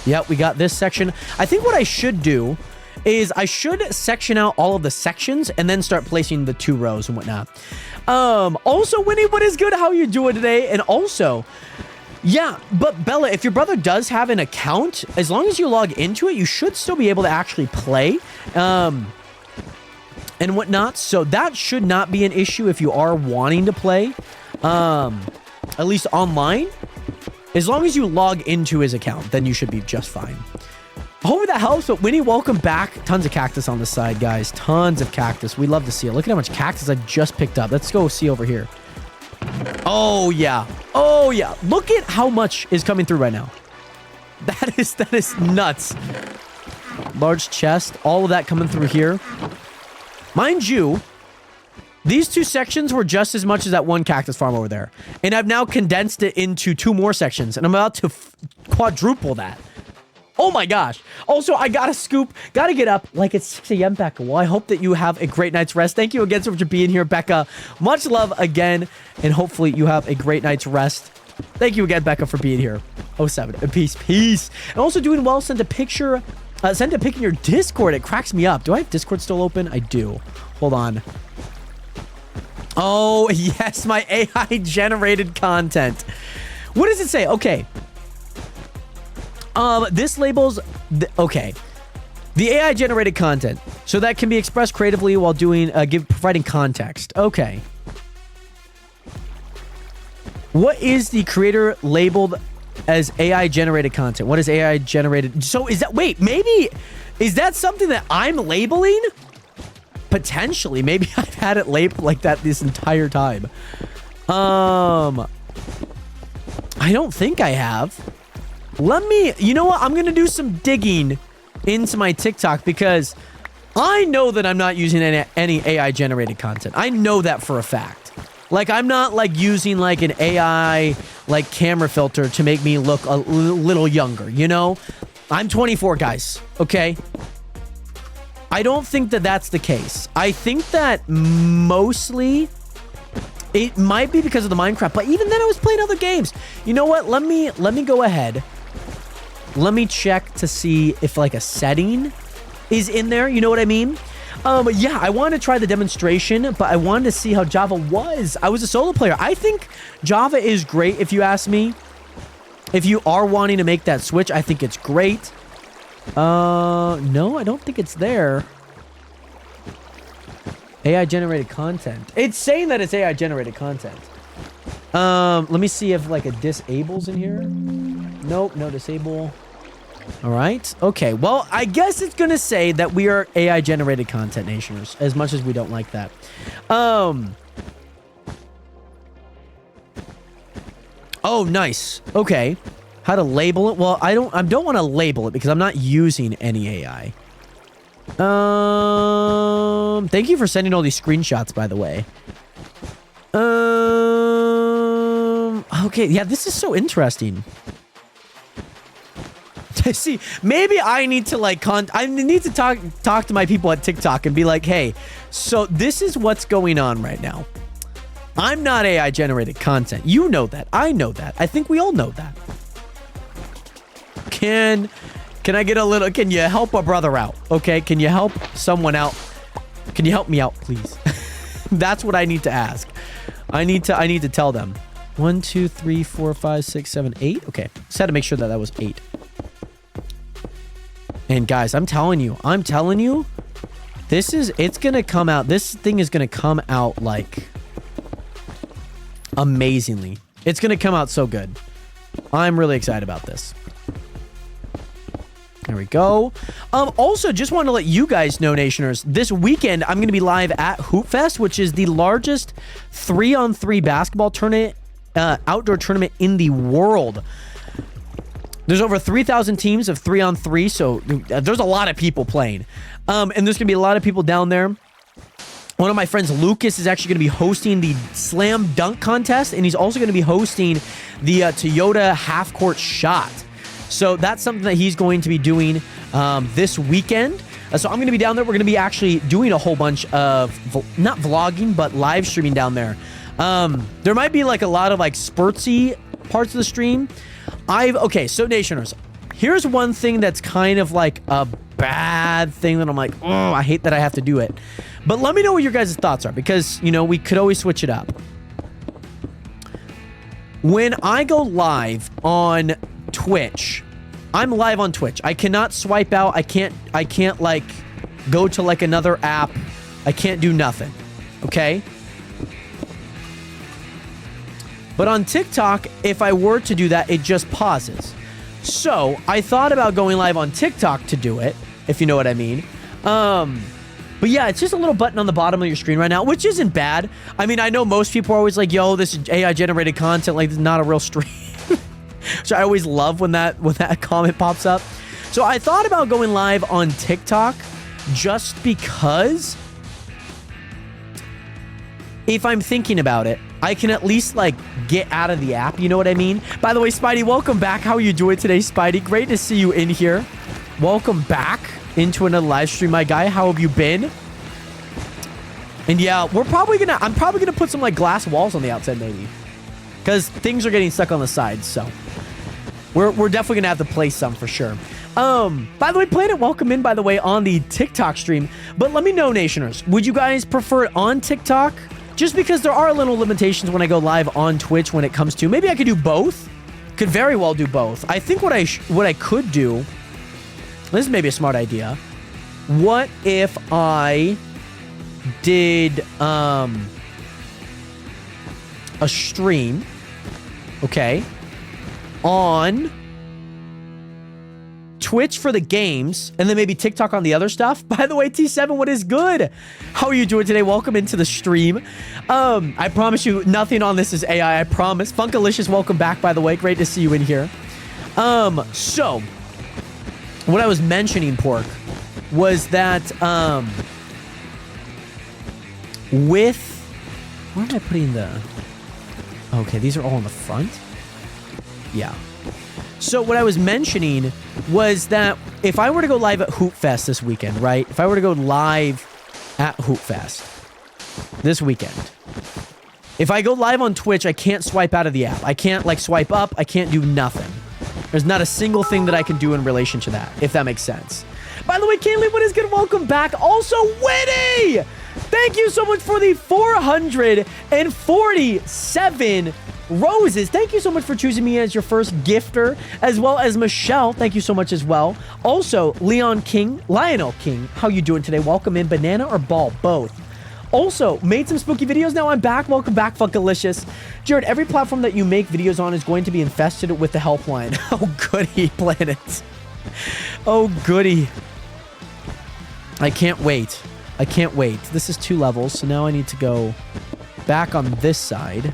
Yep, we got this section. I think what I should do is I should section out all of the sections and then start placing the 2 rows and whatnot. Also, Winnie, what is good? How are you doing today? And also, yeah, but Bella, if your brother does have an account, as long as you log into it, you should still be able to actually play. And whatnot. So that should not be an issue if you are wanting to play, at least online. As long as you log into his account, then you should be just fine. Hopefully that helps. But Winnie, welcome back. Tons of cactus on the side, guys. Tons of cactus. We love to see it. Look at how much cactus I just picked up. Let's go see over here. Oh, yeah. Oh, yeah. Look at how much is coming through right now. That is nuts. Large chest. All of that coming through here. Mind you, these 2 sections were just as much as that one cactus farm over there. And I've now condensed it into 2 more sections. And I'm about to quadruple that. Oh my gosh. Also, I gotta scoop. Gotta get up like it's 6 a.m. Becca. Well, I hope that you have a great night's rest. Thank you again so much for being here, Becca. Much love again. And hopefully you have a great night's rest. Thank you again, Becca, for being here. 07. And peace. And also doing well. Send a pic in your Discord. It cracks me up. Do I have Discord still open? I do. Hold on. Oh, yes, my AI-generated content. What does it say? Okay. This labels... okay. The AI-generated content. So that can be expressed creatively while providing context. Okay. What is the creator labeled as AI-generated content? What is AI-generated? So is that... wait, maybe... is that something that I'm labeling? Potentially. Maybe I've had it labeled like that this entire time. I don't think I have. You know what? I'm going to do some digging into my TikTok because I know that I'm not using any AI generated content. I know that for a fact. Like, I'm not like using like an AI like camera filter to make me look a little younger, you know? I'm 24, guys, okay? I don't think that that's the case. I think that mostly it might be because of the Minecraft, but even then I was playing other games. You know what? Let me go ahead. Let me check to see if like a setting is in there. You know what I mean? Yeah, I wanted to try the demonstration, but I wanted to see how Java was. I was a solo player. I think Java is great if you ask me. If you are wanting to make that switch, I think it's great. No, I don't think it's there. AI generated content. It's saying that it's AI generated content. Let me see if like a disable's in here. Nope, no disable. All right. Okay. Well, I guess it's going to say that we are AI generated content nationers, as much as we don't like that. Oh, nice. Okay. How to label it? Well, I don't want to label it because I'm not using any AI. Thank you for sending all these screenshots, by the way. Okay. Yeah, this is so interesting. See, maybe I need to like I need to talk to my people at TikTok and be like, hey, so this is what's going on right now. I'm not AI generated content. You know that. I know that. I think we all know that. Can I get a little, can you help a brother out? Okay, can you help someone out? Can you help me out, please? That's what I need to ask. I need to tell them. 1, 2, 3, 4, 5, 6, 7, 8. Okay, just had to make sure that was 8. And guys, I'm telling you, it's gonna come out. This thing is gonna come out like amazingly. It's gonna come out so good. I'm really excited about this. There we go. Also, just want to let you guys know, Nationers, this weekend I'm going to be live at Hoopfest, which is the largest 3-on-3 basketball tournament, outdoor tournament in the world. There's over 3,000 teams of 3-on-3, so there's a lot of people playing. And there's going to be a lot of people down there. One of my friends, Lucas, is actually going to be hosting the Slam Dunk Contest, and he's also going to be hosting the Toyota Half-Court Shot. So that's something that he's going to be doing this weekend. So I'm going to be down there. We're going to be actually doing a whole bunch of, not vlogging, but live streaming down there. There might be like a lot of like spurtsy parts of the stream. Okay, so Nationers, here's one thing that's kind of like a bad thing that I'm like, oh, I hate that I have to do it. But let me know what your guys' thoughts are because, you know, we could always switch it up. When I go live on Twitch, I'm live on Twitch. I cannot swipe out. I can't like go to like another app. I can't do nothing. Okay? But on TikTok, if I were to do that, it just pauses. So I thought about going live on TikTok to do it, if you know what I mean. But yeah, it's just a little button on the bottom of your screen right now, which isn't bad. I mean, I know most people are always like, yo, this is AI generated content. Like, this is not a real stream. So I always love when that comment pops up. So I thought about going live on TikTok just because if I'm thinking about it, I can at least like get out of the app. You know what I mean? By the way, Spidey, welcome back. How are you doing today, Spidey? Great to see you in here. Welcome back into another live stream, my guy. How have you been? And yeah, I'm probably gonna put some like glass walls on the outside maybe, because things are getting stuck on the sides. So we're definitely gonna have to place some for sure. By the way, Planet, welcome in, by the way, on the TikTok stream. But let me know, Nationers, would you guys prefer it on TikTok? Just because there are little limitations when I go live on Twitch when it comes to, maybe I could do both. Could very well do both. I think what I could do, this is maybe a smart idea. What if I did a stream, okay, on Twitch for the games, and then maybe TikTok on the other stuff. By the way, T7, what is good? How are you doing today? Welcome into the stream. I promise you, nothing on this is AI, I promise. Funkalicious, welcome back, by the way. Great to see you in here. So, what I was mentioning, Pork, was that, with... Where am I putting the... Okay, these are all in the front? Yeah. So what I was mentioning was that if I were to go live at Hoop Fest this weekend, right? If I were to go live at Hoop Fest this weekend, if I go live on Twitch, I can't swipe out of the app. I can't, like, swipe up. I can't do nothing. There's not a single thing that I can do in relation to that, if that makes sense. By the way, Kaylee, what is good? Welcome back. Also, Winnie! Thank you so much for the 447 roses. Thank you so much for choosing me as your first gifter, as well as Michelle. Thank you so much as well. Also, Lionel King, how you doing today? Welcome in. Banana or ball? Both. Also, made some spooky videos. Now I'm back. Welcome back, Funkalicious. Jared, every platform that you make videos on is going to be infested with the helpline. Oh, goody, Planet. Oh, goody. I can't wait. I can't wait. This is 2 levels, so now I need to go back on this side.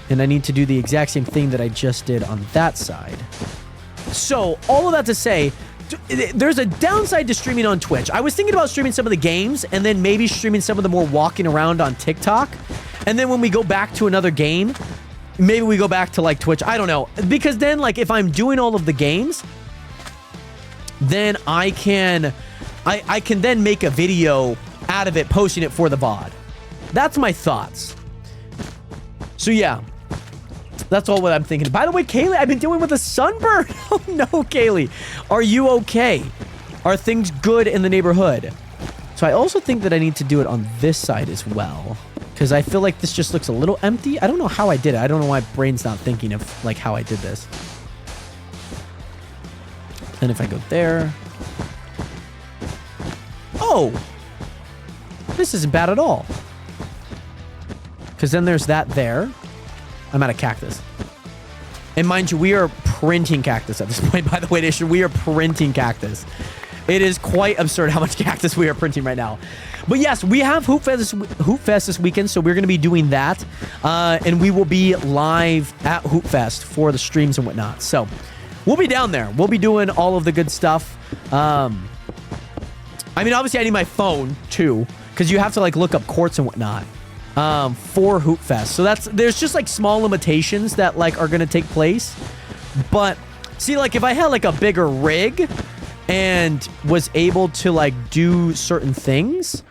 And I need to do the exact same thing that I just did on that side. So, all of that to say, there's a downside to streaming on Twitch. I was thinking about streaming some of the games and then maybe streaming some of the more walking around on TikTok. And then when we go back to another game, maybe we go back to, like, Twitch. I don't know. Because then, like, if I'm doing all of the games, then I can then make a video out of it, posting it for the VOD. That's my thoughts. So, yeah. That's all what I'm thinking. By the way, Kaylee, I've been dealing with a sunburn. Oh, no, Kaylee. Are you okay? Are things good in the neighborhood? So I also think that I need to do it on this side as well, because I feel like this just looks a little empty. I don't know how I did it. I don't know why my brain's not thinking of, like, how I did this. And if I go there... Oh! This isn't bad at all. Because then there's that there. I'm out of cactus. And mind you, we are printing cactus at this point, by the way, Nation. We are printing cactus. It is quite absurd how much cactus we are printing right now. But yes, we have Hoop Fest this weekend, so we're going to be doing that. And we will be live at Hoop Fest for the streams and whatnot. So we'll be down there. We'll be doing all of the good stuff. I mean, obviously, I need my phone, too, because you have to, like, look up courts and whatnot. For Hoop Fest. So there's just, like, small limitations that, like, are gonna take place. But see, like, if I had, like, a bigger rig and was able to, like, do certain things,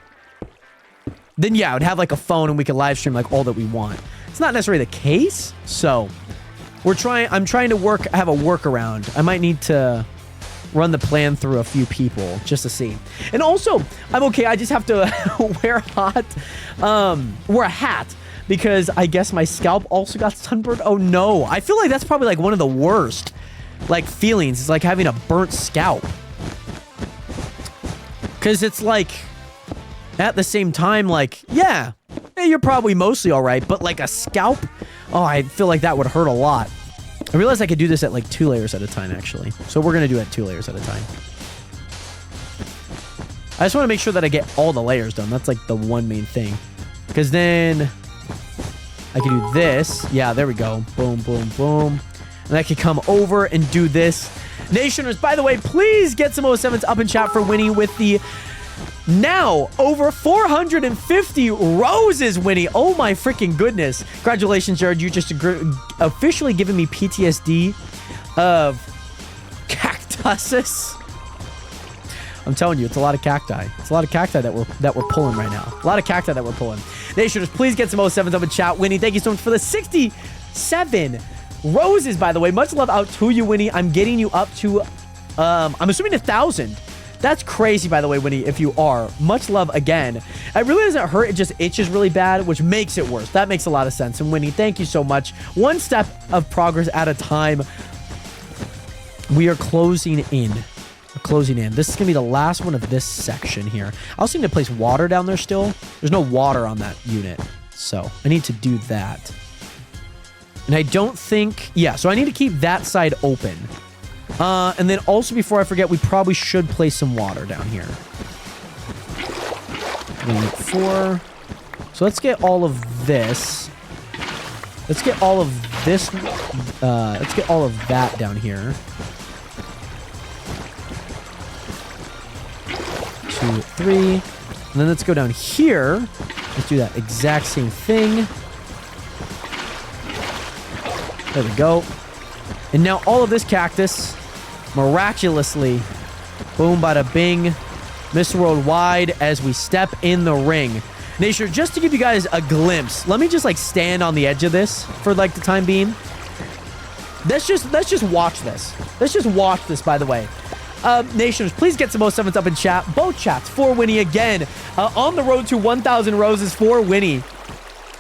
then yeah, I would have, like, a phone and we could live stream, like, all that we want. It's not necessarily the case. So I'm trying to have a workaround. I might need to run the plan through a few people just to see. And also, I'm okay. I just have to wear a hat because I guess my scalp also got sunburned. Oh no. I feel like that's probably, like, one of the worst, like, feelings. It's like having a burnt scalp. Because it's like, at the same time, like, yeah, you're probably mostly all right. But, like, a scalp, oh, I feel like that would hurt a lot. I realized I could do this at, like, 2 layers at a time, actually. So we're going to do it at 2 layers at a time. I just want to make sure that I get all the layers done. That's, like, the one main thing. Because then I can do this. Yeah, there we go. Boom, boom, boom. And I can come over and do this. Nationers, by the way, please get some 07s up in chat for Winnie with the now over 450 roses, Winnie. Oh my freaking goodness. Congratulations, Jared. You just officially given me PTSD of cactuses. I'm telling you, it's a lot of cacti. It's a lot of cacti that we're pulling right now. A lot of cacti that we're pulling. Nationers, please get some 07s up in chat. Winnie, thank you so much for the 67 roses, by the way. Much love out to you, Winnie. I'm getting you up to, I'm assuming 1,000. That's crazy, by the way, Winnie, if you are. Much love again. It really doesn't hurt. It just itches really bad, which makes it worse. That makes a lot of sense. And Winnie, thank you so much. One step of progress at a time. We are closing in. We're closing in. This is going to be the last one of this section here. I also need to place water down there still. There's no water on that unit. So I need to do that. And I don't think... Yeah, so I need to keep that side open. And then also, before I forget, we probably should place some water down here. We need 4. So let's get all of this. Let's get all of this. Let's get all of that down here. 2, 3. And then let's go down here. Let's do that exact same thing. There we go. And now all of this cactus, miraculously, boom, bada bing, Mr. Worldwide as we step in the ring. Nation, just to give you guys a glimpse, let me just like stand on the edge of this for like the time being. Let's just watch this. Let's just watch this, by the way. Nations, please get some more 7s up in chat. Both chats for Winnie again. On the road to 1,000 roses for Winnie.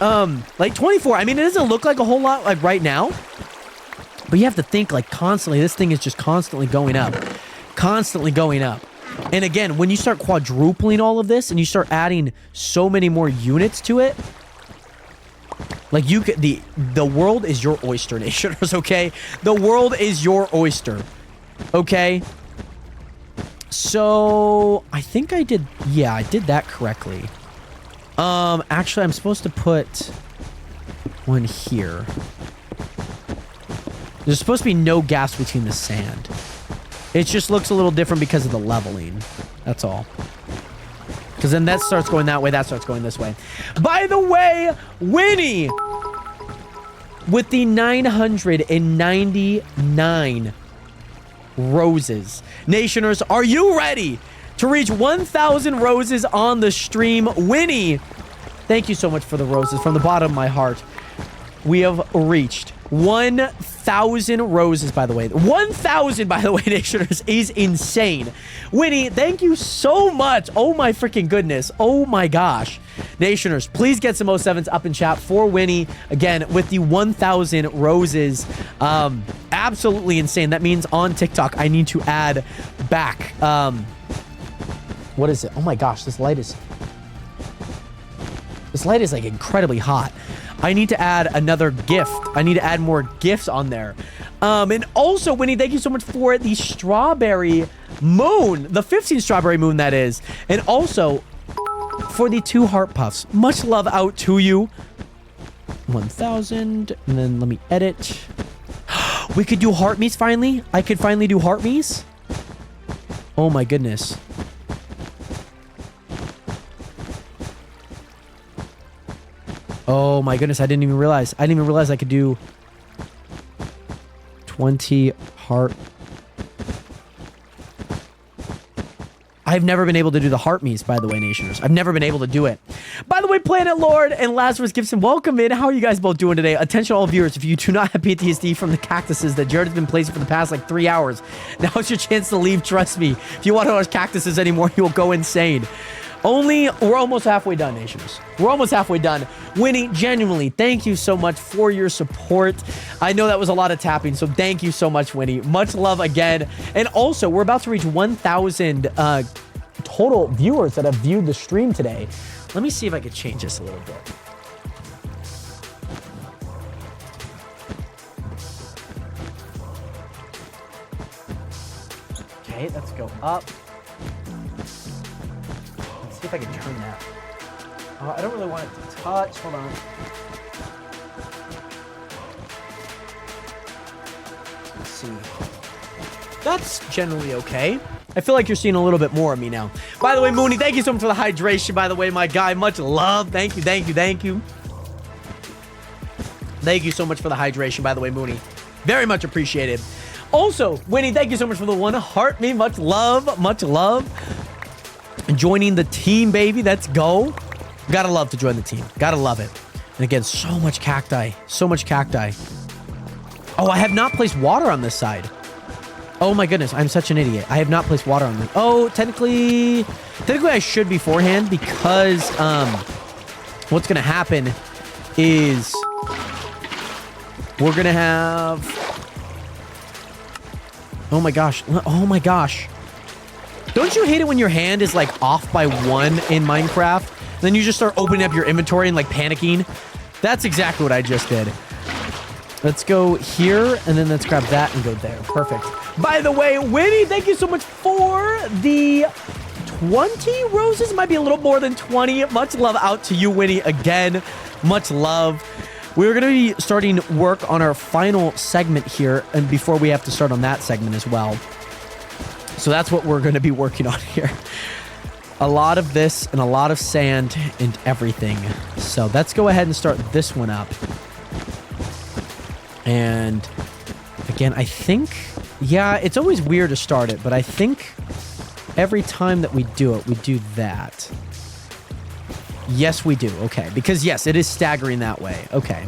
Like 24. I mean, it doesn't look like a whole lot like right now. But you have to think like constantly. This thing is just constantly going up. Constantly going up. And again, when you start quadrupling all of this and you start adding so many more units to it, like you could, the world is your oyster, Nationers, okay? The world is your oyster, okay? So I think I did, yeah, I did that correctly. Actually, I'm supposed to put one here. There's supposed to be no gaps between the sand. It just looks a little different because of the leveling. That's all. Because then that starts going that way, that starts going this way. By the way, Winnie with the 999 roses. Nationers, are you ready to reach 1,000 roses on the stream? Winnie, thank you so much for the roses from the bottom of my heart. We have reached 1,000 roses, by the way. 1,000, by the way, Nationers, is insane. Winnie, thank you so much. Oh, my freaking goodness. Oh, my gosh. Nationers, please get some 07s up in chat for Winnie. Again, with the 1,000 roses. Absolutely insane. That means on TikTok, I need to add back. What is it? Oh, my gosh. This light is like incredibly hot. I need to add another gift. I need to add more gifts on there. And also, Winnie, thank you so much for the strawberry moon. The 15 strawberry moon, that is. And also, for the 2 heart puffs. Much love out to you. 1,000. And then let me edit. We could do heart me's finally. I could finally do heart me's. Oh, my goodness. Oh my goodness, I didn't even realize. I didn't even realize I could do 20 heart. I've never been able to do the heart me's, by the way, Nationers. I've never been able to do it. By the way, Planet Lord and Lazarus Gibson, welcome in. How are you guys both doing today? Attention all viewers, if you do not have PTSD from the cactuses that Jared has been placing for the past like 3 hours, now's your chance to leave, trust me. If you want to watch cactuses anymore, you will go insane. We're almost halfway done, Nations. We're almost halfway done. Winnie, genuinely, thank you so much for your support. I know that was a lot of tapping, so thank you so much, Winnie. Much love again. And also, we're about to reach 1,000 total viewers that have viewed the stream today. Let me see if I could change this a little bit. Okay, let's go up. See if I can turn that. I don't really want it to touch. Hold on. Let's see. That's generally okay. I feel like you're seeing a little bit more of me now. By the way, Mooney, thank you so much for the hydration, by the way, my guy. Much love. Thank you, thank you, thank you. Thank you so much for the hydration, by the way, Mooney. Very much appreciated. Also, Winnie, thank you so much for the 1 heart me. Much love, much love. Joining the team, baby. Let's go. Gotta love to join the team. Gotta love it. And again, so much cacti. So much cacti. Oh, I have not placed water on this side. Oh my goodness, I'm such an idiot. I have not placed water on this. Oh, technically I should beforehand because what's gonna happen is we're gonna have. Oh my gosh. Oh my gosh. Don't you hate it when your hand is like off by 1 in Minecraft? Then you just start opening up your inventory and like panicking. That's exactly what I just did. Let's go here, and then let's grab that and go there. Perfect. By the way, Winnie, thank you so much for the 20 roses. Might be a little more than 20. Much love out to you, Winnie, again. Much love. We're going to be starting work on our final segment here, and before we have to start on that segment as well. So that's what we're going to be working on here. A lot of this and a lot of sand and everything. So let's go ahead and start this one up. And again, I think, yeah, it's always weird to start it, but I think every time that we do it, we do that. Yes, we do. Okay. Because yes, it is staggering that way. Okay.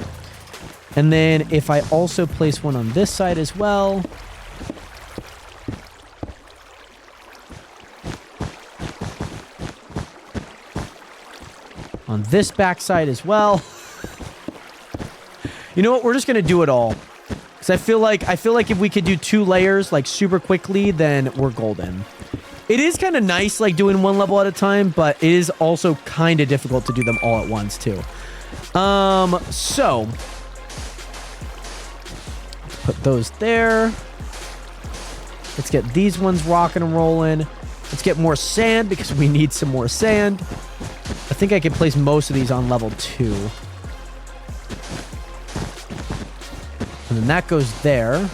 And then if I also place one on this side as well. On this back side as well. You know what? We're just going to do it all. Because I feel like if we could do 2 layers like super quickly, then we're golden. It is kind of nice like doing one level at a time, but it is also kind of difficult to do them all at once too. So put those there. Let's get these ones rocking and rolling. Let's get more sand because we need some more sand. I think I can place most of these on level 2. And then that goes there.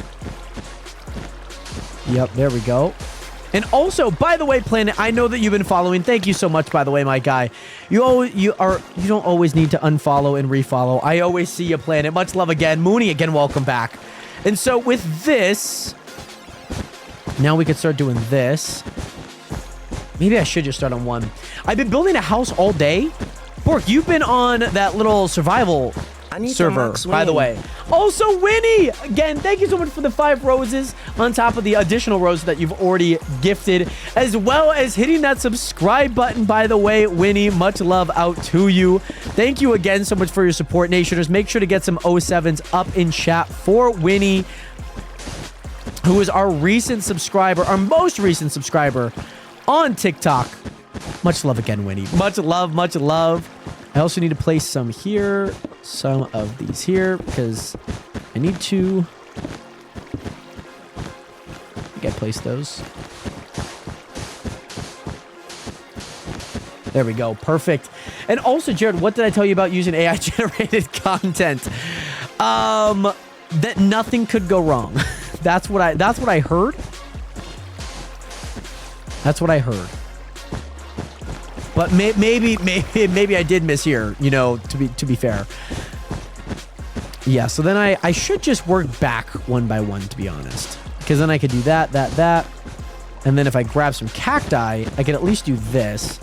Yep, there we go. And also, by the way, Planet, I know that you've been following. Thank you so much, by the way, my guy. You don't always need to unfollow and refollow. I always see you, Planet. Much love again. Mooney, again, welcome back. And so with this, now we could start doing this. Maybe I should just start on one. I've been building a house all day. Bork, you've been on that little survival server, by the way. Also, Winnie, again, thank you so much for the 5 roses on top of the additional roses that you've already gifted, as well as hitting that subscribe button, by the way. Winnie, much love out to you. Thank you again so much for your support, Nationers. Make sure to get some 07s up in chat for Winnie, who is our recent subscriber, our most recent subscriber on TikTok. Much love again, Winnie. Much love, much love. I also need to place some here, some of these here, because I need to... place those. There we go. Perfect. And also, Jared, what did I tell you about using AI-generated content? That nothing could go wrong. That's what I heard. That's what I heard. But maybe I did mishear, you know, to be fair. Yeah, so then I should just work back one by one, to be honest. Because then I could do that. And then if I grab some cacti, I can at least do this.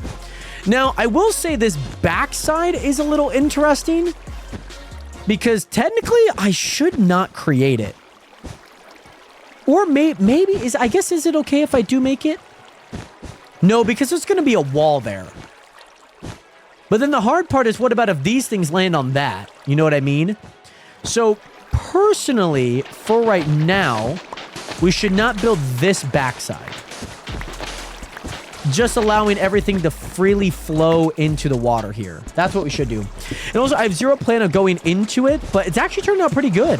Now, I will say this backside is a little interesting. Because technically, I should not create it. Or maybe, is it okay if I do make it? No, because there's going to be a wall there. But then the hard part is, what about if these things land on that? You know what I mean? So, personally, for right now, we should not build this backside. Just allowing everything to freely flow into the water here. That's what we should do. And also, I have zero plan of going into it, but it's actually turned out pretty good.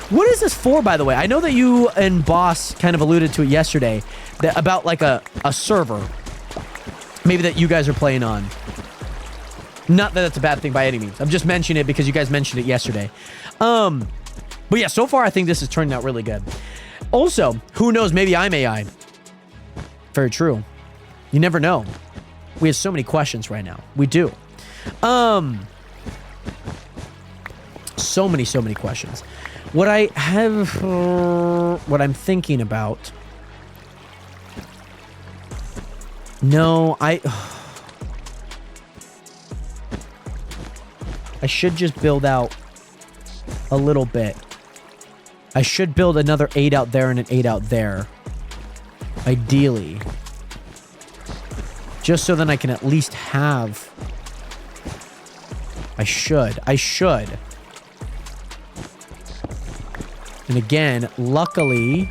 What is this for, by the way? I know that you and Boss kind of alluded to it yesterday, about like a server. Maybe that you guys are playing on. Not that that's a bad thing by any means. I'm just mentioning it because you guys mentioned it yesterday. But yeah, so far I think this is turning out really good. Also, who knows? Maybe I'm AI. Very true. You never know. We have so many questions right now. We do. So many questions. What I have... what I'm thinking about... No, I should just build out a little bit. I should build another 8 out there and an 8 out there. Ideally. Just so then I can at least have... I should. And again, luckily...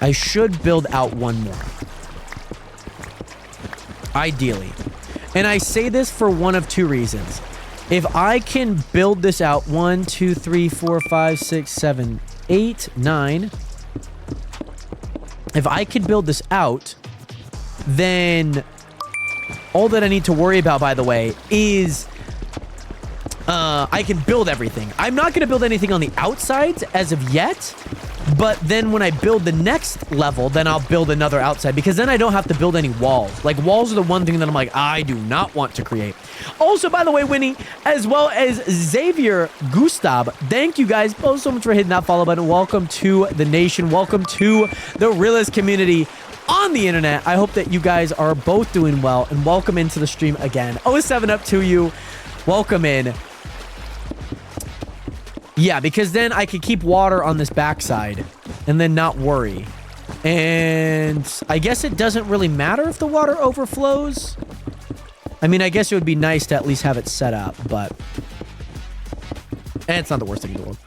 I should build out one more. Ideally. And I say this for one of two reasons. if I can build this out, 1, 2, 3, 4, 5, 6, 7, 8, 9. If I could build this out, then all that I need to worry about, by the way, is I can build everything. I'm not going to build anything on the outsides as of yet, but then when I build the next level, then I'll build another outside, because then I don't have to build any walls. Like, walls are the one thing that I'm like, I do not want to create. Also, by the way, Winnie, as well as Xavier Gustav, thank you guys both so much for hitting that follow button. Welcome to the nation. Welcome to the realist community on the internet. I hope that you guys are both doing well, and welcome into the stream again. 07 up to you. Welcome in. Yeah, because then I could keep water on this backside and then not worry. And I guess it doesn't really matter if the water overflows. I mean, I guess it would be nice to at least have it set up, but it's not the worst thing in the world.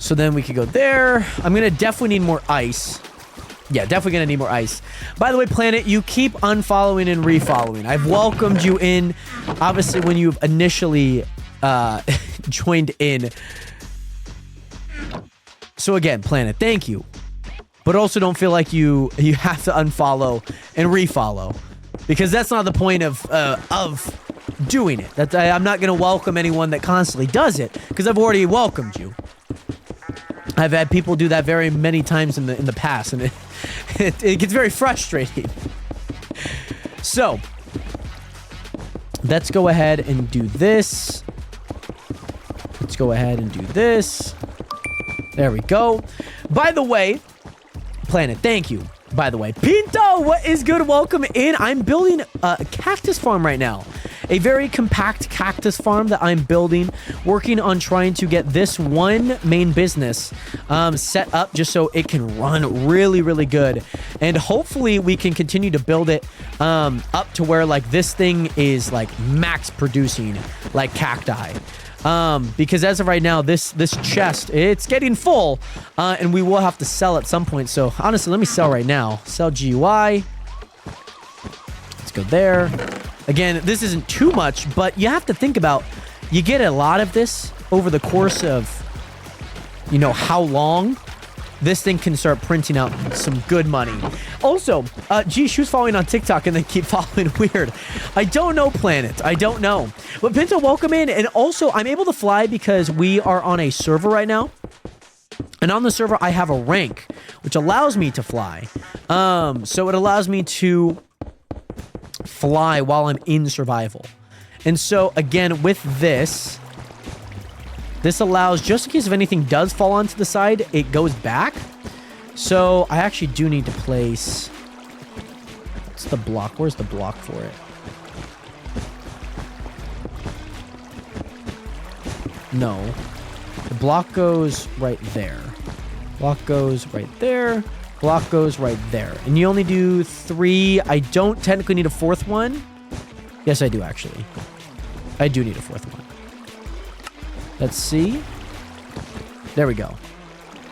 So then we could go there. I'm going to definitely need more ice. Yeah, definitely going to need more ice. By the way, Planet, you keep unfollowing and refollowing. I've welcomed you in, obviously, when you've initially joined in. So again, Planet, thank you. But also don't feel like you have to unfollow and refollow, because that's not the point of doing it. I'm not going to welcome anyone that constantly does it, because I've already welcomed you. I've had people do that very many times in the past, and it gets very frustrating. So let's go ahead and do this. Let's go ahead and do this. There we go. By the way, Planet, thank you. By the way, Pinto, what is good? Welcome in. I'm building a cactus farm right now. A very compact cactus farm that I'm building, working on trying to get this one main business set up just so it can run really, really good. And hopefully we can continue to build it up to where like this thing is like max producing like cacti. Because as of right now, this chest, it's getting full, and we will have to sell at some point. So honestly, let me sell right now. Sell GUI. Let's go there. Again, this isn't too much, but you have to think about, you get a lot of this over the course of, you know, how long this thing can start printing out some good money. Also, gee, she was following on TikTok and then keep following weird. I don't know, Planet. I don't know. But Pinto, welcome in. And also, I'm able to fly because we are on a server right now. And on the server, I have a rank, which allows me to fly. So it allows me to fly while I'm in survival. And so, again, with this allows, just in case if anything does fall onto the side, it goes back. So I actually do need to place... What's the block? Where's the block for it? No. The block goes right there. Block goes right there. Block goes right there. And you only do 3. I don't technically need a 4th one. Yes, I do, actually. I do need a 4th one. Let's see. There we go.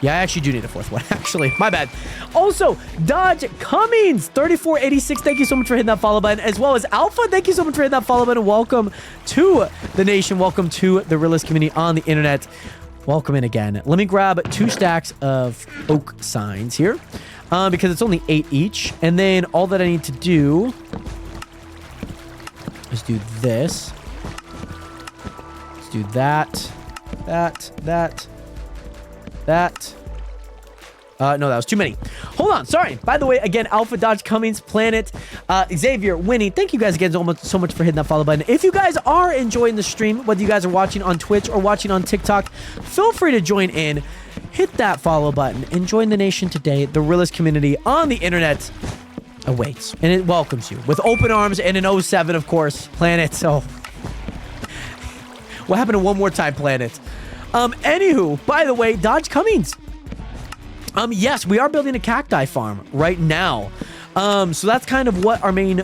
Yeah, I actually do need a 4th one, actually. My bad. Also, Dodge Cummings, 3486. Thank you so much for hitting that follow button. As well as Alpha, thank you so much for hitting that follow button. Welcome to the nation. Welcome to the realist community on the internet. Welcome in again. Let me grab 2 stacks of oak signs here, because it's only 8 each. And then all that I need to do is do this. Let's do that. That. No, that was too many. Hold on, sorry. By the way, again, Alpha, Dodge, Cummings, Planet, Xavier, Winnie, thank you guys again so much for hitting that follow button. If you guys are enjoying the stream, whether you guys are watching on Twitch or watching on TikTok, feel free to join in, hit that follow button, and join the nation today. The realist community on the internet awaits, and it welcomes you with open arms and an 07, of course, Planet. So, what happened to one more time, Planet? Anywho, by the way, Dodge Cummings. Yes, we are building a cacti farm right now. So that's kind of what our main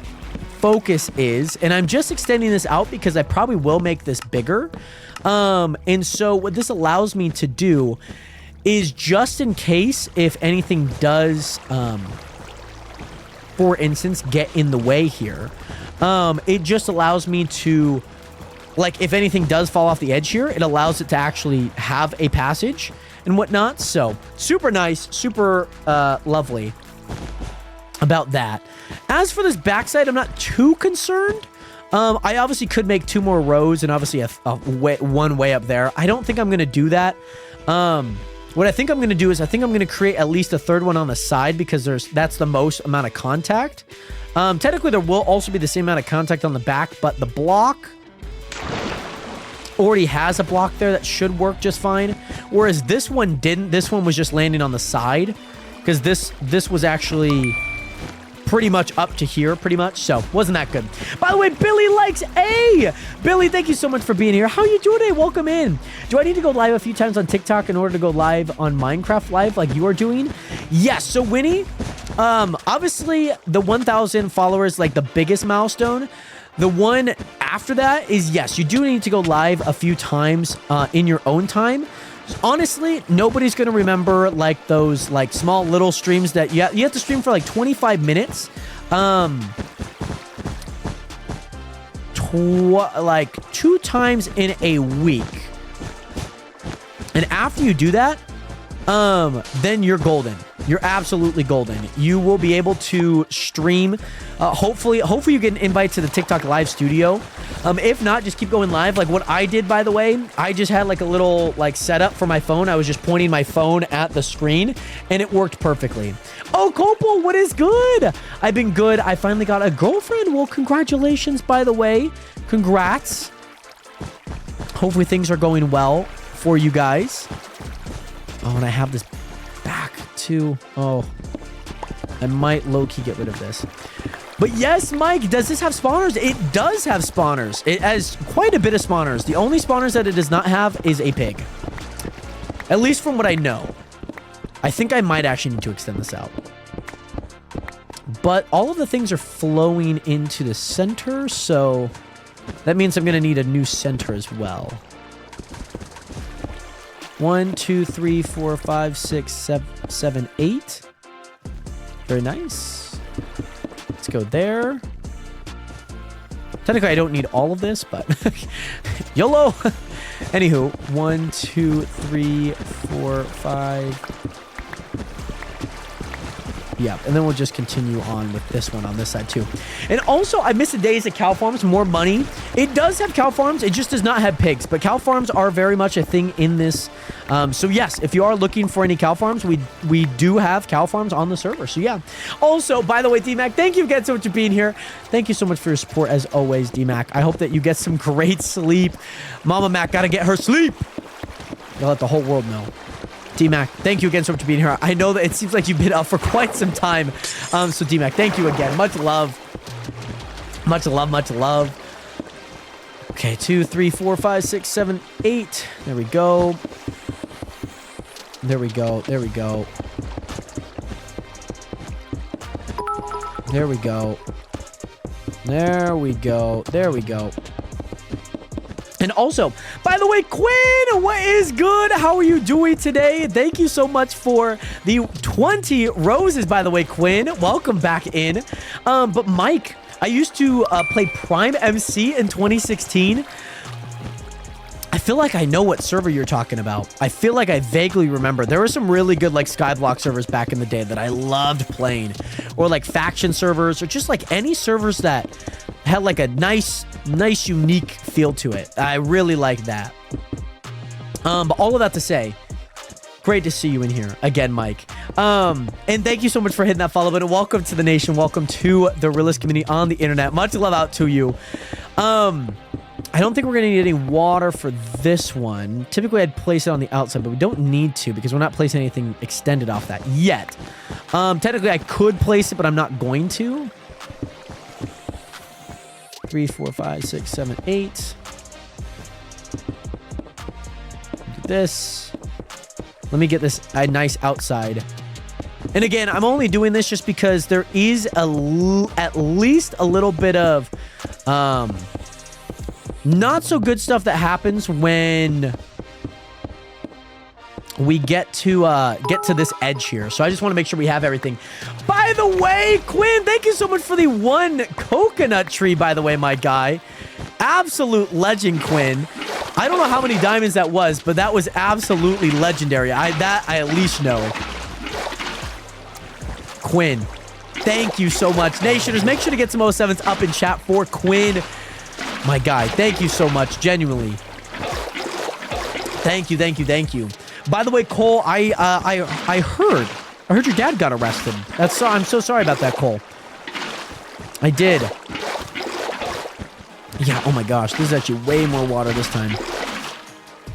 focus is. And I'm just extending this out because I probably will make this bigger. And so what this allows me to do is, just in case if anything does, for instance, get in the way here, it just allows me to like if anything does fall off the edge here, it allows it to actually have a passage and whatnot. So super nice, super lovely about that. As for this backside, I'm not too concerned. I obviously could make 2 more rows and obviously one way up there. I don't think I'm going to do that. What I think I'm going to do is I think I'm going to create at least a 3rd one on the side because that's the most amount of contact. Technically, there will also be the same amount of contact on the back, but the block already has a block there that should work just fine. Whereas this one didn't. This one was just landing on the side because this was actually pretty much up to here, pretty much. So, wasn't that good. By the way, Billy likes A. Billy, thank you so much for being here. How you doing today? Welcome in. Do I need to go live a few times on TikTok in order to go live on Minecraft Live like you are doing? Yes. So, Winnie, obviously, the 1,000 followers, like the biggest milestone. The one after that is, yes, you do need to go live a few times in your own time. Honestly, nobody's going to remember like those like small little streams that you have to stream for like 25 minutes. Like 2 times in a week. And after you do that, then you're golden. You're absolutely golden. You will be able to stream. Hopefully you get an invite to the TikTok live studio. If not, just keep going live. Like what I did, by the way, I just had like a little like setup for my phone. I was just pointing my phone at the screen and it worked perfectly. Oh, Copal, what is good? I've been good. I finally got a girlfriend. Well, congratulations, by the way. Congrats. Hopefully things are going well for you guys. Oh, and I have this back too. Oh, I might low-key get rid of this. But yes, Mike, does this have spawners? It does have spawners. It has quite a bit of spawners. The only spawners that it does not have is a pig. At least from what I know. I think I might actually need to extend this out. But all of the things are flowing into the center, so that means I'm going to need a new center as well. 1, 2, 3, 4, 5, 6, 7, 8. Very nice. Let's go there. Technically, I don't need all of this, but YOLO. Anywho, 1, 2, 3, 4, 5. Yeah, and then we'll just continue on with this one on this side too. And also, I missed the days at cow farms, more money. It does have cow farms, it just does not have pigs, but cow farms are very much a thing in this. So yes, if you are looking for any cow farms, we do have cow farms on the server. So yeah. Also, by the way, D-Mac, thank you again so much for being here. Thank you so much for your support as always, D-Mac. I hope that you get some great sleep. Mama Mac gotta get her sleep. You'll let the whole world know. D-Mac, thank you again so much for being here. I know that it seems like you've been up for quite some time. So D-Mac, thank you again. Much love. Much love, much love. Okay, 2, 3, 4, 5, 6, 7, 8. There we go. There we go. There we go. There we go. There we go. There we go. And also, by the way, Quinn, what is good? How are you doing today? Thank you so much for the 20 roses, by the way, Quinn. Welcome back in. But Mike, I used to play Prime MC in 2016. I feel like I know what server you're talking about. I feel like I vaguely remember. There were some really good like Skyblock servers back in the day that I loved playing. Or like faction servers or just like any servers that had like a nice unique feel to it. I really like that. But all of that to say, great to see you in here again, Mike. And thank you so much for hitting that follow button. Welcome to the nation. Welcome to the realist community on the internet. Much love out to you. I don't think we're gonna need any water for this one. Typically, I'd place it on the outside, but we don't need to because we're not placing anything extended off that yet. Technically, I could place it, but I'm not going to. 3, 4, 5, 6, 7, 8. Do this. Let me get this a nice outside. And again, I'm only doing this just because there is at least a little bit of not so good stuff that happens when we get to this edge here. So I just want to make sure we have everything. By the way, Quinn, thank you so much for the 1 coconut tree, by the way, my guy. Absolute legend, Quinn. I don't know how many diamonds that was, but that was absolutely legendary. I at least know. Quinn, thank you so much. Nationers, make sure to get some 07s up in chat for Quinn. My guy, thank you so much. Genuinely. Thank you, thank you, thank you. By the way, Cole, I heard your dad got arrested. I'm so sorry about that, Cole. I did. Yeah, oh my gosh. This is actually way more water this time.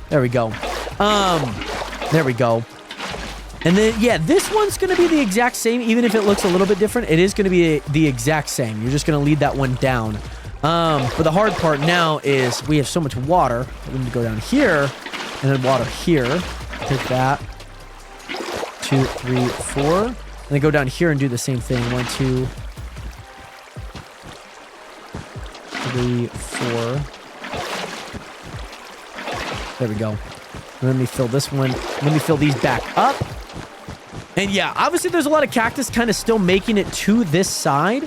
There we go. There we go. And then, yeah, this one's going to be the exact same. Even if it looks a little bit different, it is going to be the exact same. You're just going to lead that one down. But the hard part now is we have so much water. We need to go down here and then water here. Take that. 2, 3, 4. And then go down here and do the same thing. 1, 2, 3, 4. There we go. Let me fill this one. Let me fill these back up. And yeah, obviously there's a lot of cactus kind of still making it to this side.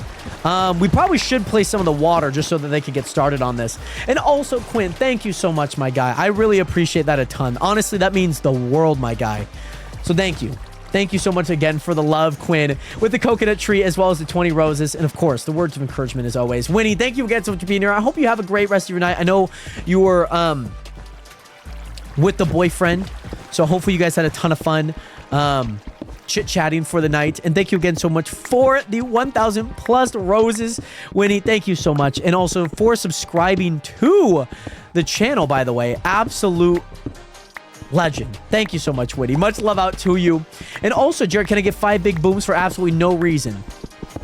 We probably should place some of the water just so that they could get started on this. And also, Quinn, thank you so much, my guy. I really appreciate that a ton. Honestly, that means the world, my guy. So thank you. Thank you so much again for the love, Quinn, with the coconut tree as well as the 20 roses. And of course, the words of encouragement as always. Winnie, thank you again so much for being here. I hope you have a great rest of your night. I know you were with the boyfriend, so hopefully you guys had a ton of fun chit-chatting for the night. And thank you again so much for the 1,000 plus roses, Winnie. Thank you so much. And also for subscribing to the channel, by the way. Absolute legend. Thank you so much, Winnie. Much love out to you. And also, Jared, can I get 5 big booms for absolutely no reason?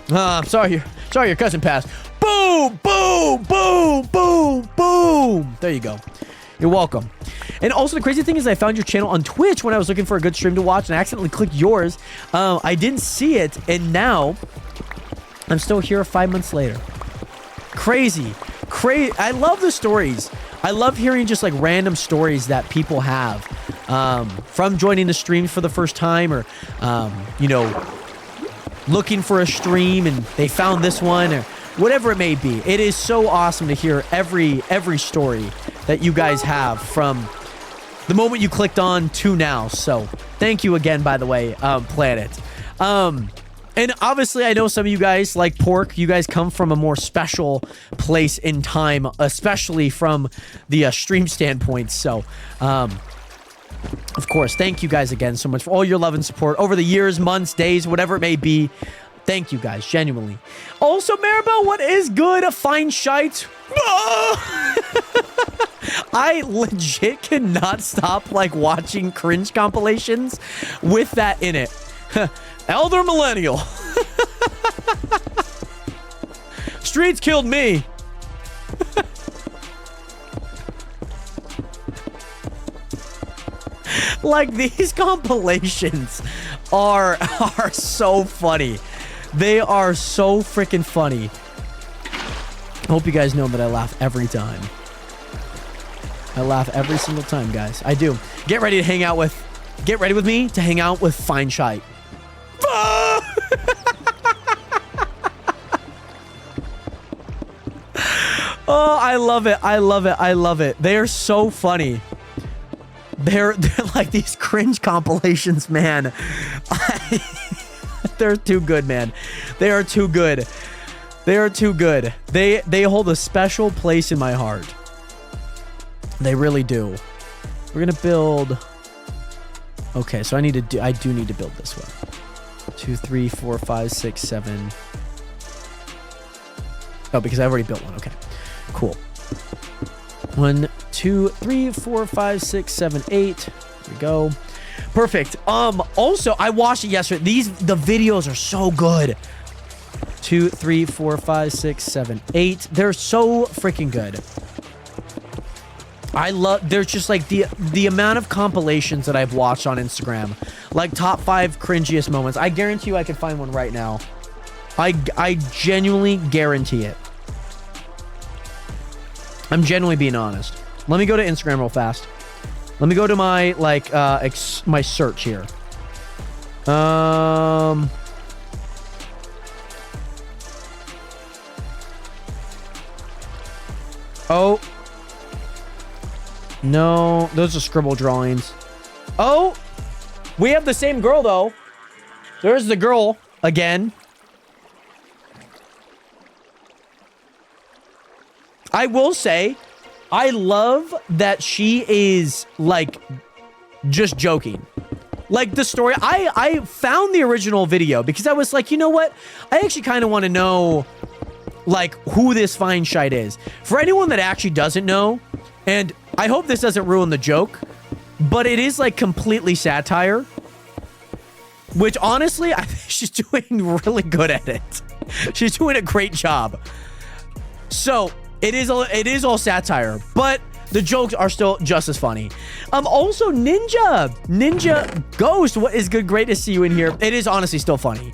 I'm sorry your cousin passed. Boom, boom, boom, boom, boom. There you go. You're welcome. And also, the crazy thing is I found your channel on Twitch when I was looking for a good stream to watch, and I accidentally clicked yours. I didn't see it, and now I'm still here 5 months later. Crazy. I love the stories. I love hearing just like random stories that people have from joining the stream for the first time, or you know, looking for a stream and they found this one, or whatever it may be. It is so awesome to hear every story that you guys have from the moment you clicked on to now. So thank you again, by the way, Planet. And obviously, I know some of you guys, like Pork, you guys come from a more special place in time, especially from the stream standpoint. So, of course, thank you guys again so much for all your love and support over the years, months, days, whatever it may be. Thank you guys, genuinely. Also, Maribel, what is good? A fine shite. I legit cannot stop like watching cringe compilations with that in it. Elder Millennial. Streets killed me. Like, these compilations are so funny. They are so freaking funny. I hope you guys know that I laugh every time. I laugh every single time, guys. I do. Get ready with me to hang out with fine shite. Oh, I love it. I love it. I love it. They are so funny. They're like these cringe compilations, man. They're too good, man. They are too good. They are too good. They hold a special place in my heart. They really do. We're gonna build. Okay, so I do need to build this one. 2, 3, 4, 5, 6, 7. Oh, because I already built one. Okay, cool. 1, 2, 3, 4, 5, 6, 7, 8. There we go. Perfect. Also, I watched it yesterday. The videos are so good. 2, 3, 4, 5, 6, 7, 8. They're so freaking good. There's just like the amount of compilations that I've watched on Instagram, like top 5 cringiest moments. I guarantee you I could find one right now. I genuinely guarantee it. I'm genuinely being honest. Let me go to Instagram real fast. Let me go to my my search here. Oh. No, those are scribble drawings. Oh, we have the same girl, though. There's the girl again. I will say, I love that she is, like, just joking. Like, the story, I found the original video because I was like, you know what? I actually kind of want to know, like, who this fine shite is. For anyone that actually doesn't know, and I hope this doesn't ruin the joke, but it is, like, completely satire. Which, honestly, I think she's doing really good at it. She's doing a great job. So, it is all satire, but the jokes are still just as funny. Also, Ninja Ghost, what is good? Great to see you in here. It is honestly still funny.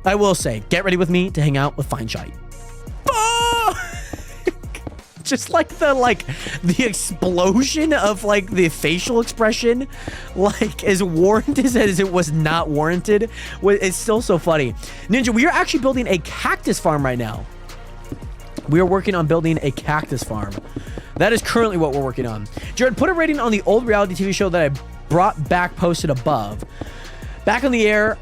I will say, get ready with me to hang out with fine shite. Just like the explosion of like the facial expression, like as warranted as it was not warranted, it's still so funny. Ninja, we are actually building a cactus farm right now. We are working on building a cactus farm. That is currently what we're working on. Jared, put a rating on the old reality TV show that I brought back posted above. Back on the air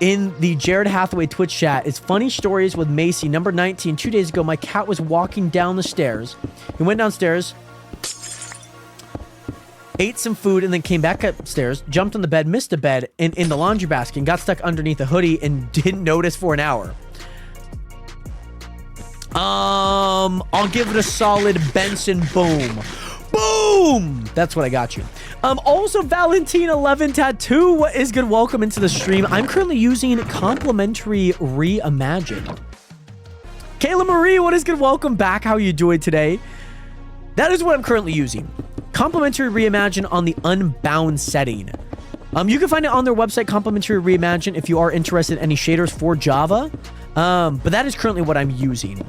in the Jared Hathaway Twitch chat. It's funny stories with Macy. Number 19. 2 days ago, my cat was walking down the stairs. He went downstairs, ate some food, and then came back upstairs, jumped on the bed, missed the bed, and in the laundry basket, and got stuck underneath the hoodie and didn't notice for an hour. I'll give it a solid Benson boom. Boom! That's what I got you. Also, Valentine11 Tattoo, what is good? Welcome into the stream. I'm currently using Complimentary Reimagine. Kayla Marie, what is good? Welcome back. How are you doing today? That is what I'm currently using. Complimentary Reimagine on the Unbound setting. You can find it on their website, Complimentary Reimagine, if you are interested in any shaders for Java. But that is currently what I'm using.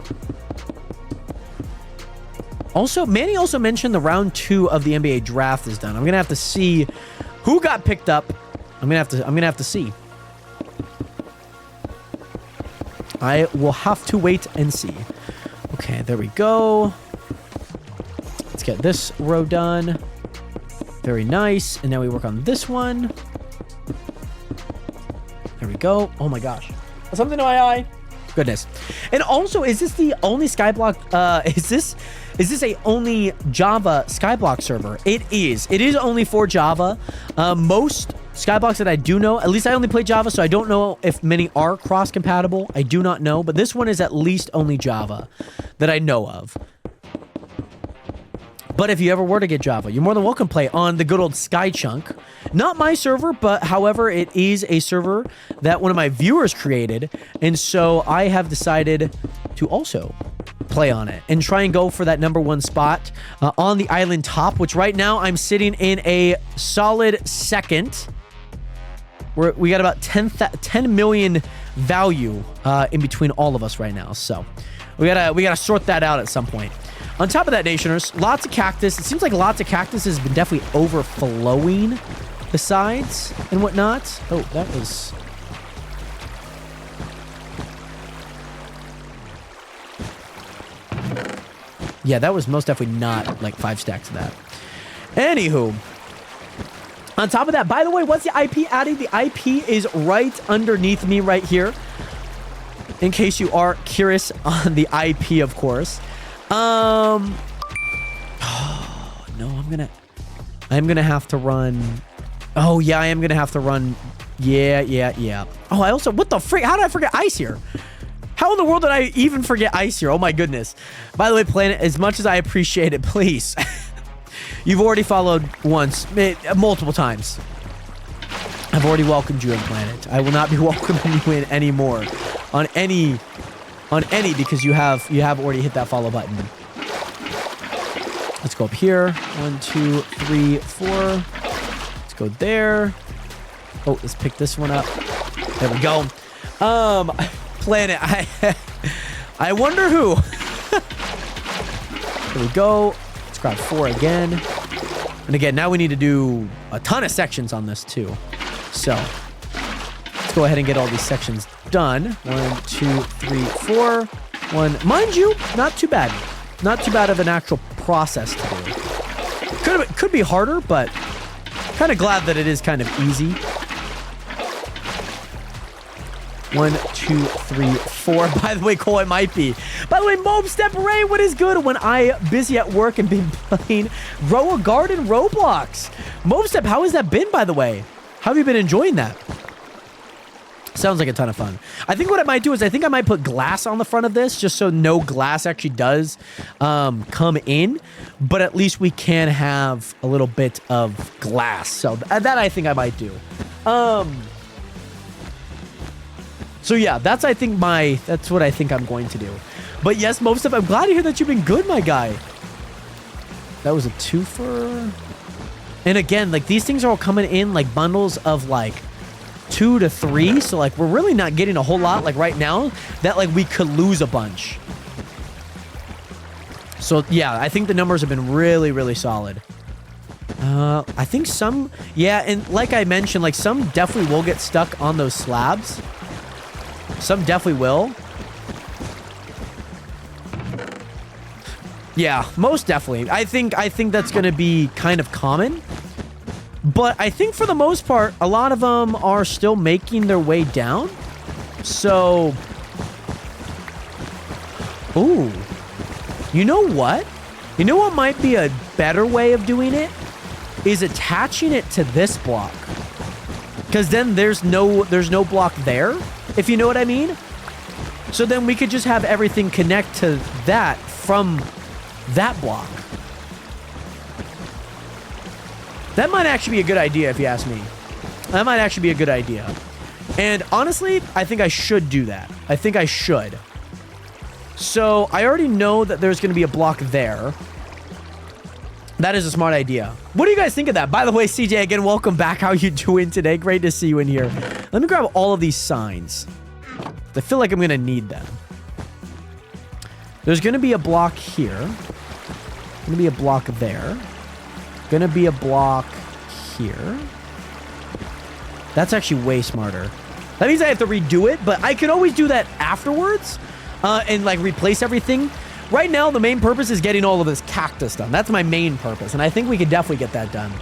Also, Manny also mentioned the round 2 of the NBA draft is done. I'm gonna have to see who got picked up. I'm gonna have to see. I will have to wait and see. Okay, there we go. Let's get this row done. Very nice. And now we work on this one. There we go. Oh my gosh. Something to my eye. Goodness. And also, is this the only Skyblock? Is this a only Java Skyblock server? It is. It is only for Java. Most Skyblocks that I do know, at least I only play Java, so I don't know if many are cross-compatible. I do not know, but this one is at least only Java that I know of. But if you ever were to get Java, you're more than welcome to play on the good old Skychunk. Not my server, but however, it is a server that one of my viewers created. And so I have decided to also play on it and try and go for that #1 spot on the island top, which right now I'm sitting in a solid second. We got about 10 million value in between all of us right now. So we gotta sort that out at some point. On top of that, Nationers, lots of cactus. It seems like lots of cactus has been definitely overflowing the sides and whatnot. Oh, that was... Yeah, that was most definitely not like 5 stacks of that. Anywho, on top of that, by the way, what's the IP adding? The IP is right underneath me right here. In case you are curious on the IP, of course. Oh, no, I'm gonna have to run. Oh, yeah, I am gonna have to run. Yeah. Oh, I also, what the frick? How did I forget ice here? How in the world did I even forget ice here? Oh my goodness. By the way, Planet, as much as I appreciate it, please. You've already followed once, multiple times. I've already welcomed you in, Planet. I will not be welcoming you in anymore. On any because you have already hit that follow button. Let's go up here. 1, 2, 3, 4. Let's go there. Oh, let's pick this one up. There we go. Planet, I wonder who. There we go. Let's grab 4 again. And again, now we need to do a ton of sections on this too. So let's go ahead and get all these sections done. 1, 2, 3, 4. 1. Mind you, not too bad. Not too bad of an actual process to do. Could be harder, but kind of glad that it is kind of easy. 1, 2, 3, 4. By the way, Cole, it might be. By the way, Mob Step Ray, what is good when I busy at work and been playing Grow a Garden Roblox? Mob Step, how has that been, by the way? How have you been enjoying that? Sounds like a ton of fun. I think what I might do is I think I might put glass on the front of this just so no glass actually does come in, but at least we can have a little bit of glass. So that I think I might do. So yeah, that's what I think I'm going to do. But yes, most of I'm glad to hear that you've been good, my guy. That was a twofer. And again, like these things are all coming in like bundles of like 2 to 3, so like we're really not getting a whole lot like right now that like we could lose a bunch. So yeah, I think the numbers have been really, really solid. I think some, yeah, and like I mentioned, like some definitely will get stuck on those slabs. Some definitely will. Yeah, most definitely. I think that's going to be kind of common. But I think for the most part, a lot of them are still making their way down. So, ooh. You know what? You know what might be a better way of doing it? Is attaching it to this block. Because then there's no block there, if you know what I mean. So then we could just have everything connect to that from that block. That might actually be a good idea if you ask me. That might actually be a good idea. And honestly, I think I should do that. I think I should. So I already know that there's going to be a block there. That is a smart idea. What do you guys think of that? By the way, CJ, again, welcome back. How you doing today? Great to see you in here. Let me grab all of these signs. I feel like I'm going to need them. There's going to be a block here. Going to be a block there. Going to be a block here. That's actually way smarter. That means I have to redo it, but I can always do that afterwards and like replace everything. Right now, the main purpose is getting all of this cactus done. That's my main purpose, and I think we could definitely get that done.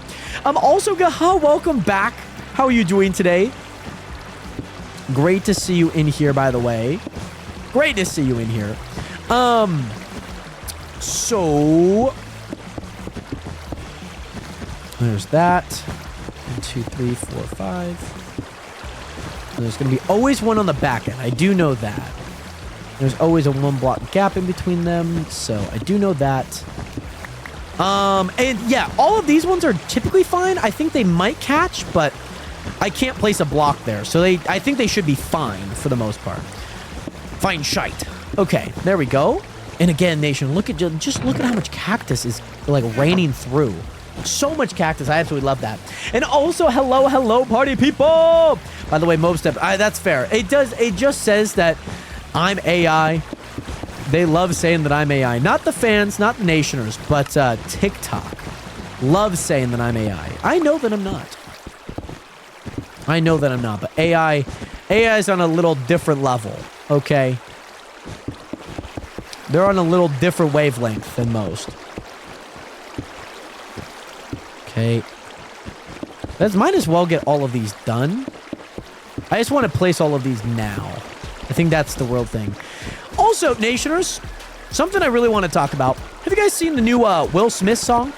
Also, Gaha, welcome back. How are you doing today? Great to see you in here, by the way. Great to see you in here. So there's that. 1, 2, 3, 4, 5. There's going to be always one on the back end. I do know that. There's always a 1 block gap in between them, so I do know that. And yeah, all of these ones are typically fine. I think they might catch, but I can't place a block there. So I think they should be fine for the most part. Fine shite. Okay, there we go. And again, Nation, just look at how much cactus is like raining through. So much cactus. I absolutely love that. And also, hello, party people. By the way, Mobstep, that's fair. It just says that I'm AI. They love saying that I'm AI. Not the fans, not the Nationers, but TikTok loves saying that I'm AI. I know that I'm not. I know that I'm not, but AI is on a little different level, okay? They're on a little different wavelength than most. Okay. Let's might as well get all of these done. I just want to place all of these now. I think that's the world thing. Also, Nationers, something I really want to talk about. Have you guys seen the new Will Smith song?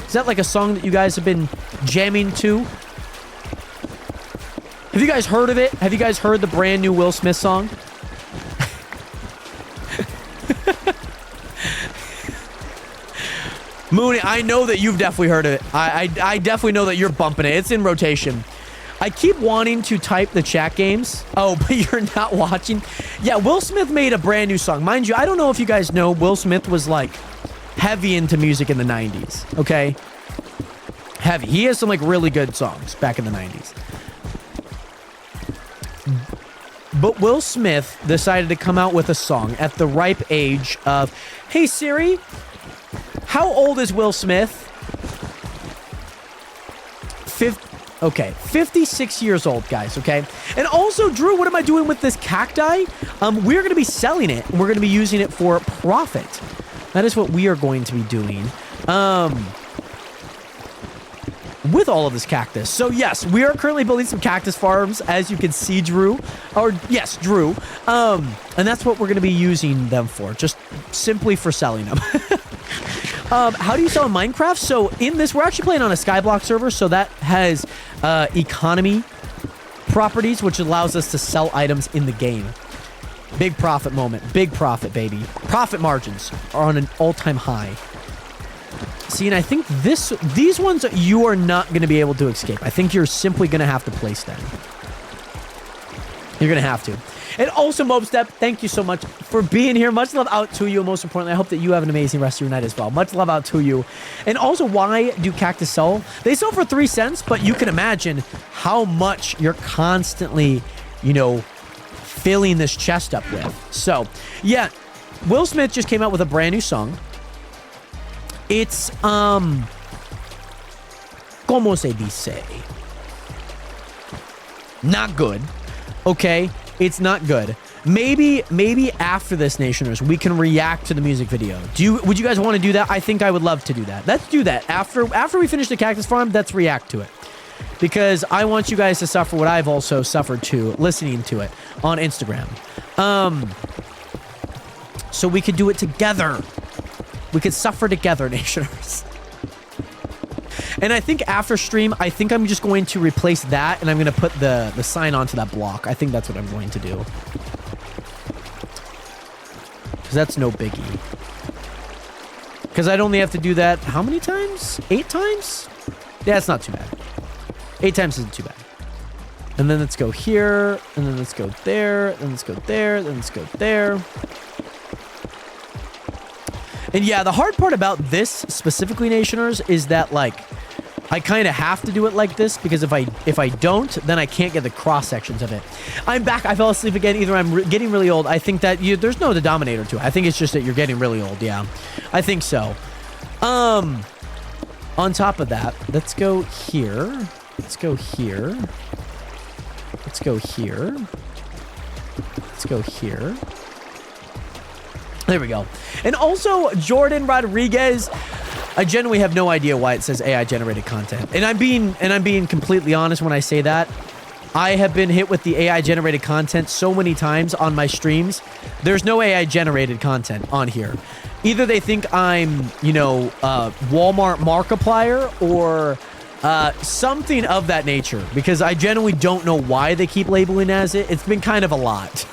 Is that like a song that you guys have been jamming to? Have you guys heard of it? Have you guys heard the brand new Will Smith song? Mooney, I know that you've definitely heard of it. I definitely know that you're bumping it. It's in rotation. I keep wanting to type the chat games. Oh, but you're not watching? Yeah, Will Smith made a brand new song. Mind you, I don't know if you guys know, Will Smith was like heavy into music in the 90s, okay? Heavy. He has some like really good songs back in the 90s. But Will Smith decided to come out with a song at the ripe age of, hey Siri, how old is Will Smith? 56 years old, guys, okay? And also, Drew, what am I doing with this cacti? We're going to be selling it, and we're going to be using it for profit. That is what we are going to be doing. With all of this cactus. So yes, we are currently building some cactus farms, as you can see, Drew. Or yes, Drew. And that's what we're going to be using them for, just simply for selling them. How do you sell in Minecraft? So in this, we're actually playing on a Skyblock server, so that has economy properties, which allows us to sell items in the game. Big profit moment. Big profit, baby. Profit margins are on an all-time high. See, and I think these ones you are not going to be able to escape. I think you're simply going to have to place them. You're going to have to. And also, Mobstep, thank you so much for being here. Much love out to you. Most importantly, I hope that you have an amazing rest of your night as well. Much love out to you. And also, why do Cactus sell? They sell for 3 cents, but you can imagine how much you're constantly, you know, filling this chest up with. So, yeah, Will Smith just came out with a brand new song. It's, como se dice? Not good. Okay? It's not good. Maybe after this, Nationers, we can react to the music video. Would you guys want to do that? I think I would love to do that. Let's do that. After we finish the Cactus Farm, let's react to it. Because I want you guys to suffer what I've also suffered to listening to it on Instagram. So we could do it together. We could suffer together, Nationers. And I think after stream, I think I'm just going to replace that, and I'm going to put the sign onto that block. I think that's what I'm going to do. Because that's no biggie. Because I'd only have to do that, how many times? 8 times? Yeah, it's not too bad. 8 times isn't too bad. And then let's go here, and then let's go there, then let's go there, then let's go there. And yeah, the hard part about this specifically, Nationers, is that, like, I kind of have to do it like this, because if I don't, then I can't get the cross sections of it. I'm back. I fell asleep again. Either I'm getting really old. I think that there's no denominator to it. I think it's just that you're getting really old. Yeah, I think so. On top of that, let's go here. Let's go here. Let's go here. Let's go here. There we go. And also, Jordan Rodriguez, I genuinely have no idea why it says AI generated content. And I'm being completely honest when I say that. I have been hit with the AI generated content so many times on my streams. There's no AI generated content on here. Either they think I'm, you know, Walmart Markiplier or something of that nature, because I genuinely don't know why they keep labeling as it. It's been kind of a lot.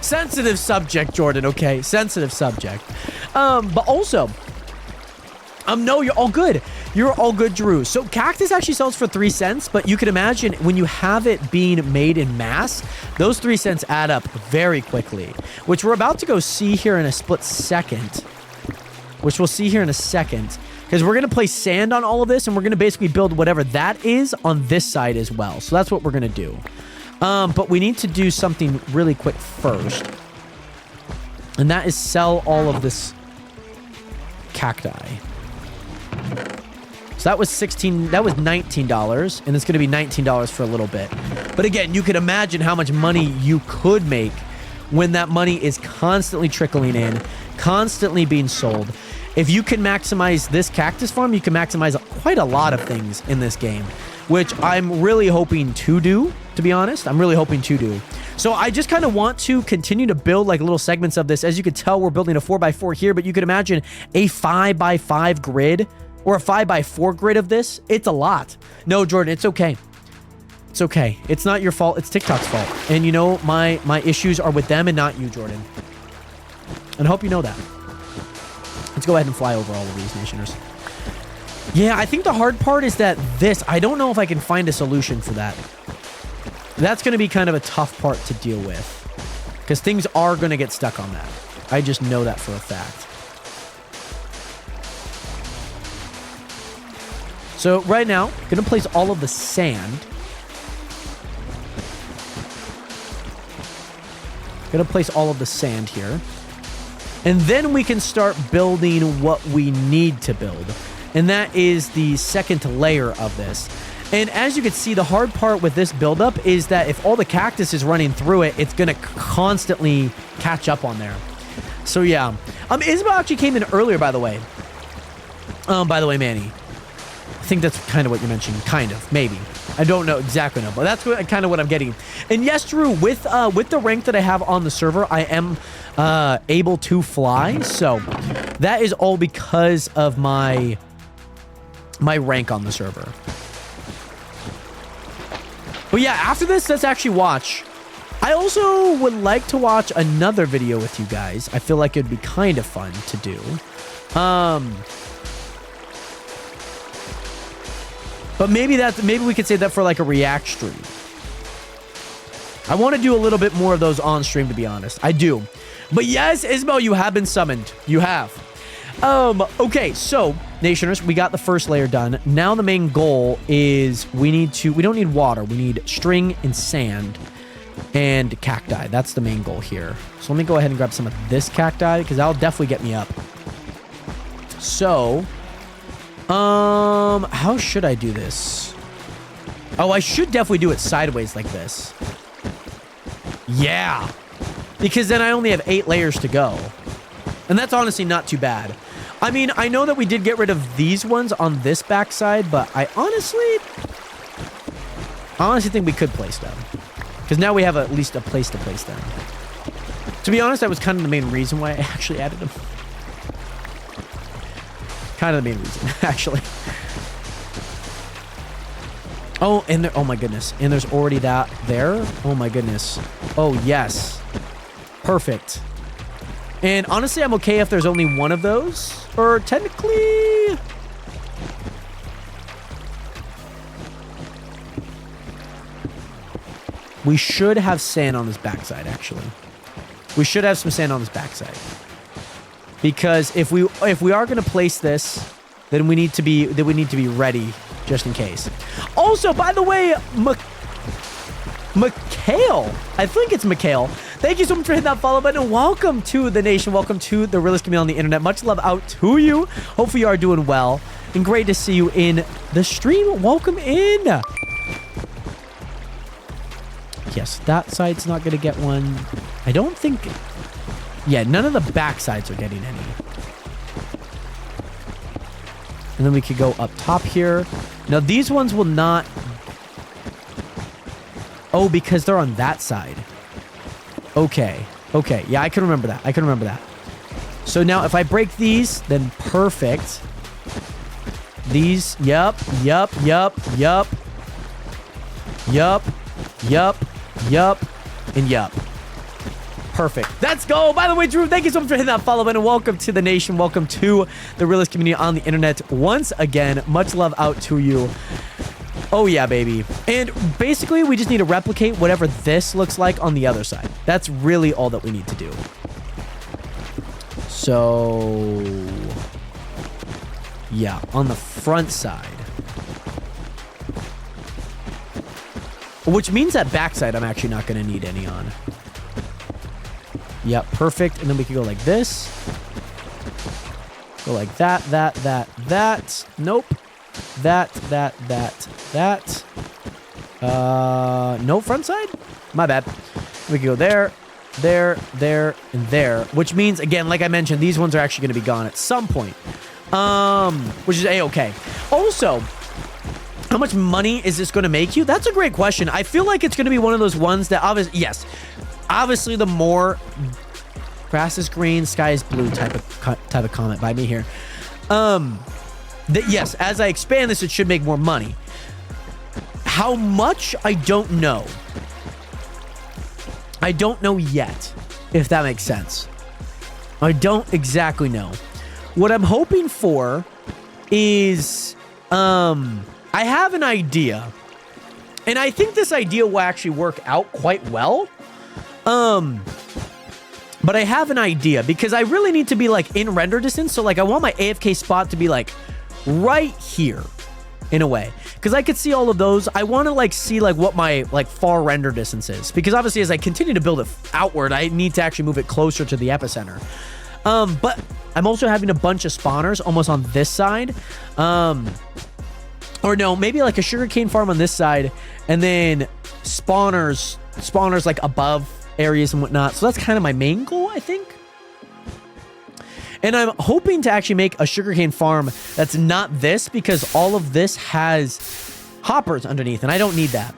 Sensitive subject, Jordan, okay? Sensitive subject. But also, no, you're all good. You're all good, Drew. So Cactus actually sells for 3 cents, but you can imagine when you have it being made in mass, those 3 cents add up very quickly, which we're about to go see here in a split second. Which we'll see here in a second, because we're going to place sand on all of this, and we're going to basically build whatever that is on this side as well. So that's what we're going to do. But we need to do something really quick first. And that is sell all of this cacti. So that was $19, and it's going to be $19 for a little bit. But again, you can imagine how much money you could make when that money is constantly trickling in, constantly being sold. If you can maximize this cactus farm, you can maximize quite a lot of things in this game, which I'm really hoping to do, to be honest. I'm really hoping to do. So I just kind of want to continue to build like little segments of this. As you can tell, we're building a 4x4 here, but you can imagine a 5x5 grid or a 5x4 grid of this. It's a lot. No, Jordan, it's okay. It's okay. It's not your fault. It's TikTok's fault. And you know, my issues are with them and not you, Jordan. And I hope you know that. Let's go ahead and fly over all of these, Nationers. Yeah, I think the hard part is that I don't know if I can find a solution for that. That's going to be kind of a tough part to deal with, because things are going to get stuck on that. I just know that for a fact. So right now, I'm going to place all of the sand. Going to place all of the sand here. And then we can start building what we need to build. And that is the second layer of this. And as you can see, the hard part with this buildup is that if all the cactus is running through it, it's going to constantly catch up on there. So yeah. Isabel actually came in earlier, by the way. Manny. I think that's kind of what you're mentioning. Kind of, maybe. I don't know exactly, but that's kind of what I'm getting. And yes, Drew, with the rank that I have on the server, I am able to fly. So that is all because of my rank on the server. But yeah, after this, let's actually watch. I also would like to watch another video with you guys. I feel like it'd be kind of fun to do. But maybe we could save that for like a react stream. I want to do a little bit more of those on stream, to be honest. I do. But yes, Isabel, you have been summoned. You have. Okay, so Nationers, we got the first layer done. Now the main goal is we don't need water. We need string and sand and cacti. That's the main goal here. So let me go ahead and grab some of this cacti because that'll definitely get me up. So, how should I do this? Oh, I should definitely do it sideways like this. Yeah. Because then I only have 8 layers to go. And that's honestly not too bad. I mean, I know that we did get rid of these ones on this backside, but I honestly think we could place them. Because now we have at least a place to place them. To be honest, that was kind of the main reason why I actually added them. Kind of the main reason, actually. Oh, and there, oh my goodness. And there's already that there. Oh my goodness. Oh, yes. Perfect. And honestly, I'm okay if there's only one of those. Or technically... we should have sand on this backside, actually. We should have some sand on this backside. Because if we are going to place this, then we need to be ready just in case. Also, by the way, Mikhail, I think it's Mikhail. Thank you so much for hitting that follow button. Welcome to the nation. Welcome to the realest community on the internet. Much love out to you. Hopefully you are doing well. And great to see you in the stream. Welcome in. Yes, that side's not going to get one. I don't think... yeah, none of the back sides are getting any. And then we could go up top here. Now, these ones will not... oh, because they're on that side. Okay. Okay. Yeah, I can remember that. I can remember that. So now if I break these, then perfect. These, yup, yup, yup, yup. Yup, yup, yup, and yup. Perfect. Let's go. By the way, Drew, thank you so much for hitting that follow button. Welcome to the nation. Welcome to the realest community on the internet. Once again, much love out to you. Oh, yeah, baby. And basically, we just need to replicate whatever this looks like on the other side. That's really all that we need to do. So, yeah, on the front side. Which means that backside I'm actually not going to need any on. Yep, perfect. And then we can go like this. Go like that, that, that, that. Nope. That. No front side? My bad. We can go there, there, there, and there. Which means, again, like I mentioned, these ones are actually going to be gone at some point. Which is A-okay. Also, how much money is this going to make you? That's a great question. I feel like it's going to be one of those ones that obviously, yes. Obviously, the more grass is green, sky is blue type of comment by me here. Yes, as I expand this, it should make more money. How much? I don't know. I don't know yet, if that makes sense. I don't exactly know. What I'm hoping for is, I have an idea. And I think this idea will actually work out quite well. But I have an idea because I really need to be like in render distance. So like I want my AFK spot to be like right here in a way. Because I could see all of those. I want to like see like what my like far render distance is. Because obviously as I continue to build it outward, I need to actually move it closer to the epicenter. But I'm also having a bunch of spawners almost on this side. Or no, maybe like a sugarcane farm on this side. And then spawners like above areas and whatnot. So that's kind of my main goal, I think. And I'm hoping to actually make a sugarcane farm that's not this, because all of this has hoppers underneath, and I don't need that.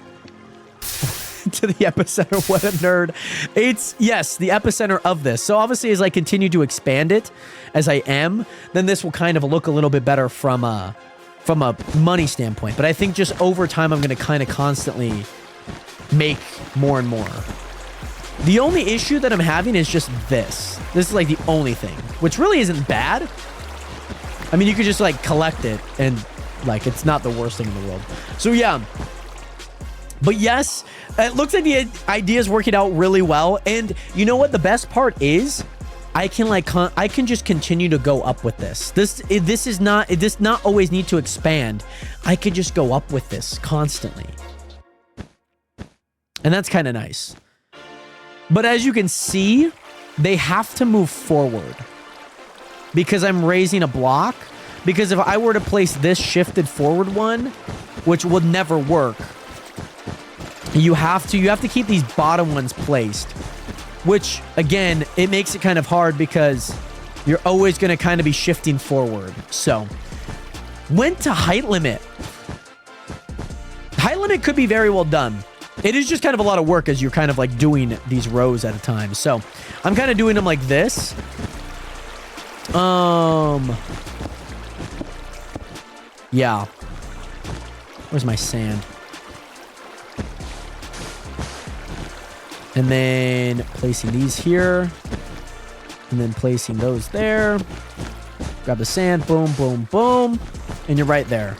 To the epicenter, what a nerd. It's, yes, the epicenter of this. So obviously as I continue to expand it, as I am, then this will kind of look a little bit better from a money standpoint. But I think just over time, I'm going to kind of constantly make more and more. The only issue that I'm having is just this. This is like the only thing, which really isn't bad. I mean, you could just like collect it and like, it's not the worst thing in the world. So yeah. But yes, it looks like the idea is working out really well. And you know what? The best part is I can like, I can just continue to go up with this. It does not always need to expand. I could just go up with this constantly. And that's kind of nice. But as you can see, they have to move forward because I'm raising a block. Because if I were to place this shifted forward one, which would never work, you have to keep these bottom ones placed, which again, it makes it kind of hard because you're always going to kind of be shifting forward. So went to height limit. Height limit could be very well done. It is just kind of a lot of work as you're kind of like doing these rows at a time. So I'm kind of doing them like this. Yeah. Where's my sand? And then placing these here. And then placing those there. Grab the sand. Boom, boom, boom. And you're right there.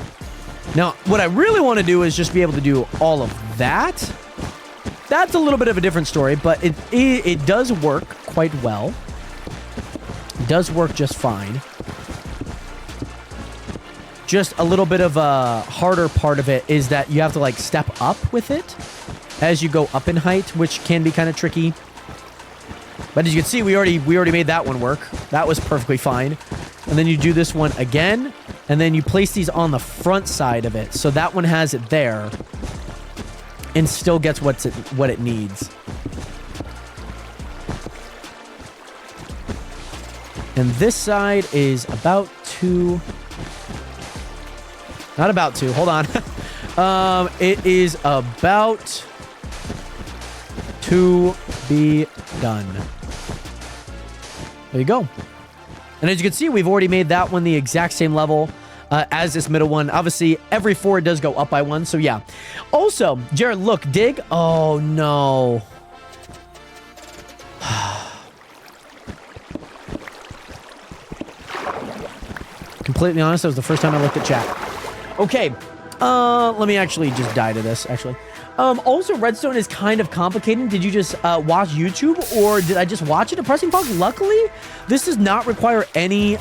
Now, what I really want to do is just be able to do all of that. That's a little bit of a different story, but it does work quite well. It does work just fine. Just a little bit of a harder part of it is that you have to like step up with it as you go up in height, which can be kind of tricky. But as you can see, we already made that one work. That was perfectly fine. And then you do this one again, and then you place these on the front side of it. So that one has it there and still gets what it needs. And this side is about to... Not about to. Hold on. It is about to be done. There you go. And as you can see, we've already made that one the exact same level as this middle one. Obviously, every 4 it does go up by 1. So yeah. Also, Jared, look, dig. Oh no. Completely honest, that was the first time I looked at chat. Okay. Let me actually just die to this, actually. Also, redstone is kind of complicated. Did you just watch YouTube, or did I just watch it? Depressing Fog, luckily, this does not require any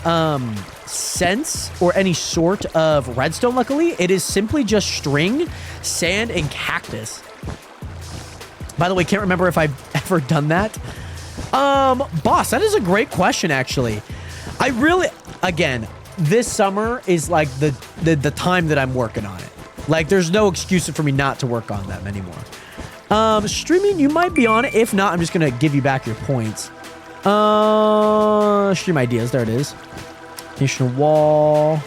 sense or any sort of redstone, luckily. It is simply just string, sand, and cactus. By the way, can't remember if I've ever done that. Boss, that is a great question, actually. I really, again, this summer is like the time that I'm working on it. Like, there's no excuse for me not to work on them anymore. Streaming, you might be on it. If not, I'm just going to give you back your points. Stream ideas. There it is. Nation wall.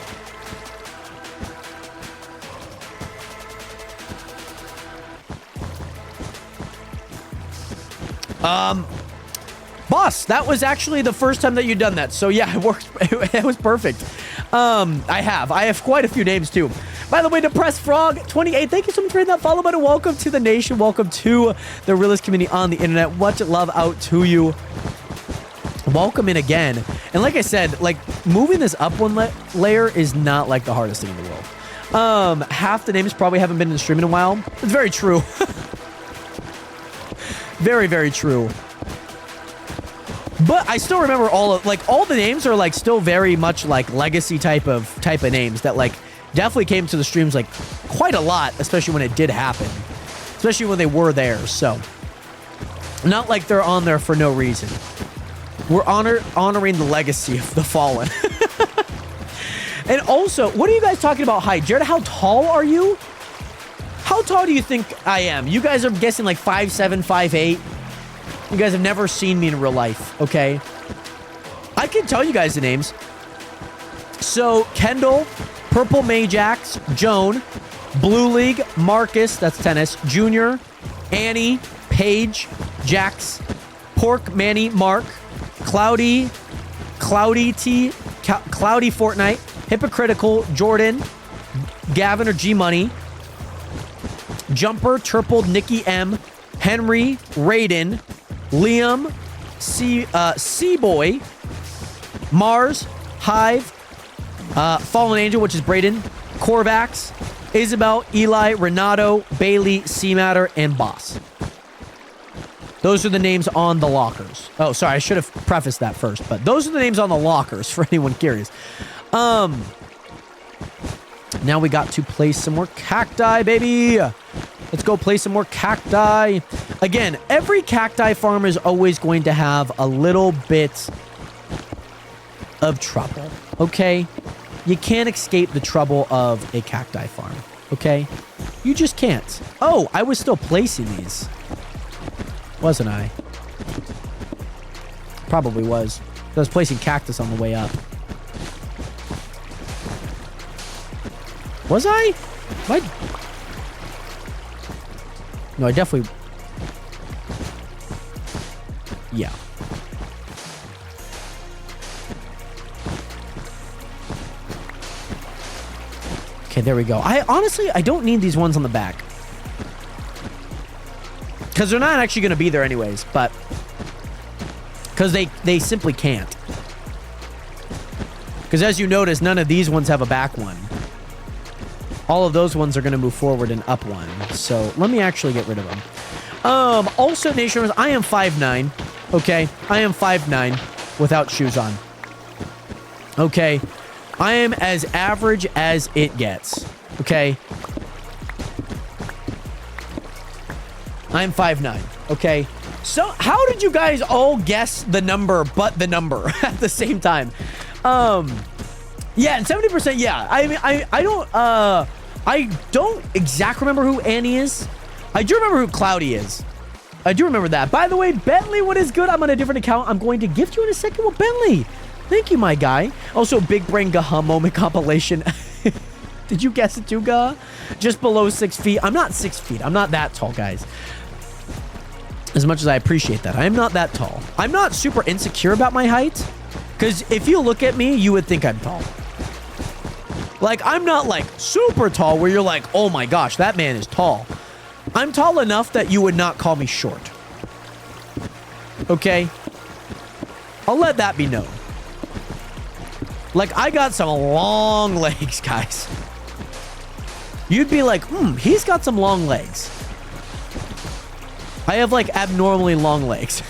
Boss, that was actually the first time that you've done that. So yeah, it worked. It was perfect. I have quite a few names too. By the way, Depressed Frog 28, thank you so much for hitting that follow button. Welcome to the nation. Welcome to the realest community on the internet. Much love out to you. Welcome in again. And like I said, like moving this up one layer is not like the hardest thing in the world. Half the names probably haven't been in the stream in a while. It's very true. Very, very true. But I still remember all the names are like still very much like legacy type of names that like definitely came to the streams like quite a lot, especially when it did happen, especially when they were there. So not like they're on there for no reason. We're honoring the legacy of the fallen. And also, what are you guys talking about height? Jared, how tall are you? How tall do you think I am? You guys are guessing like 5'7", 5'8". You guys have never seen me in real life, okay? I can tell you guys the names. So, Kendall, Purple Majax, Joan, Blue League, Marcus, that's tennis, Junior, Annie, Paige, Jax, Pork, Manny, Mark, Cloudy Fortnite, Hypocritical, Jordan, Gavin or G-Money, Jumper, Turpled, Nikki M, Henry, Raiden, Liam, C-Boy, Mars, Hive, Fallen Angel, which is Brayden, Corvax, Isabel, Eli, Renato, Bailey, C-Matter, and Boss. Those are the names on the lockers. Oh, sorry, I should have prefaced that first, but those are the names on the lockers for anyone curious. Now we got to place some more cacti, baby. Let's go play some more cacti. Again, every cacti farm is always going to have a little bit of trouble, okay? You can't escape the trouble of a cacti farm, okay? You just can't. Oh, I was still placing these. Wasn't I? Probably was. I was placing cactus on the way up. Was I? No, I definitely... Yeah. Okay, there we go. I don't need these ones on the back. Because they're not actually going to be there anyways, but... Because they simply can't. Because as you notice, none of these ones have a back one. All of those ones are going to move forward and up one. So let me actually get rid of them. Also, Nationers, I am 5'9". Okay, I am 5'9" without shoes on. Okay, I am as average as it gets. Okay, I'm 5'9". Okay, so how did you guys all guess the number but the number at the same time? Yeah, and 70%. Yeah, I mean, I don't exactly remember who Annie is. I do remember who Cloudy is. I do remember that. By the way, Bentley, what is good? I'm on a different account. I'm going to gift you in a second with Bentley. Thank you, my guy. Also, Big Brain Gaha moment compilation. Did you guess it too, Gaha? Just below 6 feet. I'm not 6 feet. I'm not that tall, guys. As much as I appreciate that, I am not that tall. I'm not super insecure about my height. Because if you look at me, you would think I'm tall. Like, I'm not, like, super tall where you're like, oh my gosh, that man is tall. I'm tall enough that you would not call me short. Okay? I'll let that be known. Like, I got some long legs, guys. You'd be like, he's got some long legs. I have, like, abnormally long legs.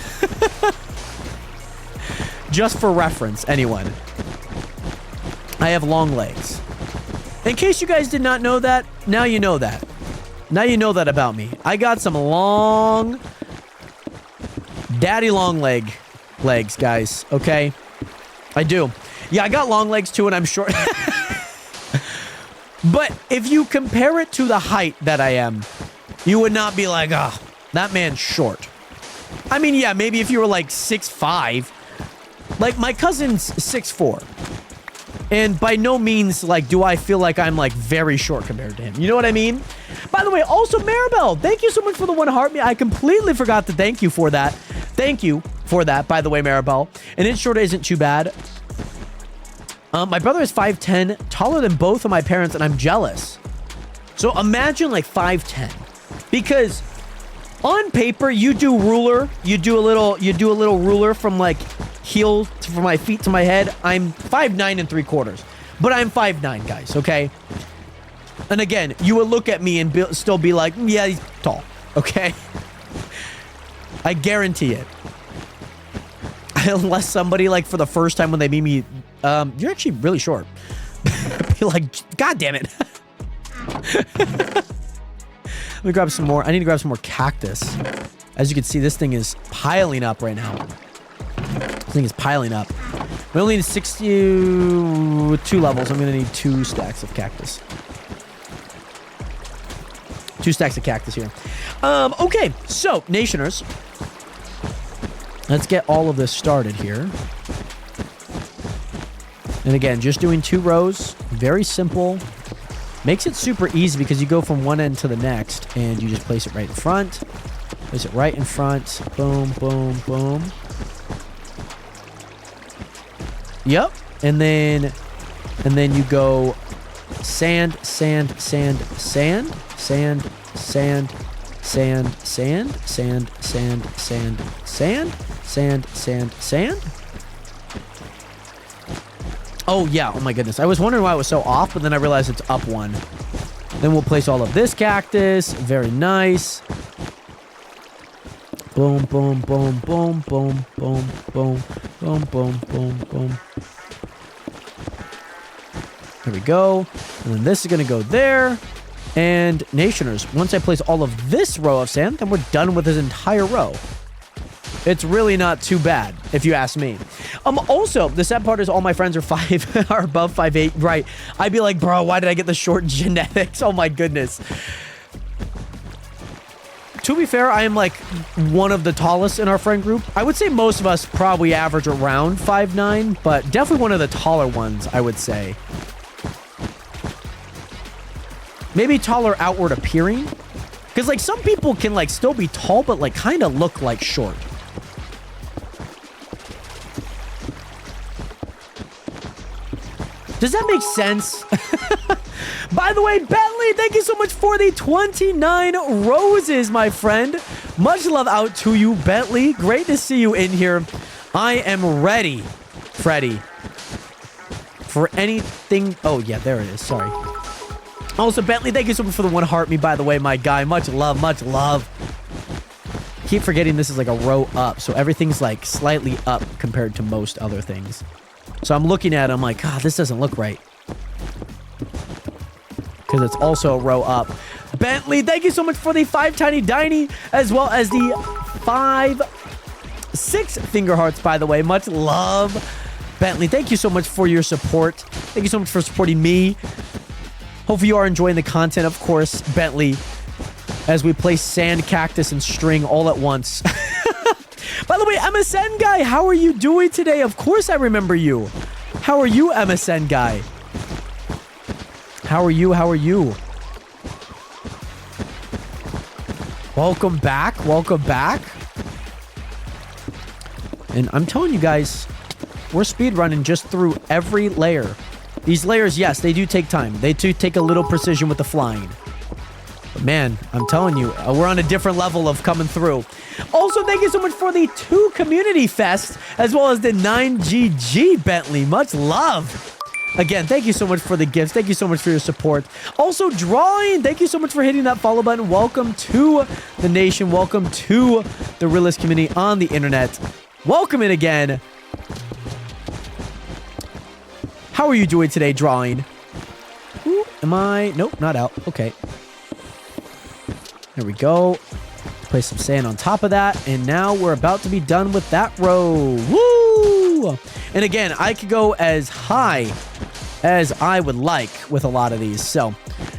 Just for reference, anyone. I have long legs. In case you guys did not know that, now you know that. Now you know that about me. I got some long... daddy long legs, guys. Okay? I do. Yeah, I got long legs too, and I'm short. But if you compare it to the height that I am, you would not be like, oh, that man's short. I mean, yeah, maybe if you were like 6'5". Like, my cousin's 6'4". And by no means, like, do I feel like I'm, like, very short compared to him. You know what I mean? By the way, also, Maribel, thank you so much for the 1 heart. I completely forgot to thank you for that. Thank you for that, by the way, Maribel. An inch shorter isn't too bad. My brother is 5'10", taller than both of my parents, and I'm jealous. So imagine, like, 5'10". Because on paper, you do ruler. You do a little ruler from, like... heel from my feet to my head. I'm 5'9" and 3/4, but I'm 5'9", guys. Okay. And again, you would look at me and still be like, yeah, he's tall. Okay. I guarantee it. Unless somebody, like, for the first time when they meet me, you're actually really short. Be like, God damn it. Let me grab some more. I need to grab some more cactus. As you can see, this thing is piling up right now. This thing is piling up. We only need 62 levels. I'm going to need 2 stacks of cactus. 2 stacks of cactus here. Okay, so, Nationers. Let's get all of this started here. And again, just doing 2 rows. Very simple. Makes it super easy because you go from one end to the next and you just place it right in front. Place it right in front. Boom, boom, boom. Yep. And then you go sand, sand, sand, sand, sand, sand, sand, sand, sand, sand, sand, sand, sand, sand, sand. Oh, yeah. Oh, my goodness. I was wondering why it was so off, but then I realized it's up 1. Then we'll place all of this cactus. Very nice. Boom, boom, boom, boom, boom, boom, boom, boom, boom, boom, boom. There we go. And then this is going to go there. And Nationers, once I place all of this row of sand, then we're done with this entire row. It's really not too bad, if you ask me. Also, the sad part is all my friends are are above 5'8", right? I'd be like, bro, why did I get the short genetics? Oh my goodness. To be fair, I am like one of the tallest in our friend group. I would say most of us probably average around 5'9", but definitely one of the taller ones, I would say. Maybe taller outward appearing. Because like some people can like still be tall, but like kind of look like short. Does that make sense? By the way, Bentley, thank you so much for the 29 roses, my friend. Much love out to you, Bentley. Great to see you in here. I am ready, Freddy, for anything. Oh, yeah, there it is. Sorry. Also, Bentley, thank you so much for the 1 heart me, by the way, my guy. Much love, much love. Keep forgetting this is like a row up, so everything's like slightly up compared to most other things. So I'm looking at it, I'm like, God, this doesn't look right. Because it's also a row up. Bentley, thank you so much for the 5 tiny diny, as well as the 6 finger hearts, by the way. Much love. Bentley, thank you so much for your support. Thank you so much for supporting me. Hopefully you are enjoying the content, of course, Bentley, as we play sand, cactus, and string all at once. By the way, MSN guy, how are you doing today? Of course I remember you. How are you, MSN guy? How are you? How are you? Welcome back. Welcome back. And I'm telling you guys, we're speedrunning just through every layer. These layers, yes, they do take time. They do take a little precision with the flying. But man, I'm telling you, we're on a different level of coming through. Also, thank you so much for the 2 community fest, as well as the 9GG Bentley. Much love. Again, thank you so much for the gifts. Thank you so much for your support. Also, Drawing, thank you so much for hitting that follow button. Welcome to the nation. Welcome to the realist community on the internet. Welcome in again. How are you doing today, Drawing? Ooh, am I? Nope, not out. Okay. There we go. Place some sand on top of that. And now we're about to be done with that row. Woo! And again, I could go as high as I would like with a lot of these. So,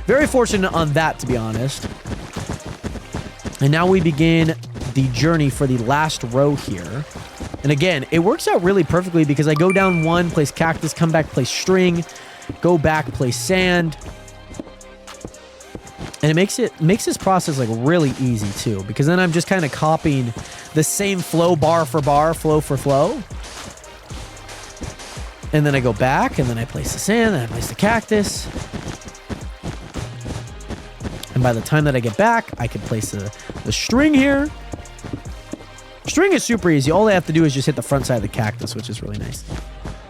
very fortunate on that, to be honest. And now we begin the journey for the last row here. And again, it works out really perfectly because I go down 1, place cactus, come back, place string, go back, place sand. And it makes this process like really easy too, because then I'm just kind of copying the same flow bar for bar, flow for flow. And then I go back and then I place the sand, then I place the cactus. And by the time that I get back, I can place the string here. String is super easy. All I have to do is just hit the front side of the cactus, which is really nice.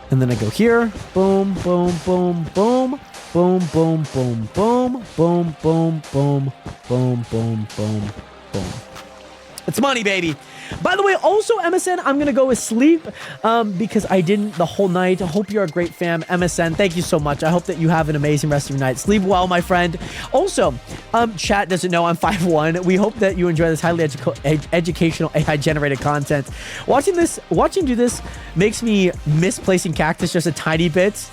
And then I go here. Boom, boom, boom, boom. Boom, boom, boom, boom, boom, boom, boom, boom, boom, boom, boom. It's money, baby. By the way, also, MSN, I'm going to go with sleep because I didn't the whole night. I hope you're a great fam. MSN, thank you so much. I hope that you have an amazing rest of your night. Sleep well, my friend. Also, chat doesn't know I'm 5'1". We hope that you enjoy this highly educational AI-generated content. Watching do this makes me miss placing cactus just a tiny bit.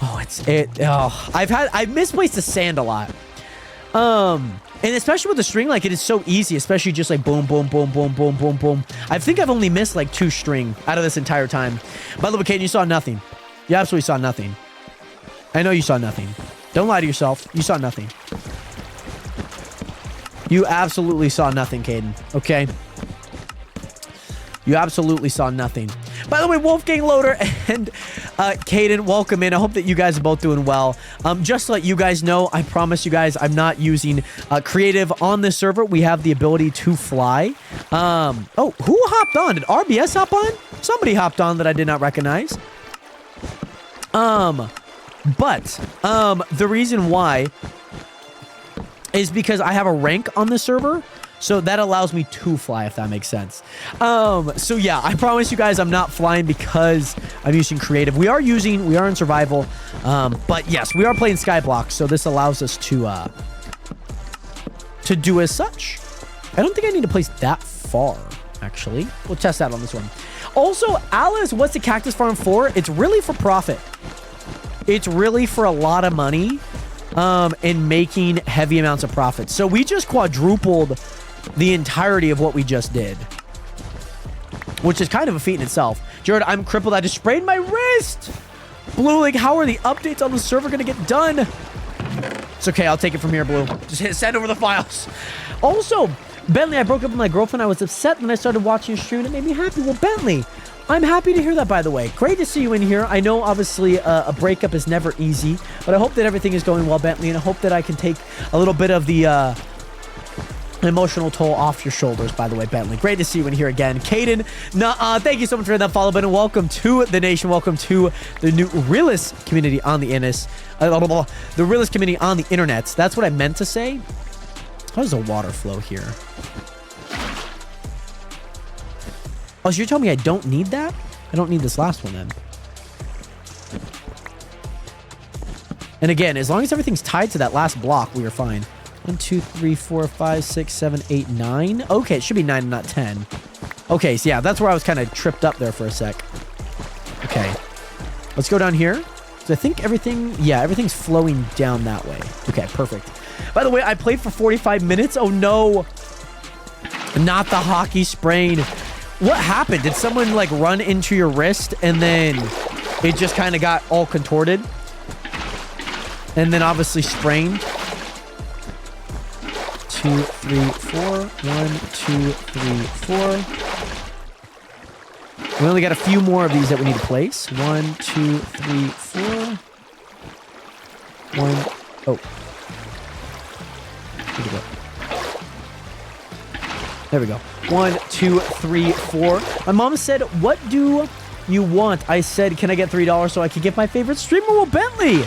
I've misplaced the sand a lot. And especially with the string, like it is so easy, especially just like boom, boom, boom, boom, boom, boom, boom. I think I've only missed like 2 string out of this entire time. By the way, Kate, you saw nothing. You absolutely saw nothing. I know you saw nothing. Don't lie to yourself. You saw nothing. You absolutely saw nothing, Caden. Okay? You absolutely saw nothing. By the way, Wolfgang Loader and Caden, welcome in. I hope that you guys are both doing well. Just to let you guys know, I promise you guys, I'm not using creative on this server. We have the ability to fly. Oh, who hopped on? Did RBS hop on? Somebody hopped on that I did not recognize. But the reason why is because I have a rank on the server. So that allows me to fly, if that makes sense. So yeah, I promise you guys I'm not flying because I'm using creative. We are in survival. But yes, we are playing Skyblock. So this allows us to do as such. I don't think I need to place that far, actually. We'll test that on this one. Also, Alice, what's the cactus farm for? It's really for profit. It's really for a lot of money and making heavy amounts of profit. So we just quadrupled the entirety of what we just did, which is kind of a feat in itself. Jared, I'm crippled. I just sprained my wrist. Blue, like, how are the updates on the server going to get done? It's okay. I'll take it from here, Blue. Just hit send over the files. Also, Bentley, I broke up with my girlfriend. I was upset when I started watching your stream. It made me happy. Well, Bentley, I'm happy to hear that, by the way. Great to see you in here. I know, obviously, a breakup is never easy, but I hope that everything is going well, Bentley, and I hope that I can take a little bit of the emotional toll off your shoulders, by the way, Bentley. Great to see you in here again. Caden, thank you so much for that follow button. Welcome to the nation. Welcome to the new realist community on the the realist community on the internet. That's what I meant to say. How does the water flow here? Oh, so you're telling me I don't need that? I don't need this last one then. And again, as long as everything's tied to that last block, we are fine. 1, 2, 3, 4, 5, 6, 7, 8, 9. Okay, it should be 9 and not 10. Okay, so yeah, that's where I was kind of tripped up there for a sec. Okay. Let's go down here. So I think everything's flowing down that way. Okay, perfect. By the way, I played for 45 minutes. Oh no. Not the hockey sprain. What happened? Did someone like run into your wrist and then it just kind of got all contorted? And then obviously sprained? 2, 3, 4. 1, 2, 3, 4. We only got a few more of these that we need to place. 1, 2, 3, 4. 1. Oh. There we go. 1, 2, 3, 4. My mom said, "What do you want?" I said, "Can I get $3 so I can get my favorite streamer, Will Bentley?"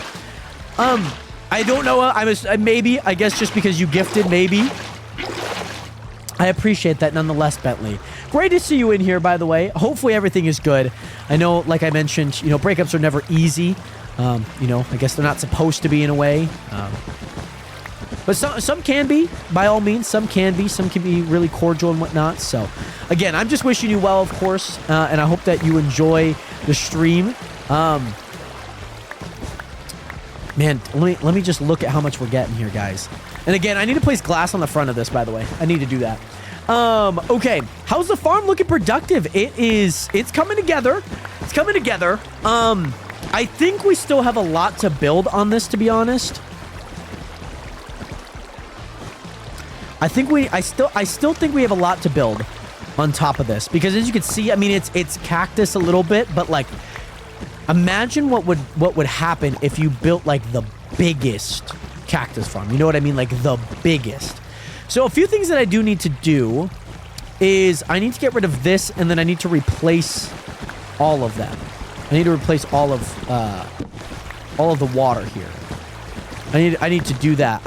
I don't know. Maybe. I guess just because you gifted, maybe. I appreciate that nonetheless, Bentley. Great to see you in here, by the way. Hopefully everything is good. I know, like I mentioned, breakups are never easy. I guess they're not supposed to be in a way. But some can be, by all means. Some can be. Some can be really cordial and whatnot. So, again, I'm just wishing you well, of course. And I hope that you enjoy the stream. Man, let me just look at how much we're getting here, guys. And again, I need to place glass on the front of this, by the way. I need to do that. Okay. How's the farm looking productive? It's coming together. It's coming together. I think we still have a lot to build on this, to be honest. I still think we have a lot to build on top of this, because as you can see, I mean, it's cactus a little bit, but like, imagine what would happen if you built like the biggest cactus farm. You know what I mean? Like the biggest. So a few things that I do need to do is I need to get rid of this, and then I need to replace all of them. I need to replace all of the water here. I need to do that.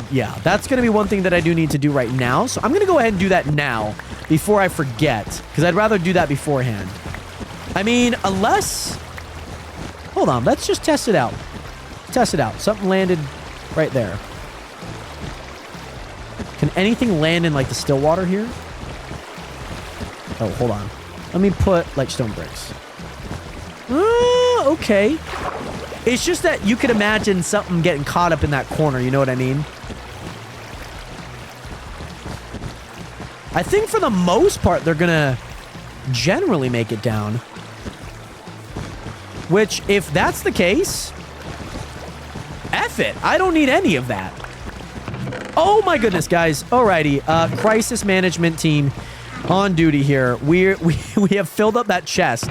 Yeah, that's going to be one thing that I do need to do right now. So I'm going to go ahead and do that now before I forget, because I'd rather do that beforehand. I mean, unless... Hold on, let's just test it out. Test it out. Something landed right there. Can anything land in, like, the still water here? Oh, hold on. Let me put, like, stone bricks. Okay. It's just that you could imagine something getting caught up in that corner, you know what I mean? I think for the most part, they're gonna generally make it down. Which, if that's the case, F it. I don't need any of that. Oh my goodness, guys. Alrighty. Crisis management team on duty here. We have filled up that chest.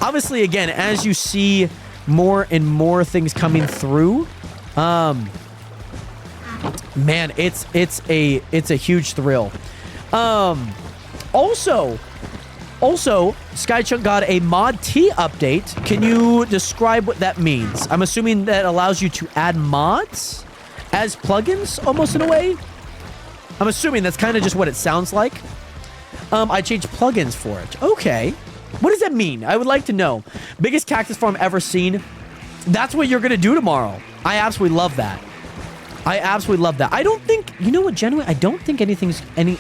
Obviously, again, as you see more and more things coming through, man, it's a huge thrill. Also, Skychunk got a Mod T update. Can you describe what that means? I'm assuming that allows you to add mods as plugins, almost in a way. I'm assuming that's kind of just what it sounds like. I changed plugins for it. Okay. What does that mean? I would like to know. Biggest cactus farm ever seen. That's what you're going to do tomorrow. I absolutely love that. I absolutely love that. I don't think, you know what, genuinely, I don't think anything's going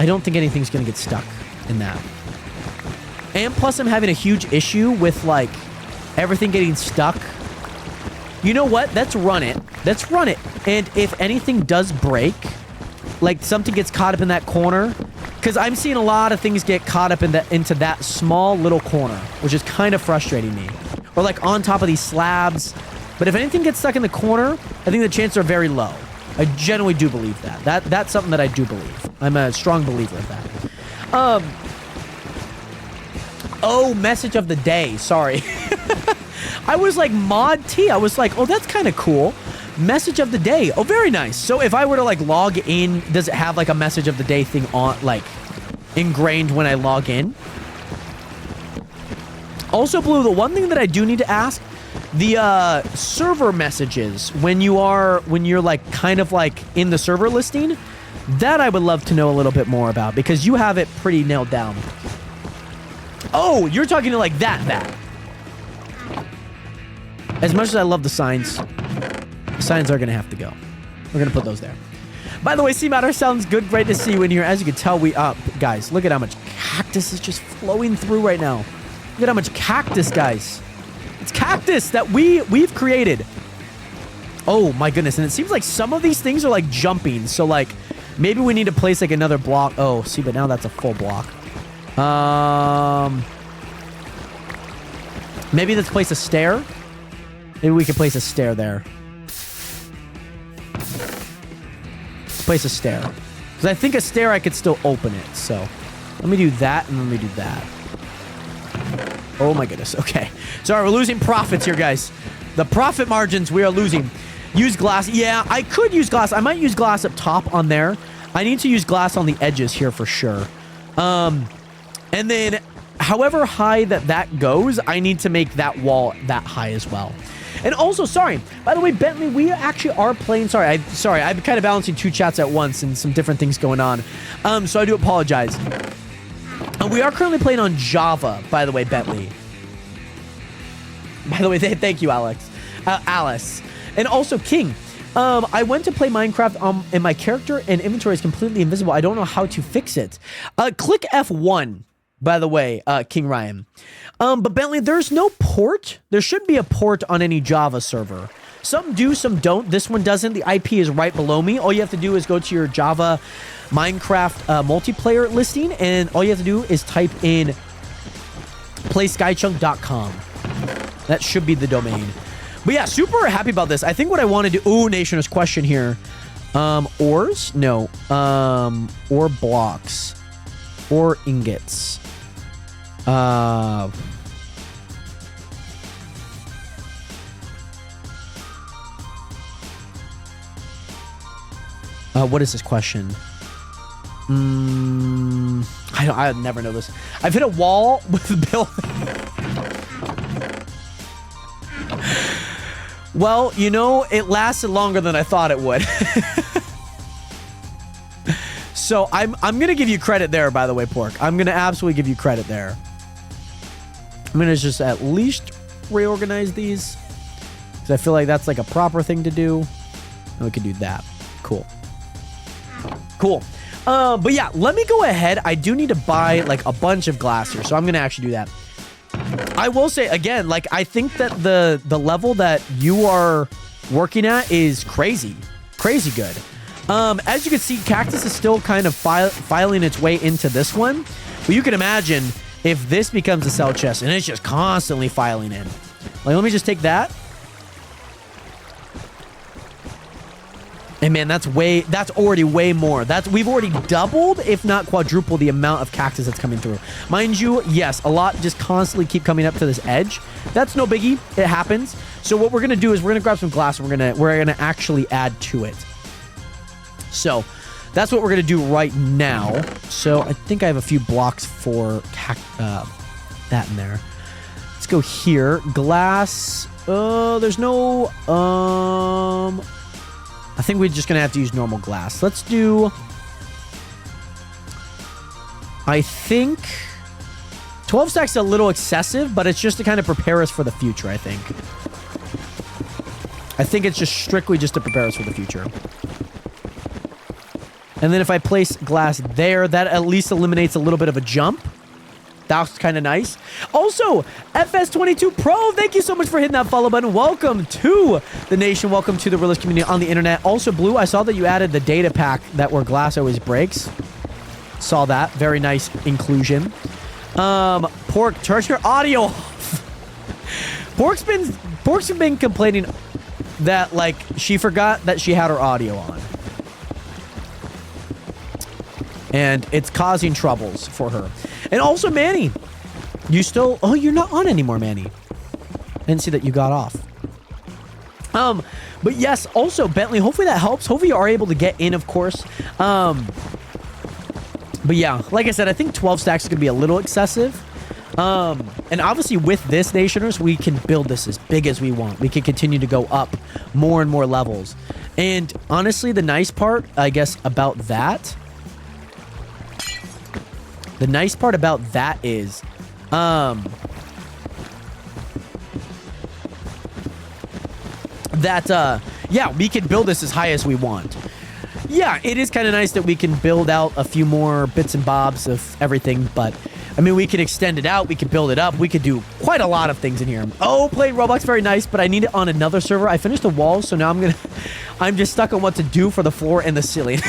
to get stuck in that. And plus, I'm having a huge issue with, like, everything getting stuck. You know what? Let's run it. Let's run it. And if anything does break, like, something gets caught up in that corner, because I'm seeing a lot of things get caught up into that small little corner, which is kind of frustrating me. Or, like, on top of these slabs. But if anything gets stuck in the corner, I think the chances are very low. I genuinely do believe that. That's something that I do believe. I'm a strong believer of that. Oh, message of the day. Sorry. I was like, Mod T. I was like, oh, that's kind of cool. Message of the day. Oh, very nice. So if I were to, like, log in, does it have, like, a message of the day thing on, like, ingrained when I log in? Also, Blue, the one thing that I do need to ask, the server messages when you're like kind of like in the server listing, that I would love to know a little bit more about, because you have it pretty nailed down. Oh, you're talking to like that. As much as I love the signs are gonna have to go. We're gonna put those there. By the way, C-Matter sounds good. Great to see you in here. As you can tell, guys, look at how much cactus is just flowing through right now. Look at how much cactus, guys. It's cactus that we've created. Oh my goodness. And it seems like some of these things are like jumping. So like maybe we need to place like another block. Oh, see, but now that's a full block. Maybe let's place a stair. Maybe we could place a stair there. Let's place a stair. Because I think a stair I could still open it. So let me do that and let me do that. Oh my goodness. Okay. Sorry, we're losing profits here, guys. The profit margins we are losing. Use glass. Yeah, I could use glass. I might use glass up top on there. I need to use glass on the edges here for sure. And then however high that goes, I need to make that wall that high as well. And also, sorry, by the way, Bentley, we actually are playing. Sorry, I'm kind of balancing two chats at once and some different things going on. So I do apologize. We are currently playing on Java, by the way, Bentley. By the way, thank you, Alex. Alice. And also, King. I went to play Minecraft, and my character and inventory is completely invisible. I don't know how to fix it. Click F1, by the way, King Ryan. But Bentley, there's no port. There should be a port on any Java server. Some do, some don't. This one doesn't. The IP is right below me. All you have to do is go to your Java Minecraft multiplayer listing, and all you have to do is type in playSkychunk.com. That should be the domain. But yeah, super happy about this. I think what I want to do... Ooh, Nationer's question here. Ores? No. Ore blocks. Ore ingots. What is this question? I never know this. I've hit a wall with the building. Well, you know, it lasted longer than I thought it would. So I'm gonna give you credit there, by the way, Pork. I'm gonna absolutely give you credit there. I'm gonna just at least reorganize these, because I feel like that's like a proper thing to do. And we can do that. Cool. Cool. But yeah, let me go ahead. I do need to buy like a bunch of glass here, so I'm gonna actually do that. I will say again, like I think that the level that you are working at is crazy good. As you can see, Cactus is still kind of filing its way into this one, but you can imagine if this becomes a cell chest and it's just constantly filing in. Like, let me just take that. And man, that's already way more. We've already doubled, if not quadrupled, the amount of cactus that's coming through. Mind you, yes, a lot just constantly keep coming up to this edge. That's no biggie. It happens. So what we're gonna do is we're gonna grab some glass and we're gonna actually add to it. So that's what we're gonna do right now. So I think I have a few blocks for that in there. Let's go here. Glass. There's no I think we're just going to have to use normal glass. Let's do... I think 12 stacks is a little excessive, but it's just to kind of prepare us for the future, I think. I think it's just strictly just to prepare us for the future. And then if I place glass there, that at least eliminates a little bit of a jump. That's kind of nice. Also, FS22 Pro, thank you so much for hitting that follow button. Welcome to the nation. Welcome to the realist community on the internet. Also, Blue, I saw that you added the data pack that where glass always breaks. Saw that. Very nice inclusion. Pork, turn your audio off. Pork's been complaining that, like, she forgot that she had her audio on. And it's causing troubles for her. And also, Manny, you still... Oh, you're not on anymore, Manny. I didn't see that you got off. But yes, also, Bentley, hopefully that helps. Hopefully you are able to get in, of course. But yeah, like I said, I think 12 stacks is going to be a little excessive. And obviously with this, Nationers, we can build this as big as we want. We can continue to go up more and more levels. And honestly, the nice part, I guess, about that... The nice part about that is, yeah, we can build this as high as we want. Yeah, it is kind of nice that we can build out a few more bits and bobs of everything, but, I mean, we can extend it out, we can build it up, we could do quite a lot of things in here. Oh, playing Roblox, very nice, but I need it on another server. I finished the walls, so now I'm just stuck on what to do for the floor and the ceiling.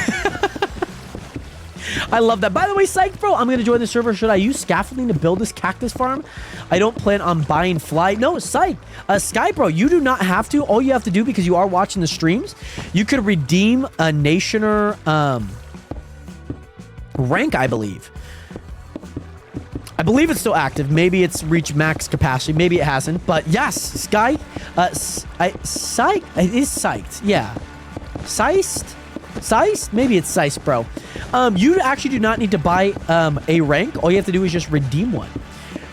I love that. By the way, Psych Bro, I'm going to join the server. Should I use scaffolding to build this cactus farm? I don't plan on buying fly. No, Psych. Sky Bro, you do not have to. All you have to do, because you are watching the streams, you could redeem a Nationer rank, I believe. I believe it's still active. Maybe it's reached max capacity. Maybe it hasn't. But yes, Sky, Psych, it is Psyched. Yeah. Size? Maybe it's Size, bro. You actually do not need to buy a rank. All you have to do is just redeem one,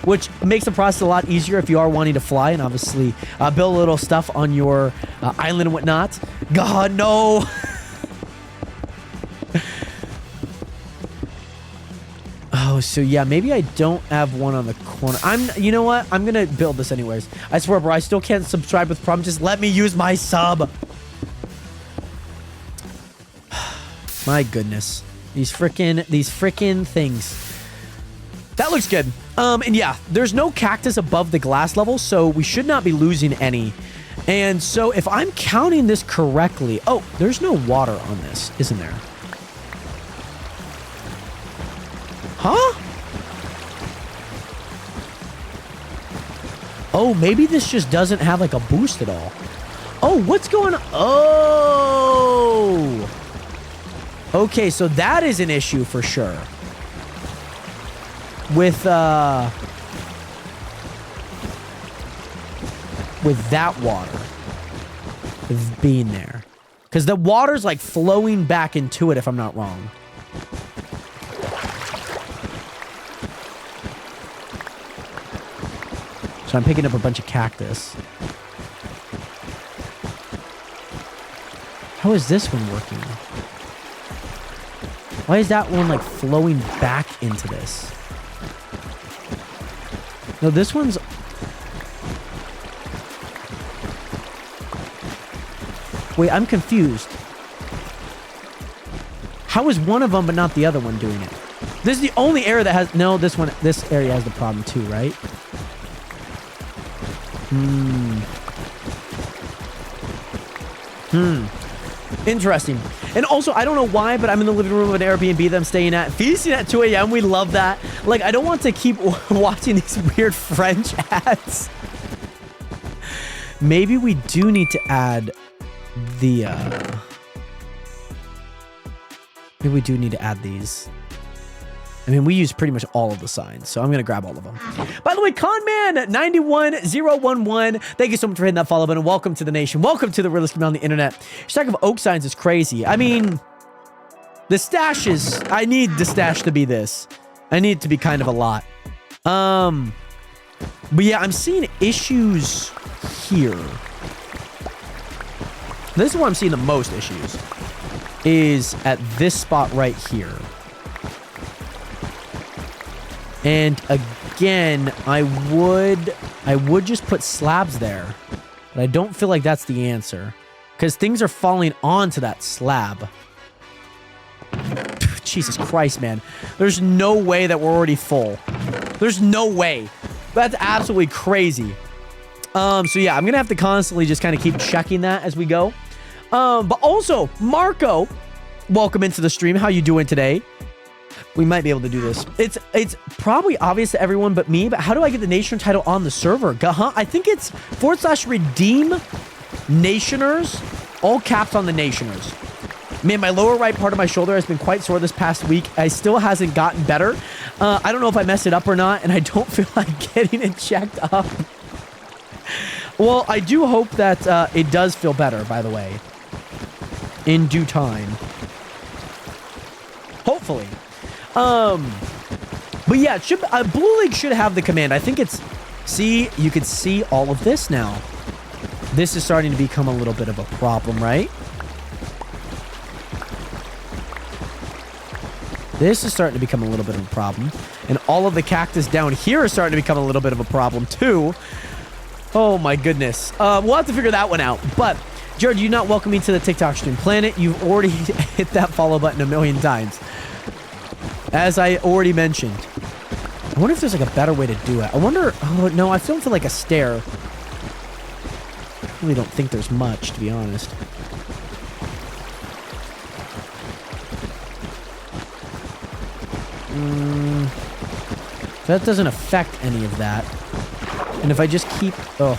which makes the process a lot easier if you are wanting to fly and obviously build a little stuff on your island and whatnot. God, no. Oh, so yeah, maybe I don't have one on the corner. You know what? I'm going to build this anyways. I swear, bro, I still can't subscribe with Prom. Just let me use my sub. My goodness. These frickin' things. That looks good. And yeah, there's no cactus above the glass level, so we should not be losing any. And so if I'm counting this correctly... Oh, there's no water on this, isn't there? Huh? Oh, maybe this just doesn't have like a boost at all. Oh, what's going on? Oh... Okay, so that is an issue for sure. With that water being there. Because the water's like flowing back into it if I'm not wrong. So I'm picking up a bunch of cactus. How is this one working? Why is that one, like, flowing back into this? No, this one's... Wait, I'm confused. How is one of them but not the other one doing it? This is the only area that has... No, this area has the problem too, right? Interesting. And also, I don't know why, but I'm in the living room of an Airbnb that I'm staying at. Feasting at 2 a.m. We love that. Like, I don't want to keep watching these weird French ads. Maybe we do need to add the, maybe we do need to add these. I mean, we use pretty much all of the signs, so I'm going to grab all of them. By the way, Conman91011, thank you so much for hitting that follow button. Welcome to the nation. Welcome to the realest community on the internet. Stack of oak signs is crazy. I mean, the stash is... I need the stash to be this. I need it to be kind of a lot. But yeah, I'm seeing issues here. This is where I'm seeing the most issues. Is at this spot right here. And again, I would just put slabs there. But I don't feel like that's the answer. Because things are falling onto that slab. Jesus Christ, man. There's no way that we're already full. There's no way. That's absolutely crazy. So yeah, I'm going to have to constantly just kind of keep checking that as we go. But also, Marco, welcome into the stream. How you doing today? We might be able to do this. It's probably obvious to everyone but me, but how do I get the nation title on the server? I think it's /redeem nationers, all caps on the nationers. Man, my lower right part of my shoulder has been quite sore this past week. I still hasn't gotten better. I don't know if I messed it up or not, and I don't feel like getting it checked up. Well, I do hope that it does feel better, by the way. In due time. Hopefully. But yeah, Blue League should have the command. I think it's... See, you can see all of this now. This is starting to become a little bit of a problem, right? This is starting to become a little bit of a problem. And all of the cactus down here is starting to become a little bit of a problem, too. Oh, my goodness. We'll have to figure that one out. But, Jared, you not welcome me to the TikTok stream. Planet, you've already hit that follow button a million times. As I already mentioned. I wonder if there's like a better way to do it. I wonder... Oh, no, I feel like a stair. I really don't think there's much, to be honest. That doesn't affect any of that. And if I just keep... Oh.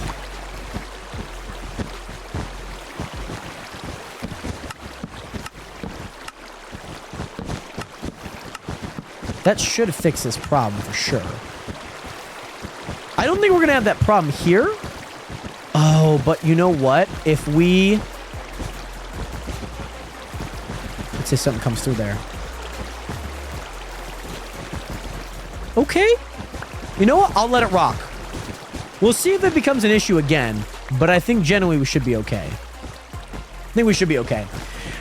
That should fix this problem for sure. I don't think we're going to have that problem here. Oh, but you know what? If we... Let's say something comes through there. Okay. You know what? I'll let it rock. We'll see if it becomes an issue again. But I think generally we should be okay. I think we should be okay.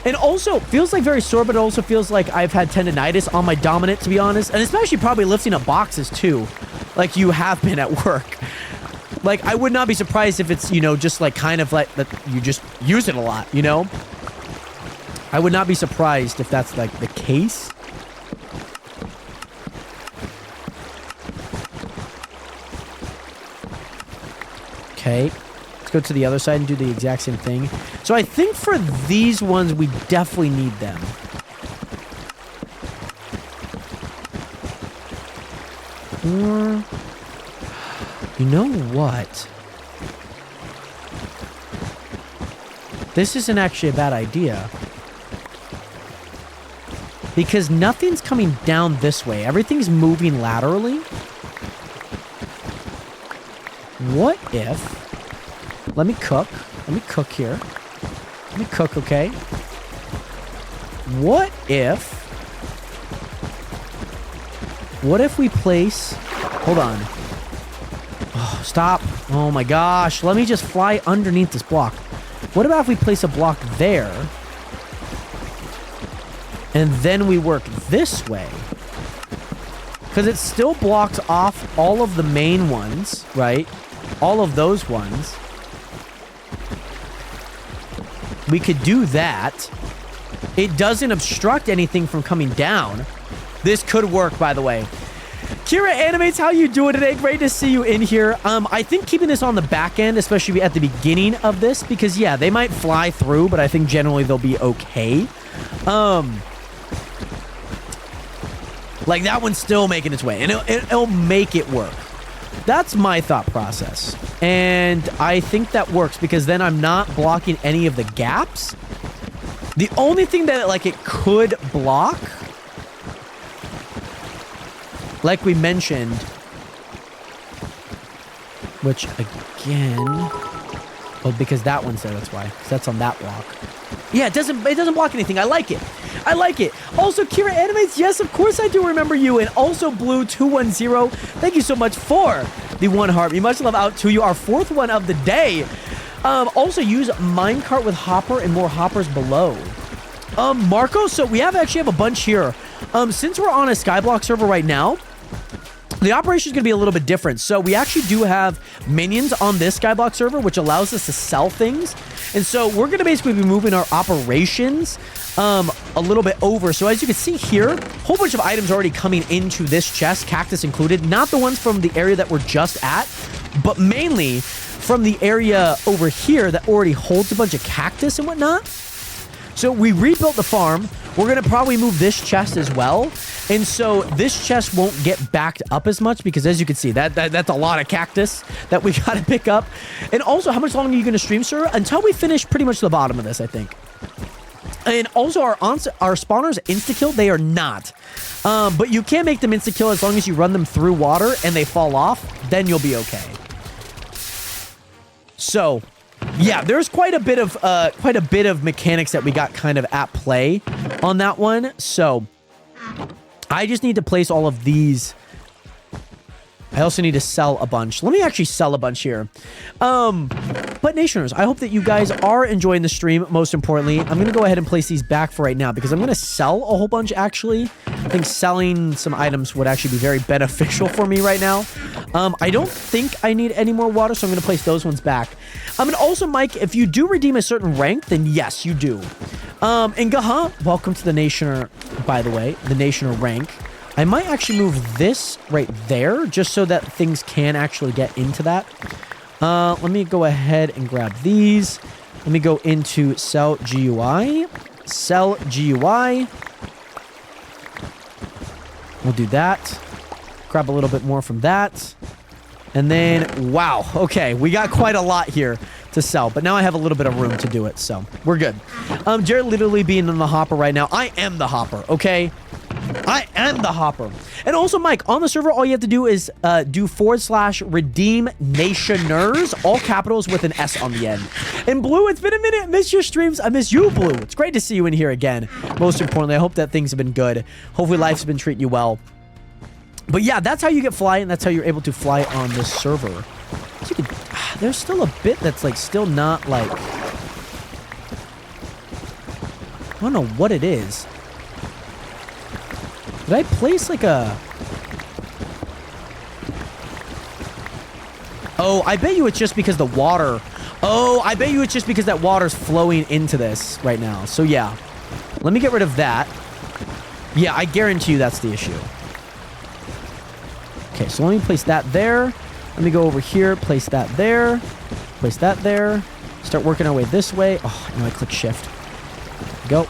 And also, feels like very sore, but it also feels like I've had tendonitis on my dominant, to be honest. And especially probably lifting up boxes, too. Like you have been at work. Like, I would not be surprised if it's, you know, just like kind of like that you just use it a lot, you know? I would not be surprised if that's like the case. Okay. Let's go to the other side and do the exact same thing. So I think for these ones, we definitely need them. Or... You know what? This isn't actually a bad idea. Because nothing's coming down this way. Everything's moving laterally. What if... Let me cook. Let me cook here. Let me cook, okay? What if we place... Hold on. Oh, stop. Oh my gosh. Let me just fly underneath this block. What about if we place a block there? And then we work this way? Because it still blocks off all of the main ones, right? All of those ones. We could do that. It doesn't obstruct anything from coming down. This could work, by the way. Kira Animates, how you doing today? Great to see you in here. I think keeping this on the back end, especially at the beginning of this, because, yeah, they might fly through, but I think generally they'll be okay. Like that one's still making its way, and it'll make it work. That's my thought process. And I think that works because then I'm not blocking any of the gaps. The only thing that like it could block, like we mentioned, which again, oh, because that one's there, that's why. 'Cause that's on that block. Yeah, it doesn't block anything. I like it. I like it. Also, Kira Animates, yes, of course I do remember you. And also Blue210, thank you so much for the 1 heart. We much love out to you, our 4th one of the day. Also use minecart with hopper and more hoppers below. Marco, so we actually have a bunch here. Since we're on a Skyblock server right now, the operation is going to be a little bit different. So we actually do have minions on this Skyblock server, which allows us to sell things. And so we're going to basically be moving our operations a little bit over. So as you can see here, a whole bunch of items already coming into this chest, Cactus included. Not the ones from the area that we're just at, but mainly from the area over here that already holds a bunch of cactus and whatnot. So we rebuilt the farm. We're going to probably move this chest as well. And so this chest won't get backed up as much because as you can see, that's a lot of cactus that we got to pick up. And also, how much longer are you going to stream, sir? Until we finish pretty much the bottom of this, I think. And also, our spawners insta-kill, they are not. But you can make them insta-kill as long as you run them through water and they fall off. Then you'll be okay. So, yeah, there's quite a bit of mechanics that we got kind of at play on that one. So, I just need to place all of these. I also need to sell a bunch. Let me actually sell a bunch here. But Nationers, I hope that you guys are enjoying the stream, most importantly. I'm going to go ahead and place these back for right now because I'm going to sell a whole bunch, actually. I think selling some items would actually be very beneficial for me right now. I don't think I need any more water, so I'm going to place those ones back. And also, Mike, if you do redeem a certain rank, then yes, you do. And Gaha, welcome to the Nationer, by the way, the Nationer rank. I might actually move this right there just so that things can actually get into that. Let me go ahead and grab these. Let me go into sell GUI. Sell GUI. We'll do that. Grab a little bit more from that. And then, wow. Okay, we got quite a lot here to sell, but now I have a little bit of room to do it, so we're good. Jared literally being in the hopper right now. I am the hopper, okay? I am the hopper. And also, Mike, on the server, all you have to do is do /redeem nationers, all capitals with an S on the end. And Blue, it's been a minute. I miss your streams. I miss you, Blue. It's great to see you in here again. Most importantly, I hope that things have been good. Hopefully, life's been treating you well. But yeah, that's how you get flying. That's how you're able to fly on this server. So you can, there's still a bit that's like still not like, I don't know what it is. Did I place like a... Oh, I bet you it's just because the water... Oh, I bet you it's just because that water's flowing into this right now. So yeah, let me get rid of that. Yeah, I guarantee you that's the issue. Okay, so let me place that there. Let me go over here, place that there. Place that there. Start working our way this way. Oh, now I click shift. Go.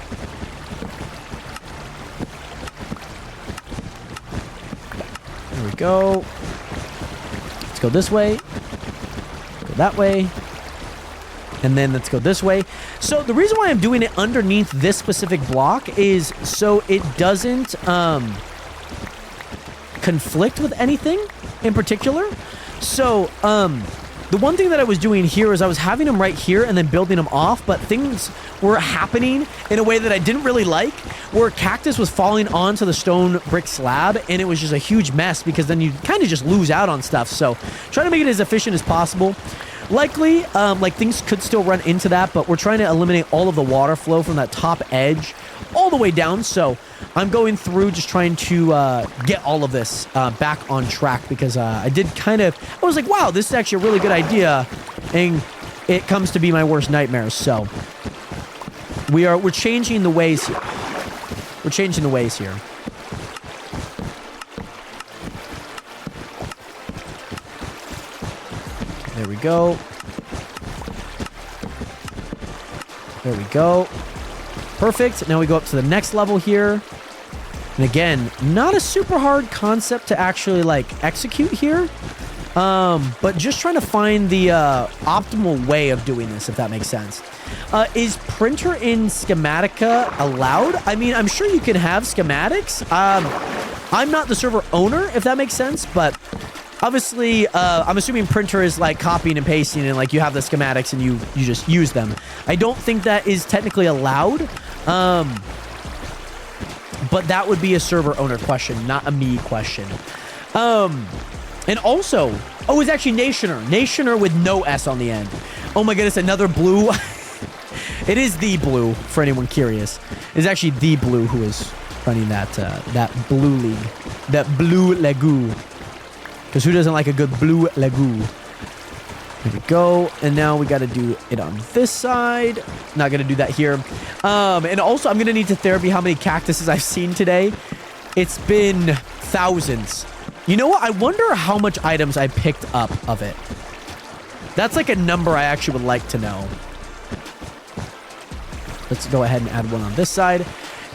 There we go. Let's go this way. Go that way. And then let's go this way. So the reason why I'm doing it underneath this specific block is so it doesn't conflict with anything in particular. So the one thing that I was doing here is I was having them right here and then building them off, but things were happening in a way that I didn't really like, where Cactus was falling onto the stone brick slab, and it was just a huge mess because then you kind of just lose out on stuff. So trying to make it as efficient as possible. Likely, like things could still run into that, but we're trying to eliminate all of the water flow from that top edge all the way down. So I'm going through just trying to get all of this back on track because I did kind of, I was like, wow, this is actually a really good idea, and it comes to be my worst nightmare. So we're changing the ways here. We're changing the ways here. There we go. There we go. Perfect. Now we go up to the next level here. And again, not a super hard concept to actually like execute here. But just trying to find the optimal way of doing this, if that makes sense. Is printer in Schematica allowed? I mean, I'm sure you can have schematics. I'm not the server owner, if that makes sense, but obviously, I'm assuming printer is like copying and pasting and like you have the schematics and you just use them. I don't think that is technically allowed. But that would be a server owner question, not a me question. And also, oh, it's actually Nationer. Nationer with no S on the end. Oh my goodness, another blue. It is the blue, for anyone curious. It's actually the blue who is running that blue league. That blue Lagoo. Because who doesn't like a good blue Lagoo? There we go. And now we got to do it on this side. Not going to do that here. And also, I'm going to need to therapy how many cactuses I've seen today. It's been thousands. You know what? I wonder how much items I picked up of it. That's like a number I actually would like to know. Let's go ahead and add one on this side.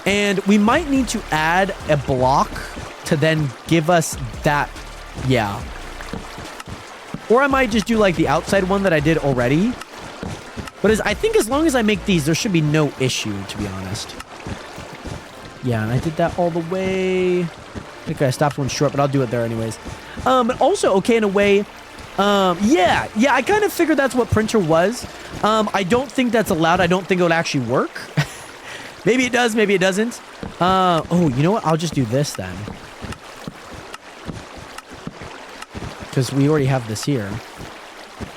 And we might need to add a block to then give us that. Yeah. Or I might just do like the outside one that I did already. But I think as long as I make these, there should be no issue, to be honest. Yeah, and I did that all the way. I think I stopped one short, but I'll do it there anyways. But also, okay, in a way, yeah, I kind of figured that's what printer was. I don't think that's allowed. I don't think it would actually work. Maybe it does, maybe it doesn't. Oh, you know what? I'll just do this then. Because we already have this here.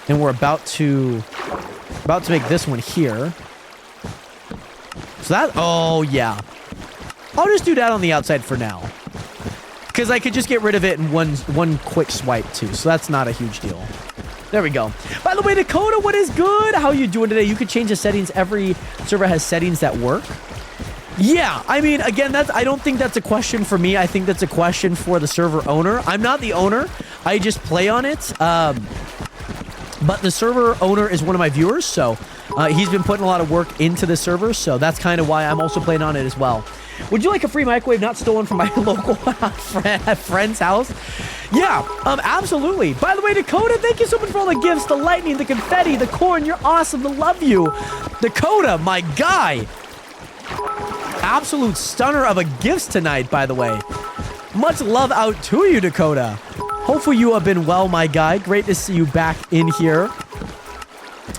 And we're about to make this one here. So that, oh yeah. I'll just do that on the outside for now. Because I could just get rid of it in one quick swipe too. So that's not a huge deal. There we go. By the way, Dakota, what is good? How are you doing today? You could change the settings. Every server has settings that work. Yeah, I mean, again, I don't think that's a question for me. I think that's a question for the server owner. I'm not the owner. I just play on it. But the server owner is one of my viewers, so he's been putting a lot of work into the server, so that's kind of why I'm also playing on it as well. Would you like a free microwave not stolen from my local friend's house? Yeah, absolutely. By the way, Dakota, thank you so much for all the gifts, the lightning, the confetti, the corn. You're awesome. I love you. Dakota, my guy. Absolute stunner of a gifts tonight, by the way. Much love out to you, Dakota. Hopefully you have been well, my guy. Great to see you back in here.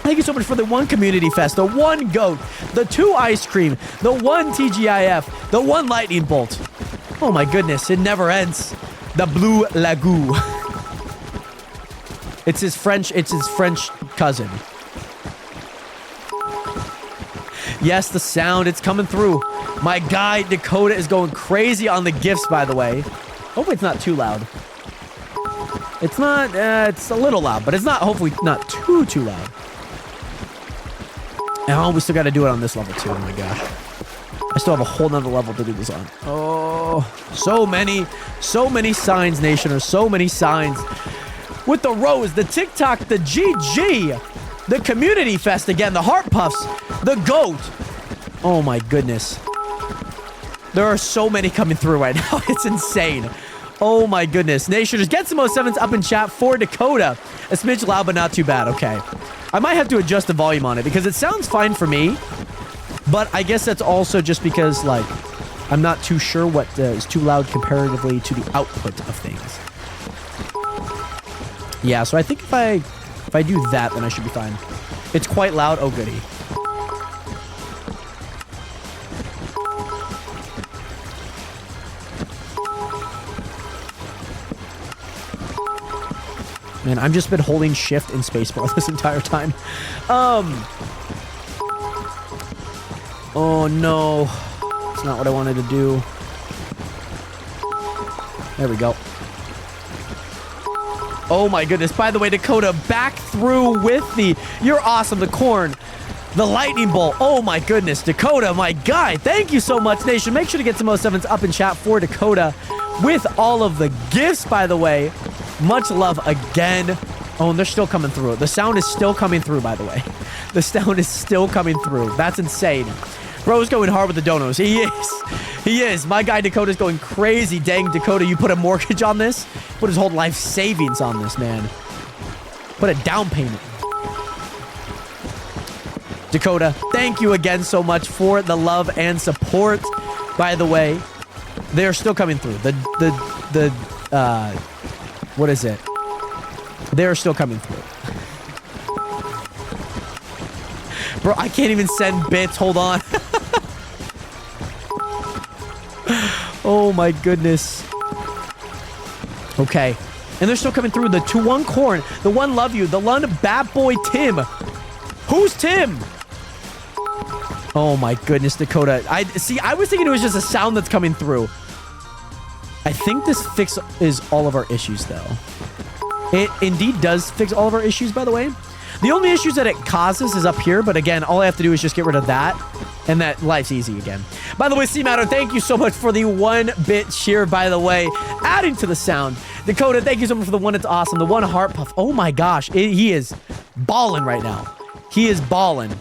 Thank you so much for the 1 community fest, the 1 goat, the 2 ice cream, the 1 TGIF, the 1 lightning bolt. Oh my goodness, it never ends. The blue Lagoo. It's his French cousin. Yes, the sound, it's coming through. My guy, Dakota, is going crazy on the gifts, by the way. Hopefully it's not too loud. It's not, it's a little loud, but it's not, hopefully not too loud. And we still got to do it on this level too, oh my gosh. I still have a whole nother level to do this on. Oh, so many signs, Nationer, so many signs. With the Rose, the TikTok, the GG, the Community Fest again, the Heart Puffs, the GOAT. Oh my goodness. There are so many coming through right now. It's insane. Oh my goodness. Nation, just get some 07s up in chat for Dakota. A smidge loud, but not too bad. Okay. I might have to adjust the volume on it because it sounds fine for me. But I guess that's also just because, like, I'm not too sure what is too loud comparatively to the output of things. Yeah, so I think if I do that, then I should be fine. It's quite loud. Oh, goody. Man, I've just been holding shift and spacebar this entire time. Oh no. It's not what I wanted to do. There we go. Oh my goodness. By the way, Dakota, back through with the... You're awesome. The corn. The lightning bolt. Oh my goodness. Dakota, my guy. Thank you so much, Nation. Make sure to get some 07s up in chat for Dakota with all of the gifts, by the way. Much love again. Oh, and they're still coming through. The sound is still coming through, by the way. The sound is still coming through. That's insane. Bro's going hard with the donos. He is. He is. My guy Dakota's going crazy. Dang, Dakota, you put a mortgage on this? Put his whole life savings on this, man. Put a down payment. Dakota, thank you again so much for the love and support. By the way, they're still coming through. What is it? They're still coming through. Bro, I can't even send bits. Hold on. Oh my goodness. Okay. And they're still coming through. The 2-1 corn. The 1 love you. The 1 bad boy Tim. Who's Tim? Oh my goodness, Dakota. I was thinking it was just a sound that's coming through. I think this fixes all of our issues, though. It indeed does fix all of our issues, by the way. The only issues that it causes is up here, but again, all I have to do is just get rid of that, and that life's easy again. By the way, C-Matter, thank you so much for the 1-bit cheer, by the way, adding to the sound. Dakota, thank you so much for the 1. It's awesome. The 1 heart puff. Oh my gosh, he is balling right now. He is balling.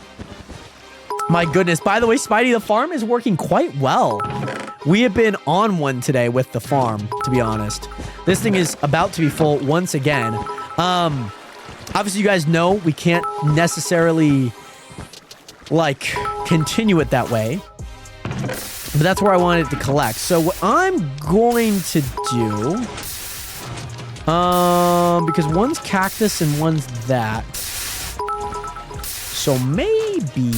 My goodness. By the way, Spidey, the farm is working quite well. We have been on one today with the farm, to be honest. This thing is about to be full once again. Obviously, you guys know we can't necessarily, like, continue it that way. But that's where I wanted to collect. So what I'm going to do... because one's cactus and one's that. So maybe...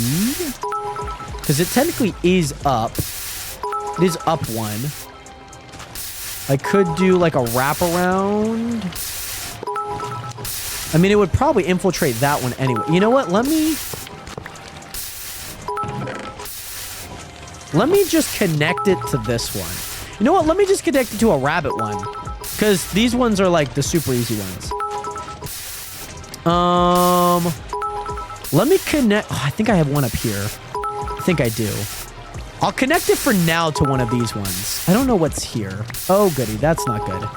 because it technically is up. It is up 1. I could do, like, a wraparound... I mean, it would probably infiltrate that one anyway. You know what? Let me just connect it to this one. You know what? Let me just connect it to a rabbit one. Because these ones are like the super easy ones. Let me connect... oh, I think I have one up here. I think I do. I'll connect it for now to one of these ones. I don't know what's here. Oh, goody. That's not good.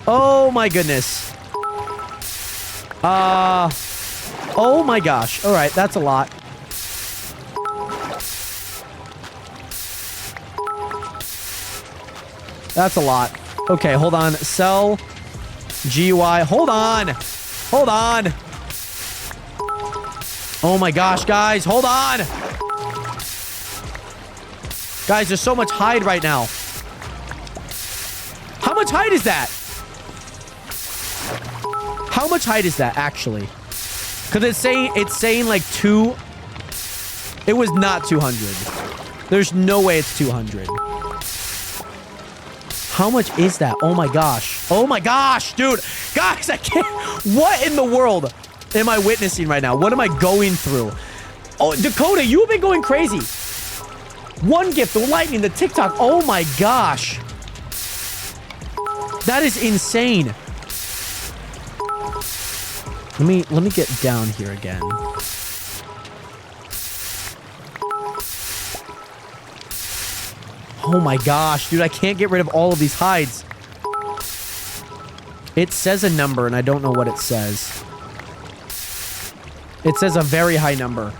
Oh, my goodness. Oh my gosh. All right, that's a lot. That's a lot. Okay, hold on. Sell GUI. Hold on. Hold on. Oh my gosh, guys. Hold on. Guys, there's so much hide right now. How much hide is that? How much height is that, actually? Because it's saying like 2... It was not 200. There's no way it's 200. How much is that? Oh my gosh. Oh my gosh, dude. Guys, I can't... What in the world am I witnessing right now? What am I going through? Oh, Dakota, you've been going crazy. 1 gift, the lightning, the TikTok. Oh my gosh. That is insane. Let me get down here again. Oh my gosh, dude, I can't get rid of all of these hides. It says a number, and I don't know what it says. It says a very high number.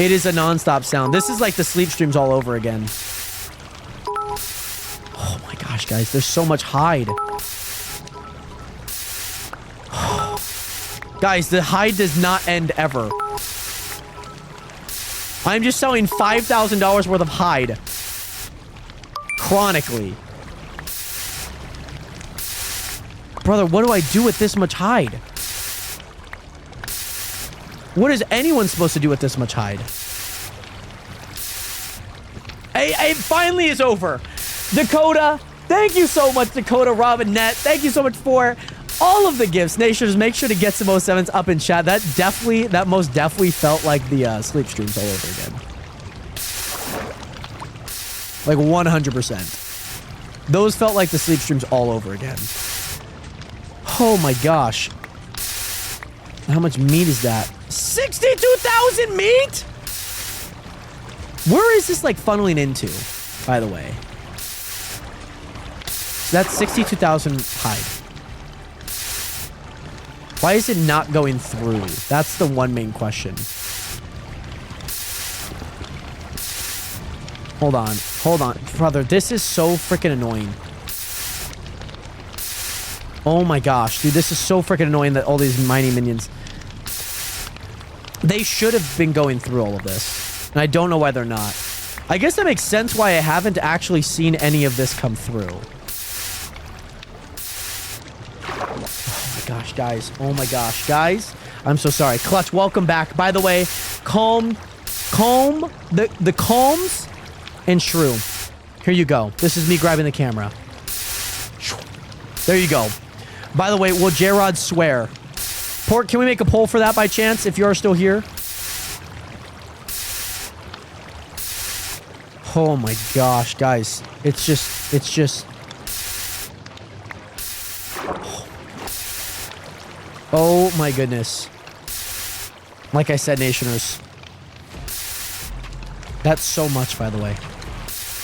It is a non-stop sound. This is like the sleep streams all over again. Oh my gosh, guys, there's so much hide. Guys, the hide does not end ever. I'm just selling $5,000 worth of hide. Chronically. Brother, what do I do with this much hide? What is anyone supposed to do with this much hide? It finally is over. Dakota, thank you so much, Dakota, Robin, Net. Thank you so much for... all of the gifts. Nations, make sure to get some 07s up in chat. That most definitely felt like the sleep streams all over again. Like 100%. Those felt like the sleep streams all over again. Oh my gosh. How much meat is that? 62,000 meat? Where is this like funneling into, by the way? So that's 62,000 hide. Why is it not going through? That's the one main question. Hold on. Hold on. Brother, this is so freaking annoying. Oh my gosh, dude, this is so freaking annoying that all these mining minions... They should have been going through all of this. And I don't know why they're not. I guess that makes sense why I haven't actually seen any of this come through. Oh my gosh, guys. Oh my gosh, guys. I'm so sorry. Clutch, welcome back. By the way, calm, the calms and shrew. Here you go. This is me grabbing the camera. There you go. By the way, will J-Rod swear? Port, can we make a poll for that by chance, if you're still here? Oh my gosh, guys. It's just... Oh my goodness. Like I said, Nationers. That's so much, by the way.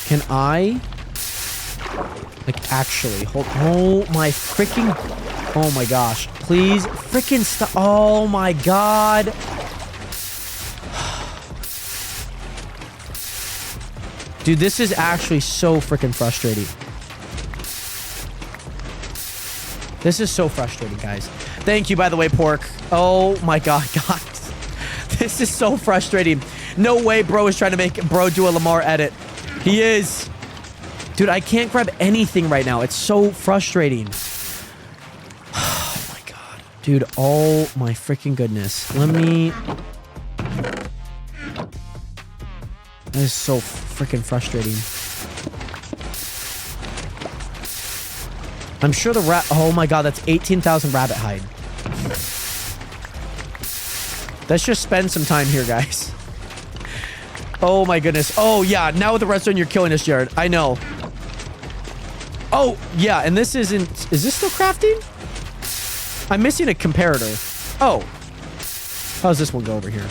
Can I... Like, actually, hold... Oh my freaking... Oh my gosh. Please, freaking stop. Oh my god. Dude, this is actually so freaking frustrating. This is so frustrating, guys. Thank you, by the way, Pork. Oh my god, guys. This is so frustrating. No way bro is trying to make bro do a Lamar edit. He is. Dude, I can't grab anything right now. It's so frustrating. Oh my god. Dude, oh my freaking goodness. Let me... That is so freaking frustrating. I'm sure the rat... Oh my god, that's 18,000 rabbit hide. Let's just spend some time here, guys. Oh my goodness. Oh yeah, now with the redstone you're killing us, Jared. I know. Oh, yeah, and this isn't... Is this still crafting? I'm missing a comparator. Oh. How does this one go over here?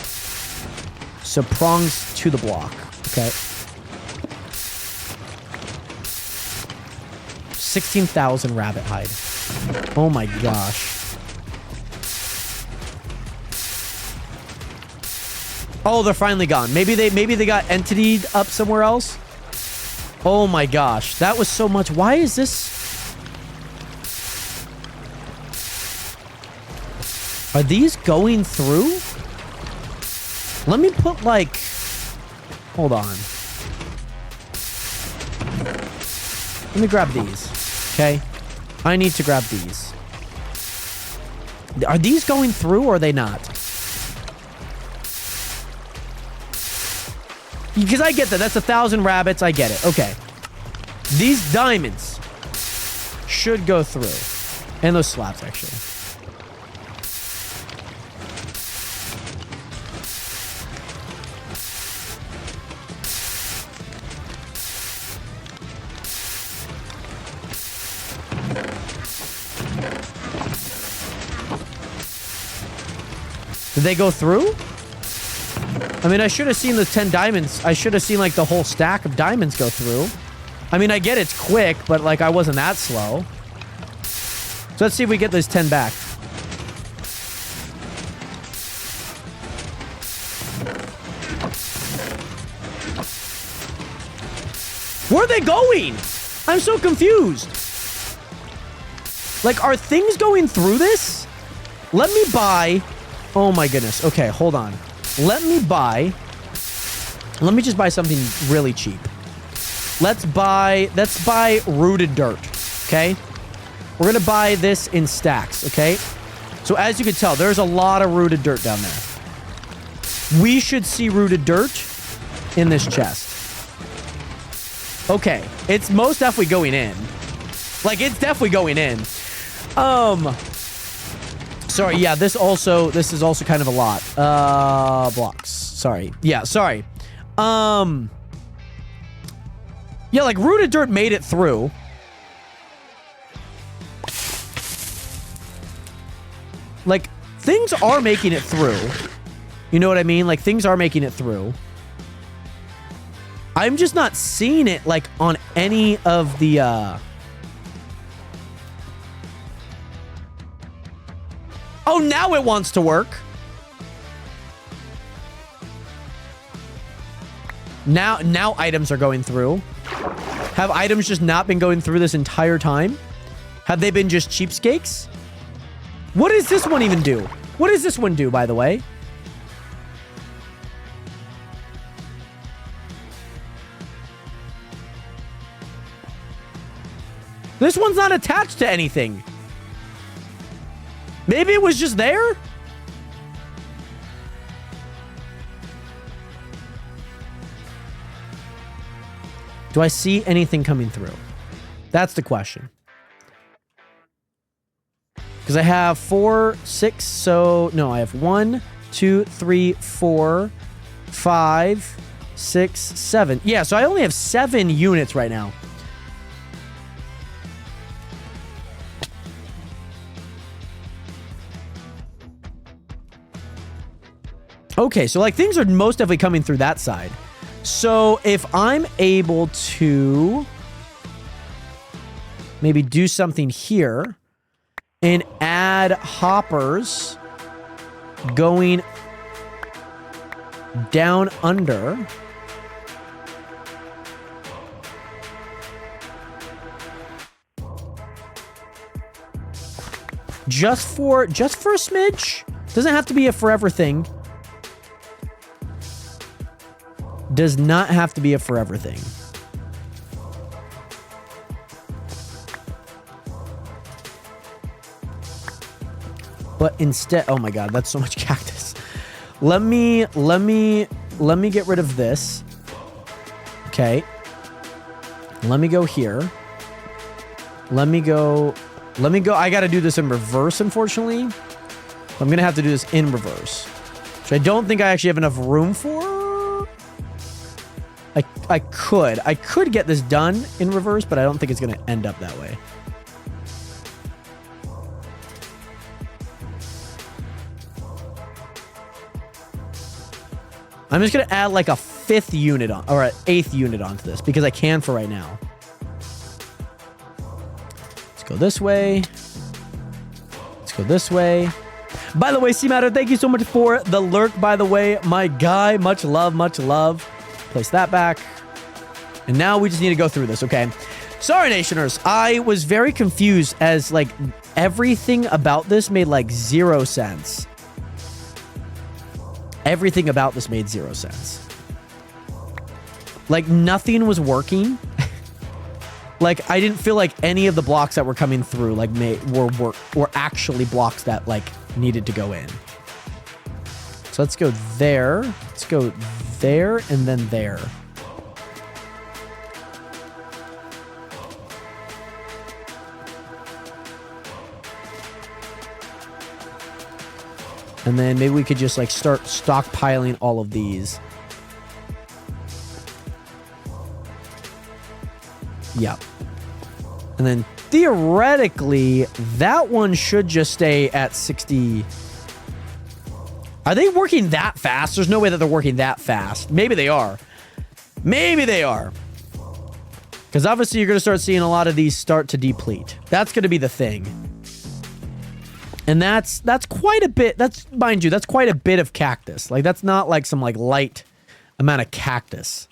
So prongs to the block. Okay. 16,000 rabbit hide. Oh my gosh. Oh, they're finally gone. Maybe they got entity'd up somewhere else. Oh my gosh. That was so much. Why is this? Are these going through? Let me put like... Hold on. Let me grab these. Okay. I need to grab these. Are these going through or are they not? Because I get that. That's 1,000 rabbits. I get it. Okay. These diamonds should go through. And those slabs, actually. Did they go through? I mean, I should have seen the 10 diamonds. I should have seen, like, the whole stack of diamonds go through. I mean, I get it's quick, but, like, I wasn't that slow. So let's see if we get those 10 back. Where are they going? I'm so confused. Like, are things going through this? Let me buy... Oh, my goodness. Okay, hold on. Let me just buy something really cheap. Let's buy rooted dirt, okay? We're gonna buy this in stacks, okay? So as you can tell, there's a lot of rooted dirt down there. We should see rooted dirt in this chest. Okay, it's most definitely going in. Like, it's definitely going in. Sorry, yeah, this is also kind of a lot. Blocks. Sorry. Yeah, sorry. Yeah, like, rooted dirt made it through. Like, things are making it through. You know what I mean? Like, things are making it through. I'm just not seeing it, like, on any of the, Oh, now it wants to work. Now items are going through. Have items just not been going through this entire time? Have they been just cheapskates? What does this one even do? What does this one do, by the way? This one's not attached to anything. Maybe it was just there? Do I see anything coming through? That's the question. Because I have 4, 6, so... No, I have 1, 2, 3, 4, 5, 6, 7. Yeah, so I only have 7 units right now. Okay, so like things are most definitely coming through that side. So if I'm able to maybe do something here and add hoppers going down under. Just for a smidge. Doesn't have to be a forever thing. Does not have to be a forever thing. But instead, oh my god, that's so much cactus. Let me get rid of this. Okay. Let me go here. Let me go. I gotta do this in reverse, unfortunately. I'm gonna have to do this in reverse, which I don't think I actually have enough room for. I could get this done in reverse, but I don't think it's gonna end up that way. I'm just gonna add like a 5th unit on, or an 8th unit onto this, because I can for right now. Let's go this way. Let's go this way. By the way, C-Matter, thank you so much for the lurk, by the way. My guy, much love, much love. Place that back. And now we just need to go through this, okay? Sorry, Nationers. I was very confused as, like, everything about this made, like, 0 sense. Everything about this made 0 sense. Like, nothing was working. Like, I didn't feel like any of the blocks that were coming through, like, were actually blocks that, like, needed to go in. So let's go there. Let's go there and then there. And then maybe we could just like start stockpiling all of these. Yep. And then theoretically, that one should just stay at 60. Are they working that fast? There's no way that they're working that fast. Maybe they are. Maybe they are. Because obviously you're going to start seeing a lot of these start to deplete. That's going to be the thing. And that's quite a bit. That's, mind you, that's quite a bit of cactus. Like, that's not like some like light amount of cactus.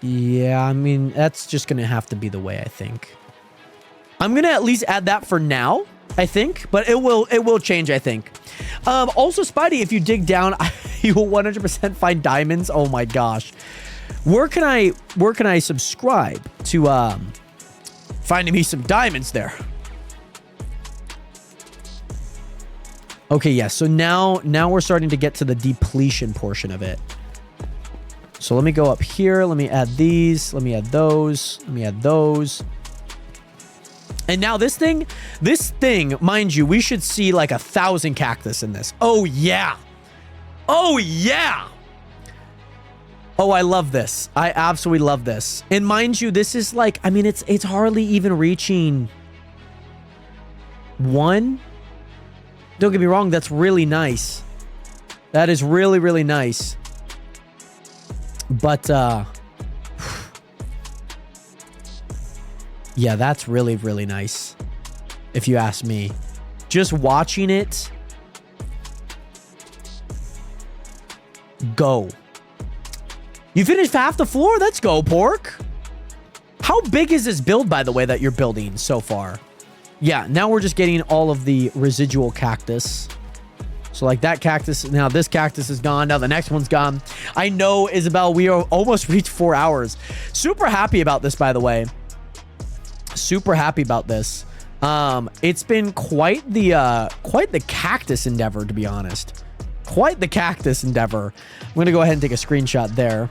Yeah, I mean, that's just going to have to be the way, I think. I'm going to at least add that for now, I think. But it will change, I think. Also, Spidey, if you dig down, you will 100% find diamonds. Oh my gosh. Where can I subscribe to finding me some diamonds there? Okay, yeah. So now we're starting to get to the depletion portion of it. So let me go up here. Let me add these. Let me add those. Let me add those. And now this thing, mind you, we should see like 1,000 cactus in this. Oh, yeah. Oh, yeah. Oh, I love this. I absolutely love this. And mind you, this is like, I mean, it's hardly even reaching 1. Don't get me wrong. That's really nice. That is really, really nice. But, Yeah, that's really, really nice. If you ask me. Just watching it go. You finished half the floor? Let's go, Pork. How big is this build, by the way, that you're building so far? Yeah, now we're just getting all of the residual cactus. So like that cactus, now this cactus is gone. Now the next one's gone. I know, Isabel, we are almost reached 4 hours. Super happy about this, by the way. Super happy about this. It's been quite the cactus endeavor, to be honest. Quite the cactus endeavor. I'm going to go ahead and take a screenshot there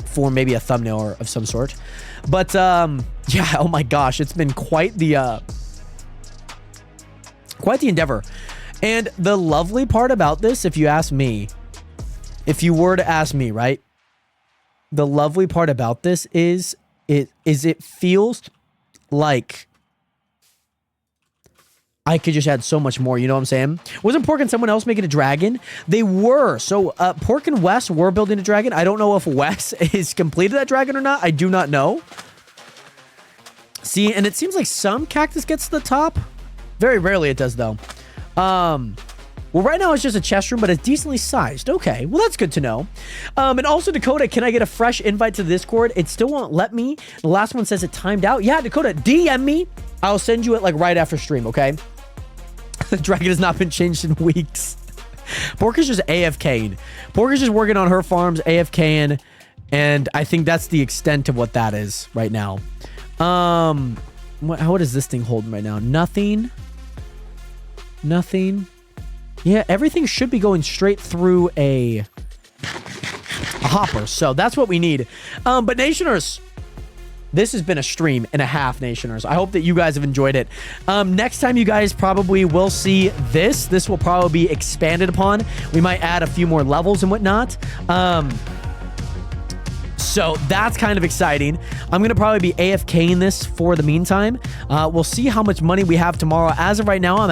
for maybe a thumbnail of some sort. But, yeah, oh my gosh, it's been quite the endeavor. And the lovely part about this, if you ask me, if you were to ask me, right? The lovely part about this is it feels like I could just add so much more, you know what I'm saying? Wasn't Pork and someone else making a dragon? They were. So Pork and Wes were building a dragon. I don't know if Wes is completed that dragon or not. I do not know. See, and it seems like some cactus gets to the top. Very rarely it does, though. Well, right now it's just a chest room, but it's decently sized. Okay, well, that's good to know. And also, Dakota, can I get a fresh invite to the Discord? It still won't let me. The last one says it timed out. Yeah, Dakota, DM me. I'll send you it like right after stream, okay? The dragon has not been changed in weeks. Pork is just AFKing. Pork is just working on her farms, AFKing, and I think that's the extent of what that is right now. What is this thing holding right now? Nothing. Nothing. Yeah, everything should be going straight through a hopper. So that's what we need. But Nationers, this has been a stream and a half, Nationers. I hope that you guys have enjoyed it. Next time you guys probably will see this. This will probably be expanded upon. We might add a few more levels and whatnot. So that's kind of exciting. I'm going to probably be AFKing this for the meantime. We'll see how much money we have tomorrow. As of right now, I'm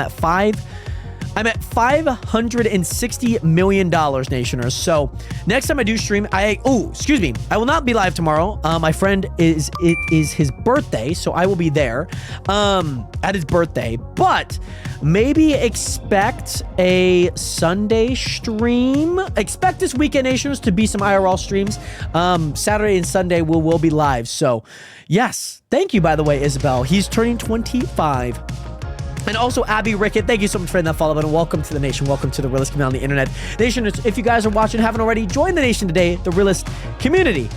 at $560 million, Nationers. So next time I do stream, I will not be live tomorrow. My friend it is his birthday, so I will be there at his birthday. But maybe expect a Sunday stream. Expect this weekend, Nationers, to be some IRL streams. Saturday and Sunday will be live. So yes, thank you, by the way, Isabel. He's turning 25. And also, Abby Rickett, thank you so much for hitting that follow button. Welcome to the nation. Welcome to the realest community on the internet. Nation, if you guys are watching and haven't already, join the nation today, the realest community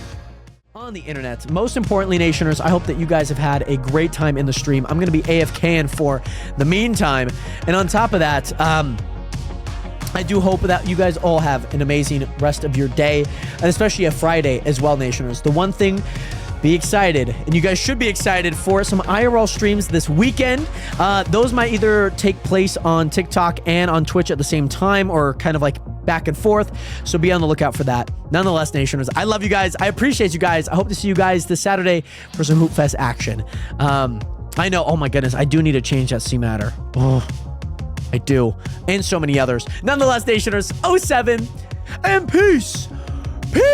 on the internet. Most importantly, Nationers, I hope that you guys have had a great time in the stream. I'm going to be AFKing for the meantime. And on top of that, I do hope that you guys all have an amazing rest of your day, and especially a Friday as well, Nationers. The one thing, be excited, and you guys should be excited for some IRL streams this weekend. Those might either take place on TikTok and on Twitch at the same time, or kind of like back and forth, so be on the lookout for that. Nonetheless, Nationers, I love you guys. I appreciate you guys. I hope to see you guys this Saturday for some Hoop Fest action. I know, oh my goodness, I do need to change that C matter. Oh, I do. And so many others. Nonetheless, Nationers, 07 and peace. Peace.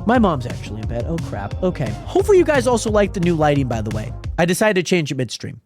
My mom's actually in bed. Oh, crap. Okay. Hopefully you guys also like the new lighting, by the way. I decided to change it midstream.